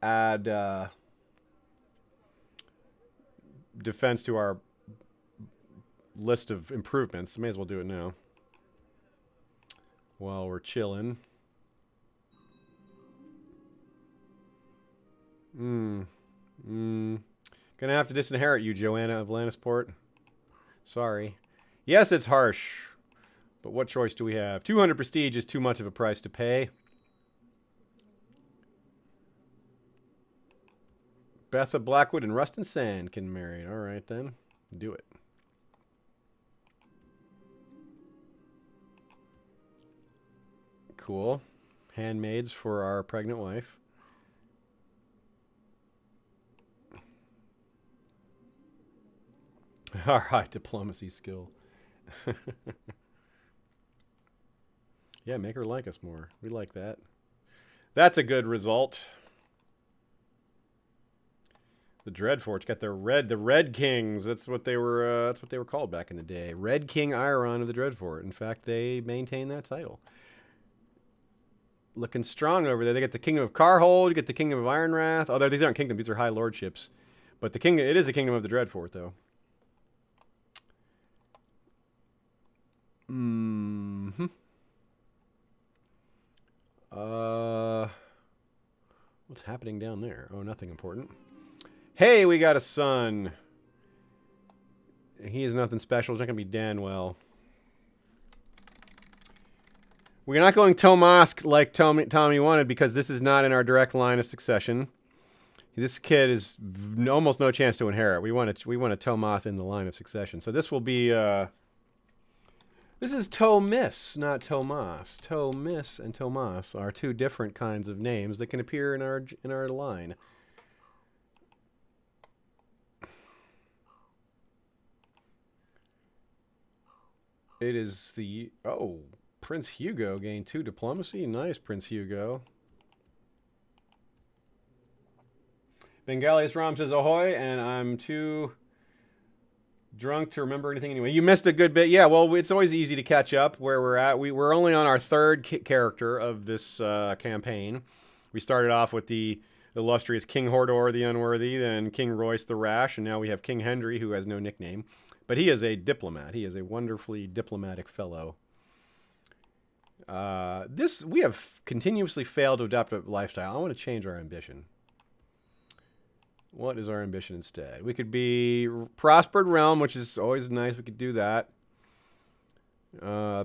add defense to our list of improvements. May as well do it now. While we're chilling. Gonna have to disinherit you, Joanna of Lannisport. Sorry. Yes, it's harsh. But what choice do we have? 200 prestige is too much of a price to pay. Betha Blackwood and Rustin Sand can marry. All right, then. Do it. Cool. Handmaids for our pregnant wife. All right, diplomacy skill. Yeah, make her like us more. We like that. That's a good result. The Dreadforts got the Red Kings. That's what they were. That's what they were called back in the day. Red King Iron of the Dreadfort. In fact, they maintain that title. Looking strong over there. They get the Kingdom of Carhold. You get the Kingdom of Ironwrath. Oh, these aren't kingdoms. These are high lordships. But the kingdom, it is a kingdom of the Dreadfort, though. Mm-hmm. What's happening down there? Oh, nothing important. Hey, we got a son. He is nothing special. It's not going to be Danwell. We're not going Tomask like Tommy wanted because this is not in our direct line of succession. This kid is almost no chance to inherit. We want a Tomas in the line of succession. So this will be... this is Tomiss, not Tomas. Tomiss and Tomas are two different kinds of names that can appear in our line. It is the... Oh, Prince Hugo gained 2 diplomacy. Nice, Prince Hugo. Bengalius Ram says ahoy, and I'm too drunk to remember anything anyway. You missed a good bit. Yeah, well, it's always easy to catch up where we're at. We're only on our 3rd character of this campaign. We started off with the illustrious King Hodor the Unworthy, then King Royce the Rash, and now we have King Hendry, who has no nickname. But he is a diplomat. He is a wonderfully diplomatic fellow. We have continuously failed to adopt a lifestyle. I want to change our ambition. What is our ambition instead? We could be Prospered Realm, which is always nice. We could do that.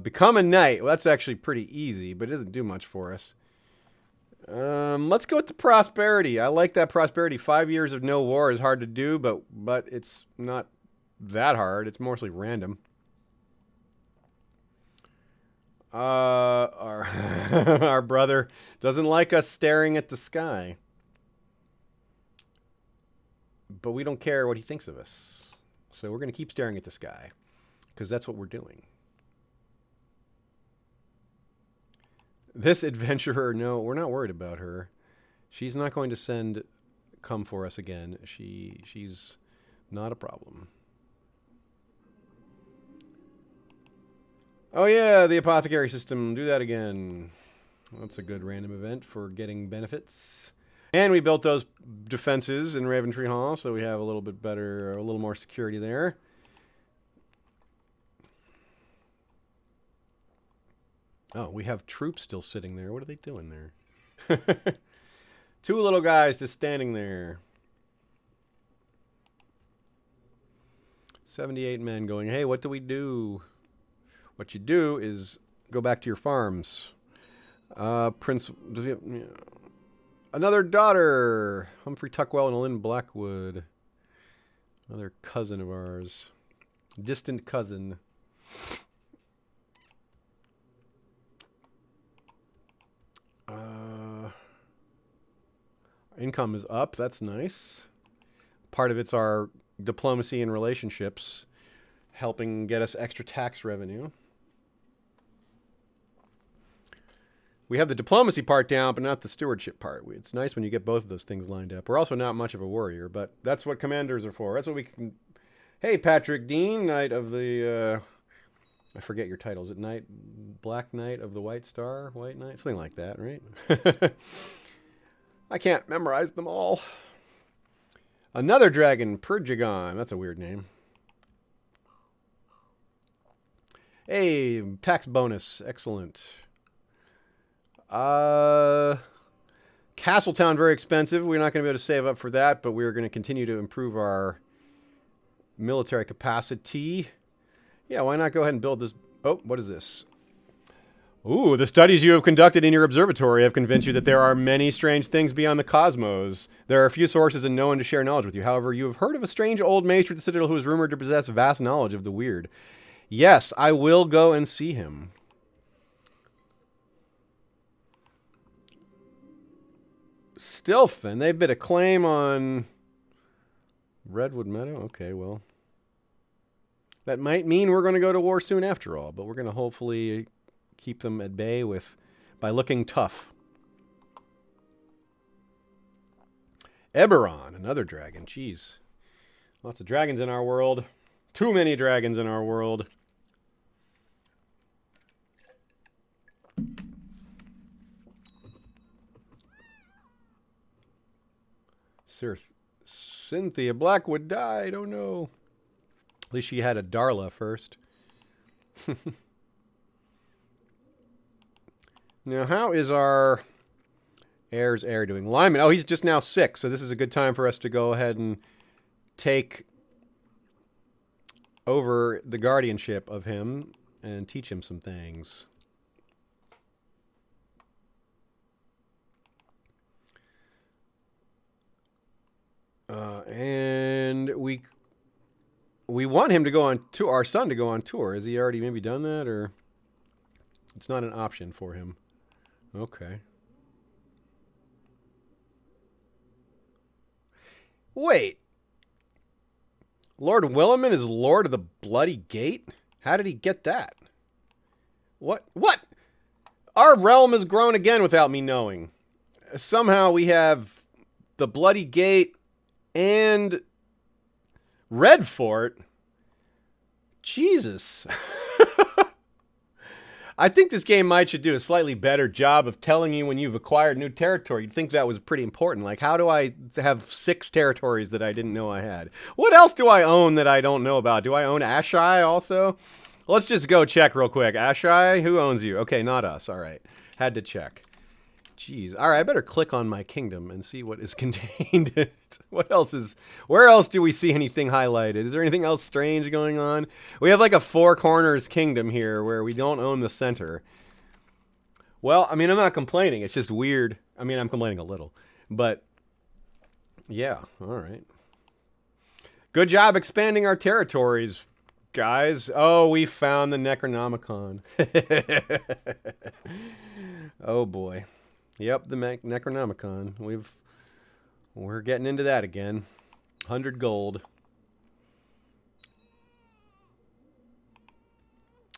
Become a knight. Well, that's actually pretty easy, but it doesn't do much for us. Let's go with the prosperity. I like that prosperity. 5 years of no war is hard to do, but it's not that hard. It's mostly random. Our brother doesn't like us staring at the sky. But we don't care what he thinks of us. So we're going to keep staring at the sky. Because that's what we're doing. This adventurer, no, we're not worried about her. She's not going to come for us again. She's not a problem. Oh yeah, the apothecary system. Do that again. That's a good random event for getting benefits. And we built those defenses in Raventree Hall, so we have a little bit better, a little more security there. Oh, we have troops still sitting there. What are they doing there? 2 little guys just standing there. 78 men going, hey, what do we do? What you do is go back to your farms. Prince... Another daughter! Humphrey Tuckwell and Lynn Blackwood. Another cousin of ours. Distant cousin. Income is up. That's nice. Part of it's our diplomacy and relationships, helping get us extra tax revenue. We have the diplomacy part down, but not the stewardship part. It's nice when you get both of those things lined up. We're also not much of a warrior, but that's what commanders are for. That's what we can... Hey, Patrick Dean, Knight of the... I forget your title. Is it Knight? Black Knight of the White Star? White Knight? Something like that, right? I can't memorize them all. Another dragon, Perdigon. That's a weird name. Hey, tax bonus. Excellent. Castletown, very expensive. We're not going to be able to save up for that, but we're going to continue to improve our military capacity. Yeah, why not go ahead and build this? Oh, what is this? Ooh, the studies you have conducted in your observatory have convinced you that there are many strange things beyond the cosmos. There are few sources and no one to share knowledge with you. However, you have heard of a strange old maester at the Citadel who is rumored to possess vast knowledge of the weird. Yes, I will go and see him. Stilfen, they bid a claim on Redwood Meadow? Okay, well. That might mean we're going to go to war soon after all, but we're going to hopefully keep them at bay by looking tough. Eberron, another dragon. Jeez. Lots of dragons in our world. Too many dragons in our world. Sir Cynthia Blackwood died. Oh no. At least she had a Darla first. Now, how is our heir's heir doing? Lyman. Oh, he's just now 6, so this is a good time for us to go ahead and take over the guardianship of him and teach him some things. And we want him to go on tour, our son to go on tour. Has he already maybe done that, or it's not an option for him? Okay. Wait. Lord Williman is Lord of the Bloody Gate? How did he get that? What? What? Our realm has grown again without me knowing. Somehow we have the Bloody Gate and Red Fort. Jesus. I think this game should do a slightly better job of telling you when you've acquired new territory. You'd think that was pretty important. Like, how do I have 6 territories that I didn't know I had? What else do I own that I don't know about? Do I own Ashai also? Let's just go check real quick. Ashai, who owns you? Okay, not us. All right. Had to check. Jeez. All right, I better click on my kingdom and see what is contained in it. What else is... Where else do we see anything highlighted? Is there anything else strange going on? We have like a 4 corners kingdom here where we don't own the center. Well, I mean, I'm not complaining. It's just weird. I mean, I'm complaining a little. But, yeah. All right. Good job expanding our territories, guys. Oh, we found the Necronomicon. Oh, boy. Yep, the Necronomicon. We're getting into that again. 100 gold.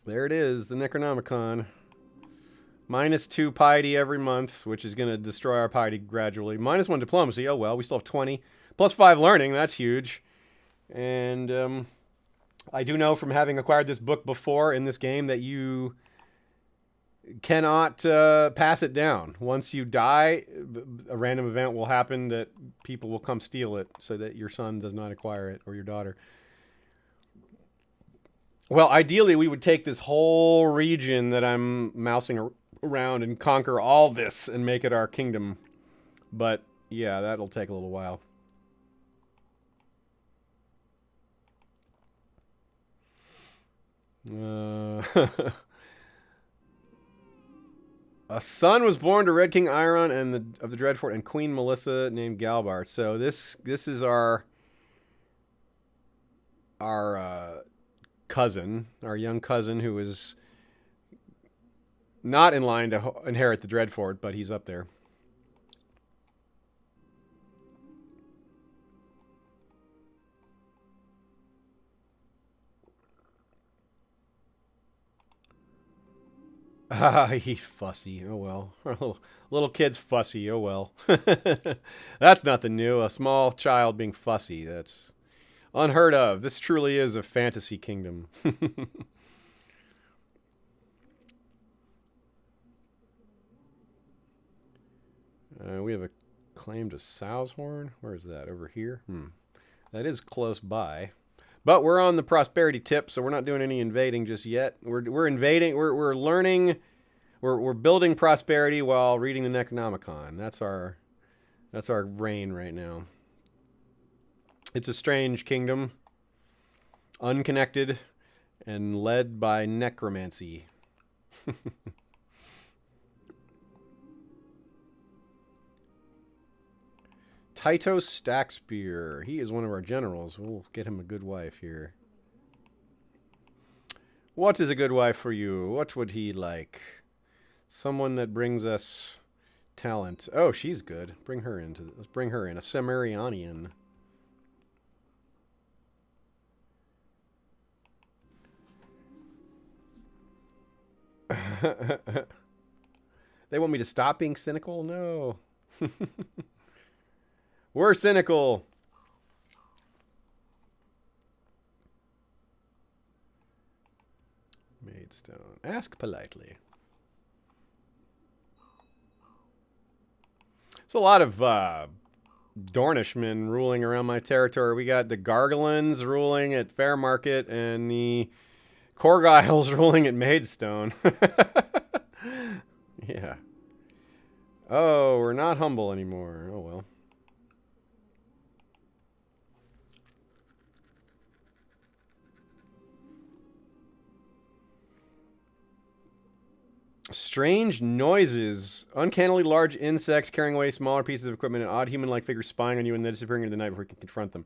There it is, the Necronomicon. -2 piety every month, which is going to destroy our piety gradually. -1 diplomacy. Oh well, we still have 20. +5 learning. That's huge. And I do know from having acquired this book before in this game that you cannot pass it down. Once you die, a random event will happen that people will come steal it so that your son does not acquire it, or your daughter. Well, ideally, we would take this whole region that I'm mousing around and conquer all this and make it our kingdom. But, yeah, that'll take a little while. A son was born to Red King Iron and of the Dreadfort and Queen Melissa named Galbart. So this is our cousin, our young cousin, who is not in line to inherit the Dreadfort, but he's up there. Ah, he's fussy. Oh, well. Little kid's fussy. Oh, well. That's nothing new. A small child being fussy. That's unheard of. This truly is a fantasy kingdom. We have a claim to Sowshorn. Where is that? Over here? That is close by. But we're on the prosperity tip, so we're not doing any invading just yet. We're invading. We're learning. We're building prosperity while reading the Necronomicon. That's our reign right now. It's a strange kingdom, unconnected, and led by necromancy. Tyto Stackspear. He is one of our generals. We'll get him a good wife here. What is a good wife for you? What would he like? Someone that brings us talent. Oh, she's good. Let's bring her in. A Cimmerianian. They want me to stop being cynical? No. We're cynical. Maidstone. Ask politely. There's a lot of Dornishmen ruling around my territory. We got the Gargolins ruling at Fairmarket and the Corgyles ruling at Maidstone. Yeah. Oh, we're not humble anymore. Oh, well. Strange noises. Uncannily large insects carrying away smaller pieces of equipment and odd human-like figures spying on you and then disappearing into the night before you can confront them.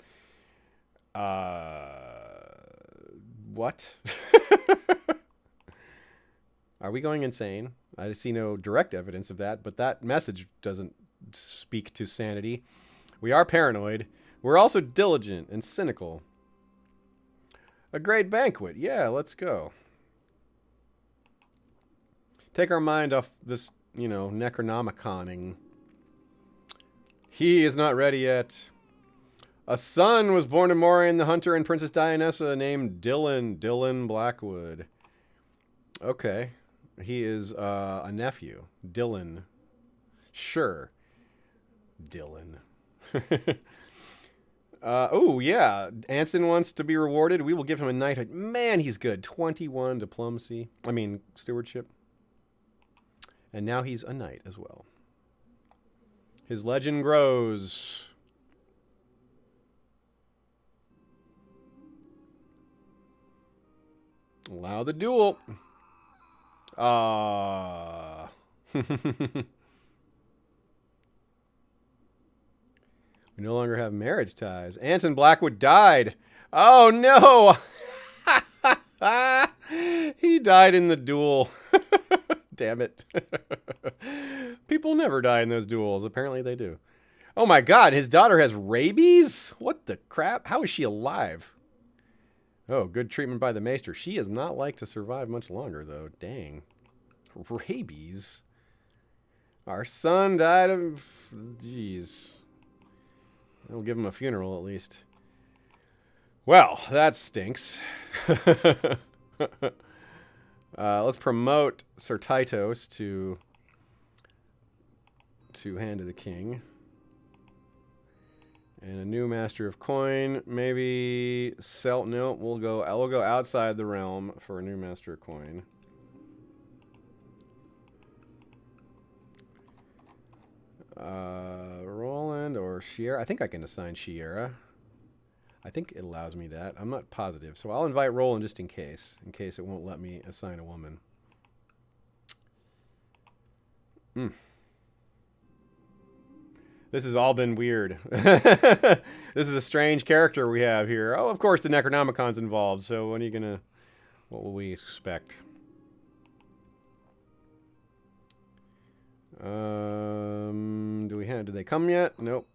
What? Are we going insane? I see no direct evidence of that, but that message doesn't speak to sanity. We are paranoid. We're also diligent and cynical. A great banquet. Yeah, let's go. Take our mind off this, Necronomiconing. He is not ready yet. A son was born to Moraine the Hunter and Princess Dionysa named Dylan Blackwood. Okay. He is a nephew. Dylan. Sure. Dylan. Oh, yeah. Anson wants to be rewarded. We will give him a knighthood. Man, he's good. 21 diplomacy. Stewardship. And now he's a knight as well. His legend grows. Allow the duel. We no longer have marriage ties. Anson Blackwood died. Oh, no. He died in the duel. Damn it. People never die in those duels. Apparently they do. Oh my god, his daughter has rabies? What the crap? How is she alive? Oh, good treatment by the maester. She is not like to survive much longer, though. Dang. Rabies? Our son died of... Jeez. We'll give him a funeral, at least. Well, that stinks. Let's promote Sir Titos to Hand of the King. And a new Master of Coin. Maybe sell... No, we'll go outside the realm for a new Master of Coin. Roland or Shiera. I think I can assign Shiera. I think it allows me that. I'm not positive. So I'll invite Roland just in case it won't let me assign a woman. This has all been weird. This is a strange character we have here. Oh, of course the Necronomicon's involved. So what will we expect? Did they come yet? Nope.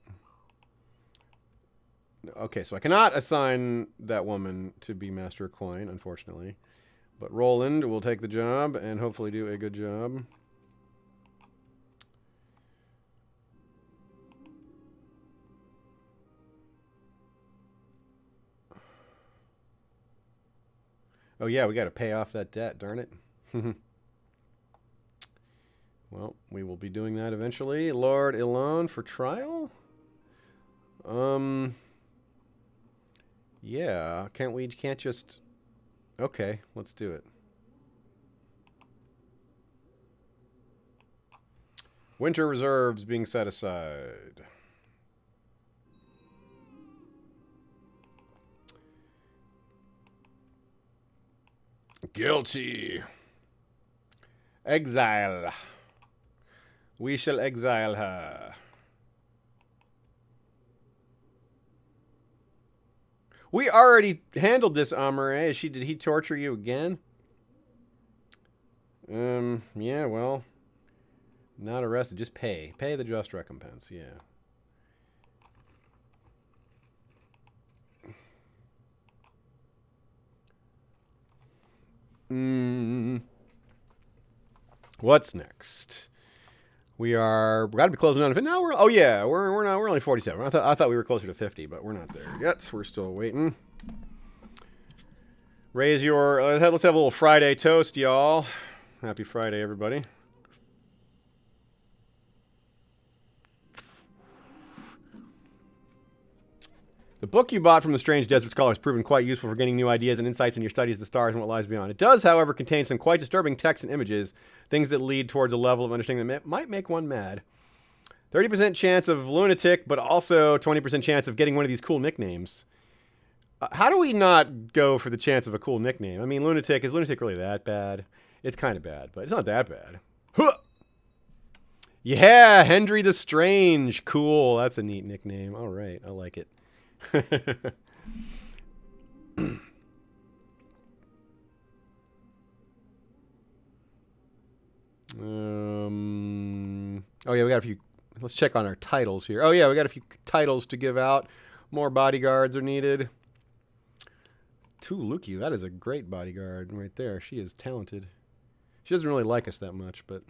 Okay, so I cannot assign that woman to be Master of Coin, unfortunately. But Roland will take the job and hopefully do a good job. Oh yeah, we got to pay off that debt, darn it. Well, we will be doing that eventually. Lord Elon for trial? Yeah, can't just... Okay, let's do it. Winter reserves being set aside. Guilty. Exile. We shall exile her. We already handled this, Amare. Did he torture you again? Yeah, well. Not arrested, just pay. Pay the just recompense, yeah. What's next? We got to be closing on it. No, we're only 47. I thought we were closer to 50, but we're not there yet. We're still waiting. Let's have a little Friday toast, y'all. Happy Friday, everybody. The book you bought from the Strange Desert Scholar has proven quite useful for gaining new ideas and insights in your studies of the stars and what lies beyond. It does, however, contain some quite disturbing text and images, things that lead towards a level of understanding that might make one mad. 30% chance of lunatic, but also 20% chance of getting one of these cool nicknames. How do we not go for the chance of a cool nickname? I mean, lunatic, is lunatic really that bad? It's kind of bad, but it's not that bad. Huh! Yeah, Hendry the Strange. Cool. That's a neat nickname. All right, I like it. Oh yeah, we got a few. Let's check on our titles here. Oh yeah, we got a few titles to give out. More bodyguards are needed. Luki, that is a great bodyguard right there. She is talented. She doesn't really like us that much, but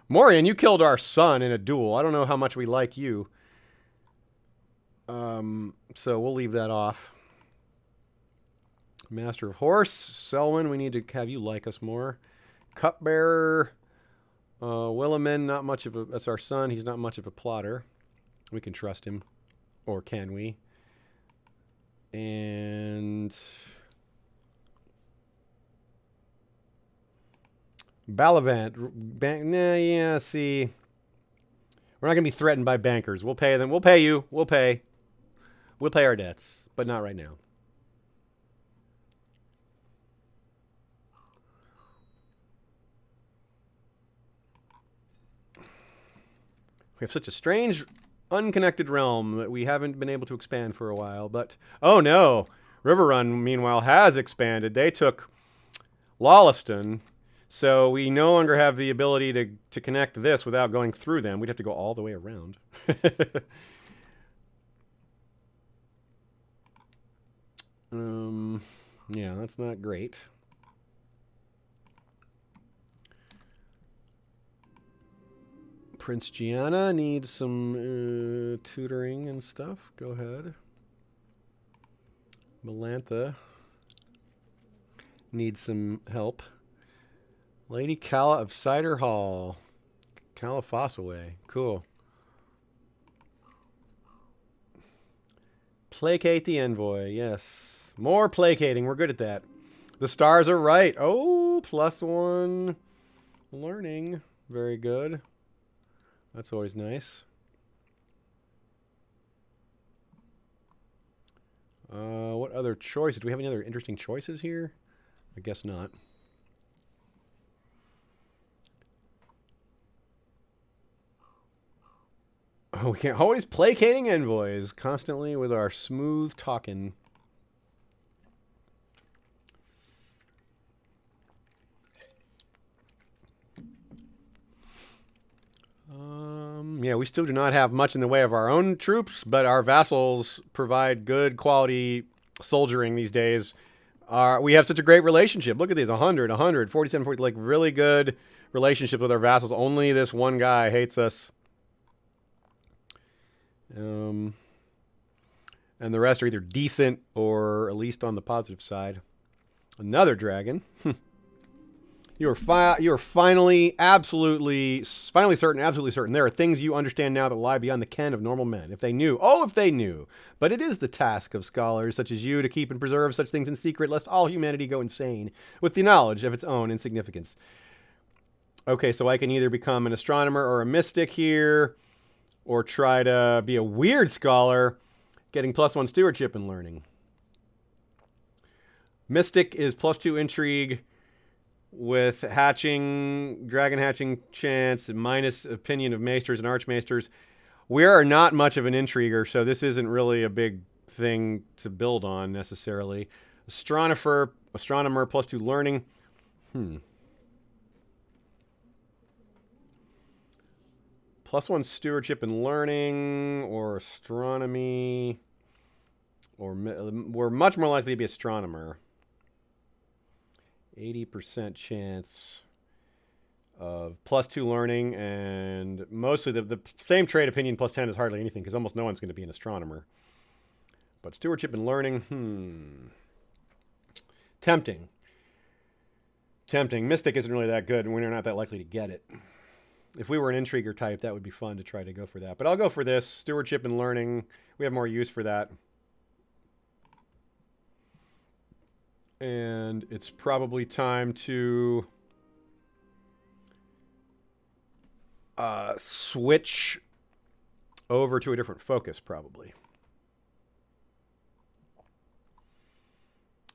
Morian, you killed our son in a duel. I don't know how much we like you. So we'll leave that off. Master of Horse, Selwyn, we need to have you like us more. Cupbearer, Williman, not much of a, that's our son. He's not much of a plotter. We can trust him. Or can we? And Balavant, see. We're not going to be threatened by bankers. We'll pay them. We'll pay you. We'll pay our debts, but not right now. We have such a strange, unconnected realm that we haven't been able to expand for a while. But, oh no, Riverrun, meanwhile, has expanded. They took Lawliston, so we no longer have the ability to connect this without going through them. We'd have to go all the way around. Yeah, that's not great. Prince Gianna needs some tutoring and stuff. Go ahead. Melantha needs some help. Lady Calla of Cider Hall. Calla Fossaway. Cool. Placate the envoy. Yes. More placating. We're good at that. The stars are right. Oh, +1 learning. Very good. That's always nice. What other choices? Do we have any other interesting choices here? I guess not. Oh, we can't always placating envoys constantly with our smooth talking. Yeah, we still do not have much in the way of our own troops, but our vassals provide good quality soldiering these days. We have such a great relationship. Look at these, 100, 100, 47, 40, like really good relationship with our vassals. Only this one guy hates us. And the rest are either decent or at least on the positive side. Another dragon. You are finally certain. There are things you understand now that lie beyond the ken of normal men. If they knew. Oh, if they knew. But it is the task of scholars such as you to keep and preserve such things in secret, lest all humanity go insane with the knowledge of its own insignificance. Okay, so I can either become an astronomer or a mystic here, or try to be a weird scholar, getting +1 stewardship and learning. Mystic is +2 intrigue, with dragon hatching chance, minus opinion of maesters and archmaesters. We are not much of an intriguer, so this isn't really a big thing to build on necessarily. Astronomer +2 learning. +1 stewardship and learning, or astronomy, or we're much more likely to be astronomer. 80% chance. of +2 learning, and mostly the same trade opinion +10 is hardly anything because almost no one's going to be an astronomer. But stewardship and learning, tempting. Mystic isn't really that good, and we're not that likely to get it. If we were an intriguer type, that would be fun to try to go for that. But I'll go for this, stewardship and learning. We have more use for that. And it's probably time to switch over to a different focus, probably.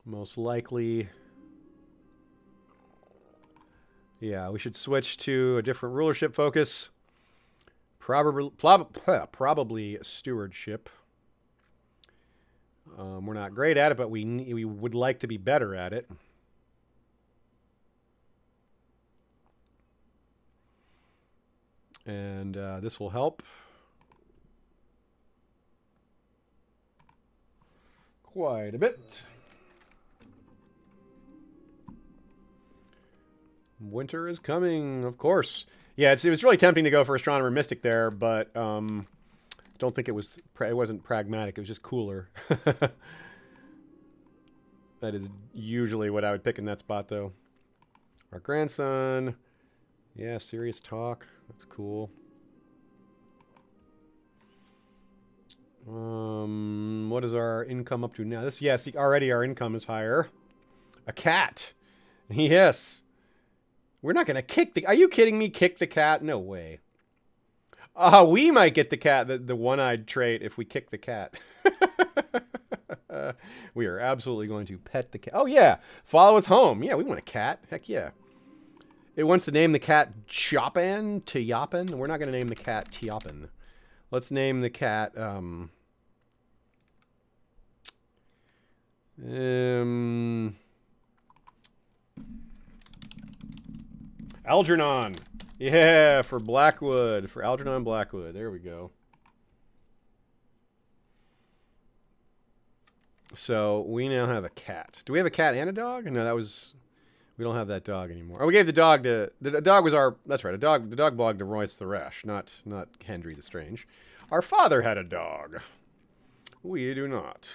Most likely, yeah, we should switch to a different rulership focus. Probably stewardship. We're not great at it, but we would like to be better at it. And this will help quite a bit. Winter is coming, of course. Yeah, it was really tempting to go for Astronomer Mystic there, but don't think it wasn't pragmatic. It was just cooler. That is usually what I would pick in that spot, though. Our grandson. Yeah, serious talk. That's cool. What is our income up to now? Yes, already our income is higher. A cat. Yes. We're not going to kick the... Are you kidding me? Kick the cat? No way. We might get the cat, the one-eyed trait, if we kick the cat. We are absolutely going to pet the cat. Oh, yeah. Follow us home. Yeah, we want a cat. Heck yeah. It wants to name the cat Chopin, Tiopin. We're not going to name the cat Tiopin. Let's name the cat... Algernon. Yeah, for Blackwood. For Algernon Blackwood. There we go. So, we now have a cat. Do we have a cat and a dog? No, that was... We don't have that dog anymore. Oh, we gave the dog to... The dog was our... That's right. The dog belonged to Royce the Rash, not Hendry the Strange. Our father had a dog. We do not.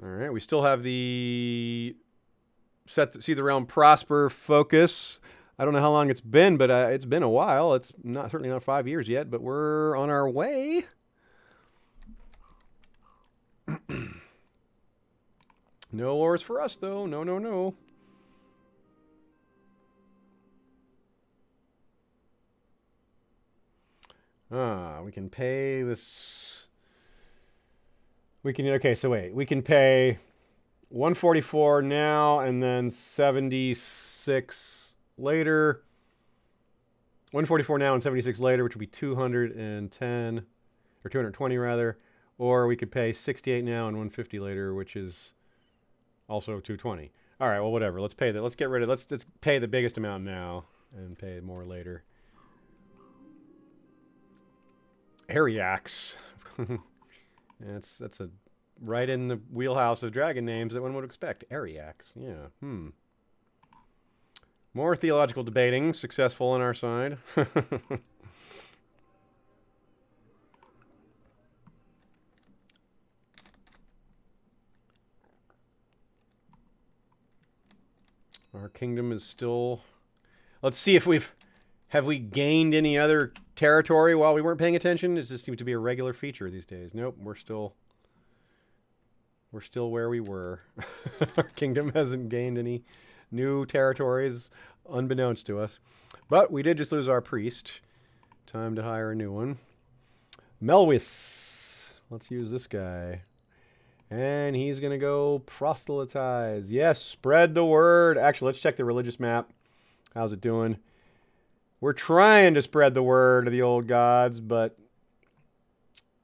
All right. We still have the... See the realm prosper focus. I don't know how long it's been, but it's been a while. It's certainly not 5 years yet, but we're on our way. No wars for us, though. No, no, no. We can pay this. Okay, so wait. We can pay 144 now and then 76 later. 144 now and 76 later, which would be 210 or 220 rather. Or we could pay 68 now and 150 later, which is also 220. All right, well, whatever. Let's pay that. Let's get rid of. Let's pay the biggest amount now and pay more later. Ariax. That's a right in the wheelhouse of dragon names that one would expect. Ariax. Yeah. More theological debating successful on our side. Our kingdom is still... Let's see if have we gained any other territory while we weren't paying attention? It just seems to be a regular feature these days. Nope, we're still where we were. Our kingdom hasn't gained any new territories unbeknownst to us. But we did just lose our priest. Time to hire a new one. Melwis. Let's use this guy. And he's going to go proselytize. Yes, spread the word. Actually, let's check the religious map. How's it doing? We're trying to spread the word of the old gods, but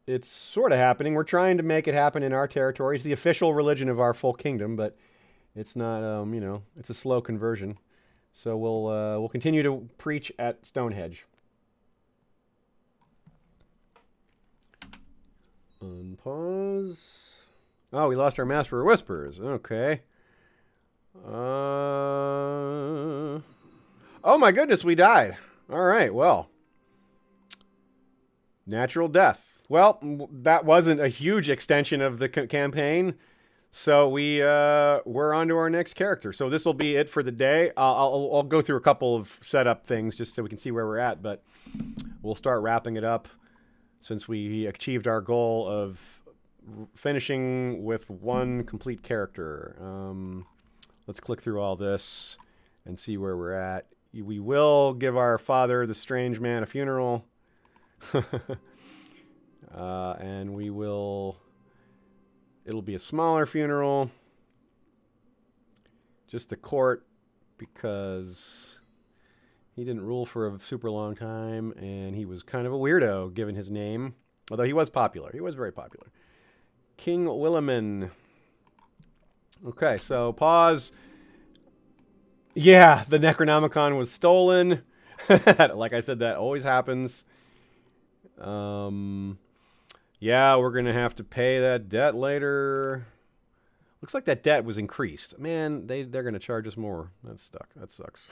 it's sort of happening. We're trying to make it happen in our territory. It's the official religion of our full kingdom, but it's not, it's a slow conversion. So we'll continue to preach at Stonehenge. Unpause. Oh, we lost our Master of Whispers. Okay. Oh my goodness, we died. All right, well. Natural death. Well, that wasn't a huge extension of the campaign. So we're on to our next character. So this will be it for the day. I'll go through a couple of setup things just so we can see where we're at, but we'll start wrapping it up since we achieved our goal of finishing with one complete character. Let's click through all this and see where we're at. We will give our father, the strange man, a funeral. And we will... It'll be a smaller funeral. Just the court, because he didn't rule for a super long time, and he was kind of a weirdo, given his name. Although he was popular. He was very popular. King Williman. Okay, so pause. Yeah, the Necronomicon was stolen. Like I said, that always happens. Yeah, we're going to have to pay that debt later. Looks like that debt was increased. Man, they're going to charge us more. That sucks.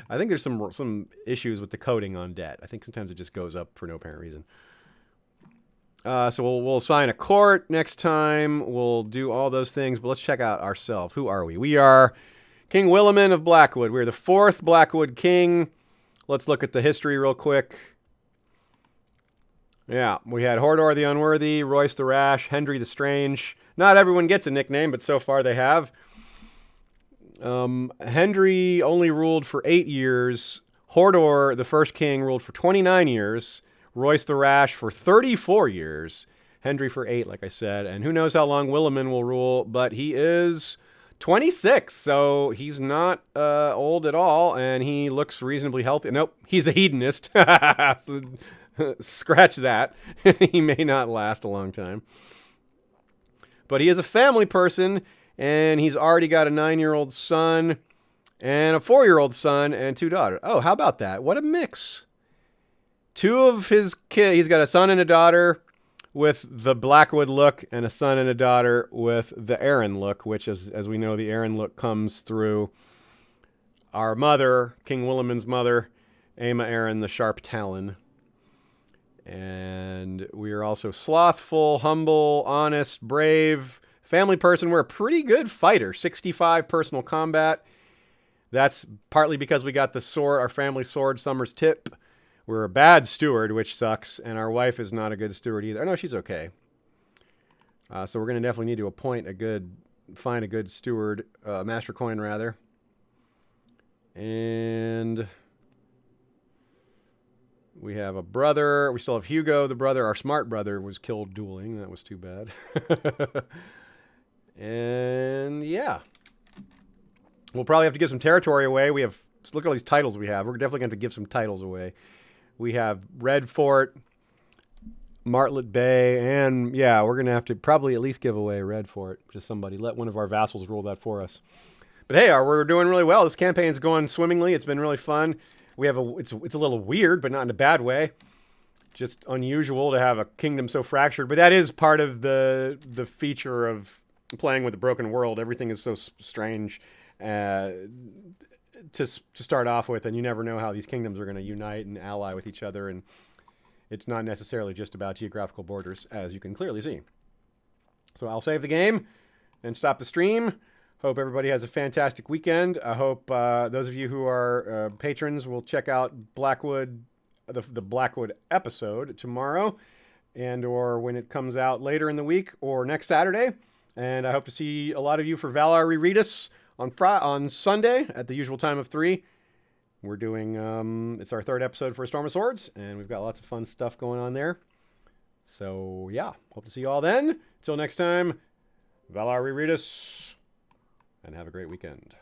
I think there's some issues with the coding on debt. I think sometimes it just goes up for no apparent reason. So we'll assign a court next time. We'll do all those things, but let's check out ourselves. Who are we? We are King Williman of Blackwood. We're the 4th Blackwood king. Let's look at the history real quick. Yeah, we had Hodor the Unworthy, Royce the Rash, Hendry the Strange. Not everyone gets a nickname, but so far they have. Hendry only ruled for 8 years. Hodor, the first king, ruled for 29 years. Royce the Rash for 34 years. Hendry for 8, like I said. And who knows how long Williman will rule, but he is 26, so he's not old at all, and he looks reasonably healthy. Nope, he's a hedonist. So, scratch that. He may not last a long time. But he is a family person, and he's already got a 9-year-old son and a 4-year-old son and 2 daughters. Oh, how about that? What a mix. 2 of his kids, he's got a son and a daughter with the Blackwood look and a son and a daughter with the Arryn look, which, as we know, the Arryn look comes through our mother, King Williman's mother, Aemma Arryn, the Sharp Talon. And we are also slothful, humble, honest, brave, family person. We're a pretty good fighter. 65 personal combat. That's partly because we got the sword, our family sword, Summer's Tip. We're a bad steward, which sucks, and our wife is not a good steward either. No, she's okay. So we're going to definitely need to find a good steward, master coin rather. And we have a brother. We still have Hugo, the brother. Our smart brother was killed dueling. That was too bad. And yeah. We'll probably have to give some territory away. Look at all these titles we have. We're definitely going to give some titles away. We have Red Fort, Martlet Bay, and yeah, we're going to have to probably at least give away Red Fort to somebody. Let one of our vassals rule that for us. But hey, we're doing really well. This campaign's going swimmingly. It's been really fun. It's a little weird, but not in a bad way. Just unusual to have a kingdom so fractured. But that is part of the feature of playing with the Broken World. Everything is so strange to start off with, and you never know how these kingdoms are going to unite and ally with each other. And it's not necessarily just about geographical borders, as you can clearly see. So I'll save the game and stop the stream. Hope everybody has a fantastic weekend. I hope those of you who are patrons will check out Blackwood, the Blackwood episode tomorrow, and or when it comes out later in the week or next Saturday. And I hope to see a lot of you for Valar Rereadus on Sunday at the usual time of 3. We're doing it's our 3rd episode for A Storm of Swords, and we've got lots of fun stuff going on there. So yeah, hope to see you all then. Until next time, Valar Rereadus. And have a great weekend.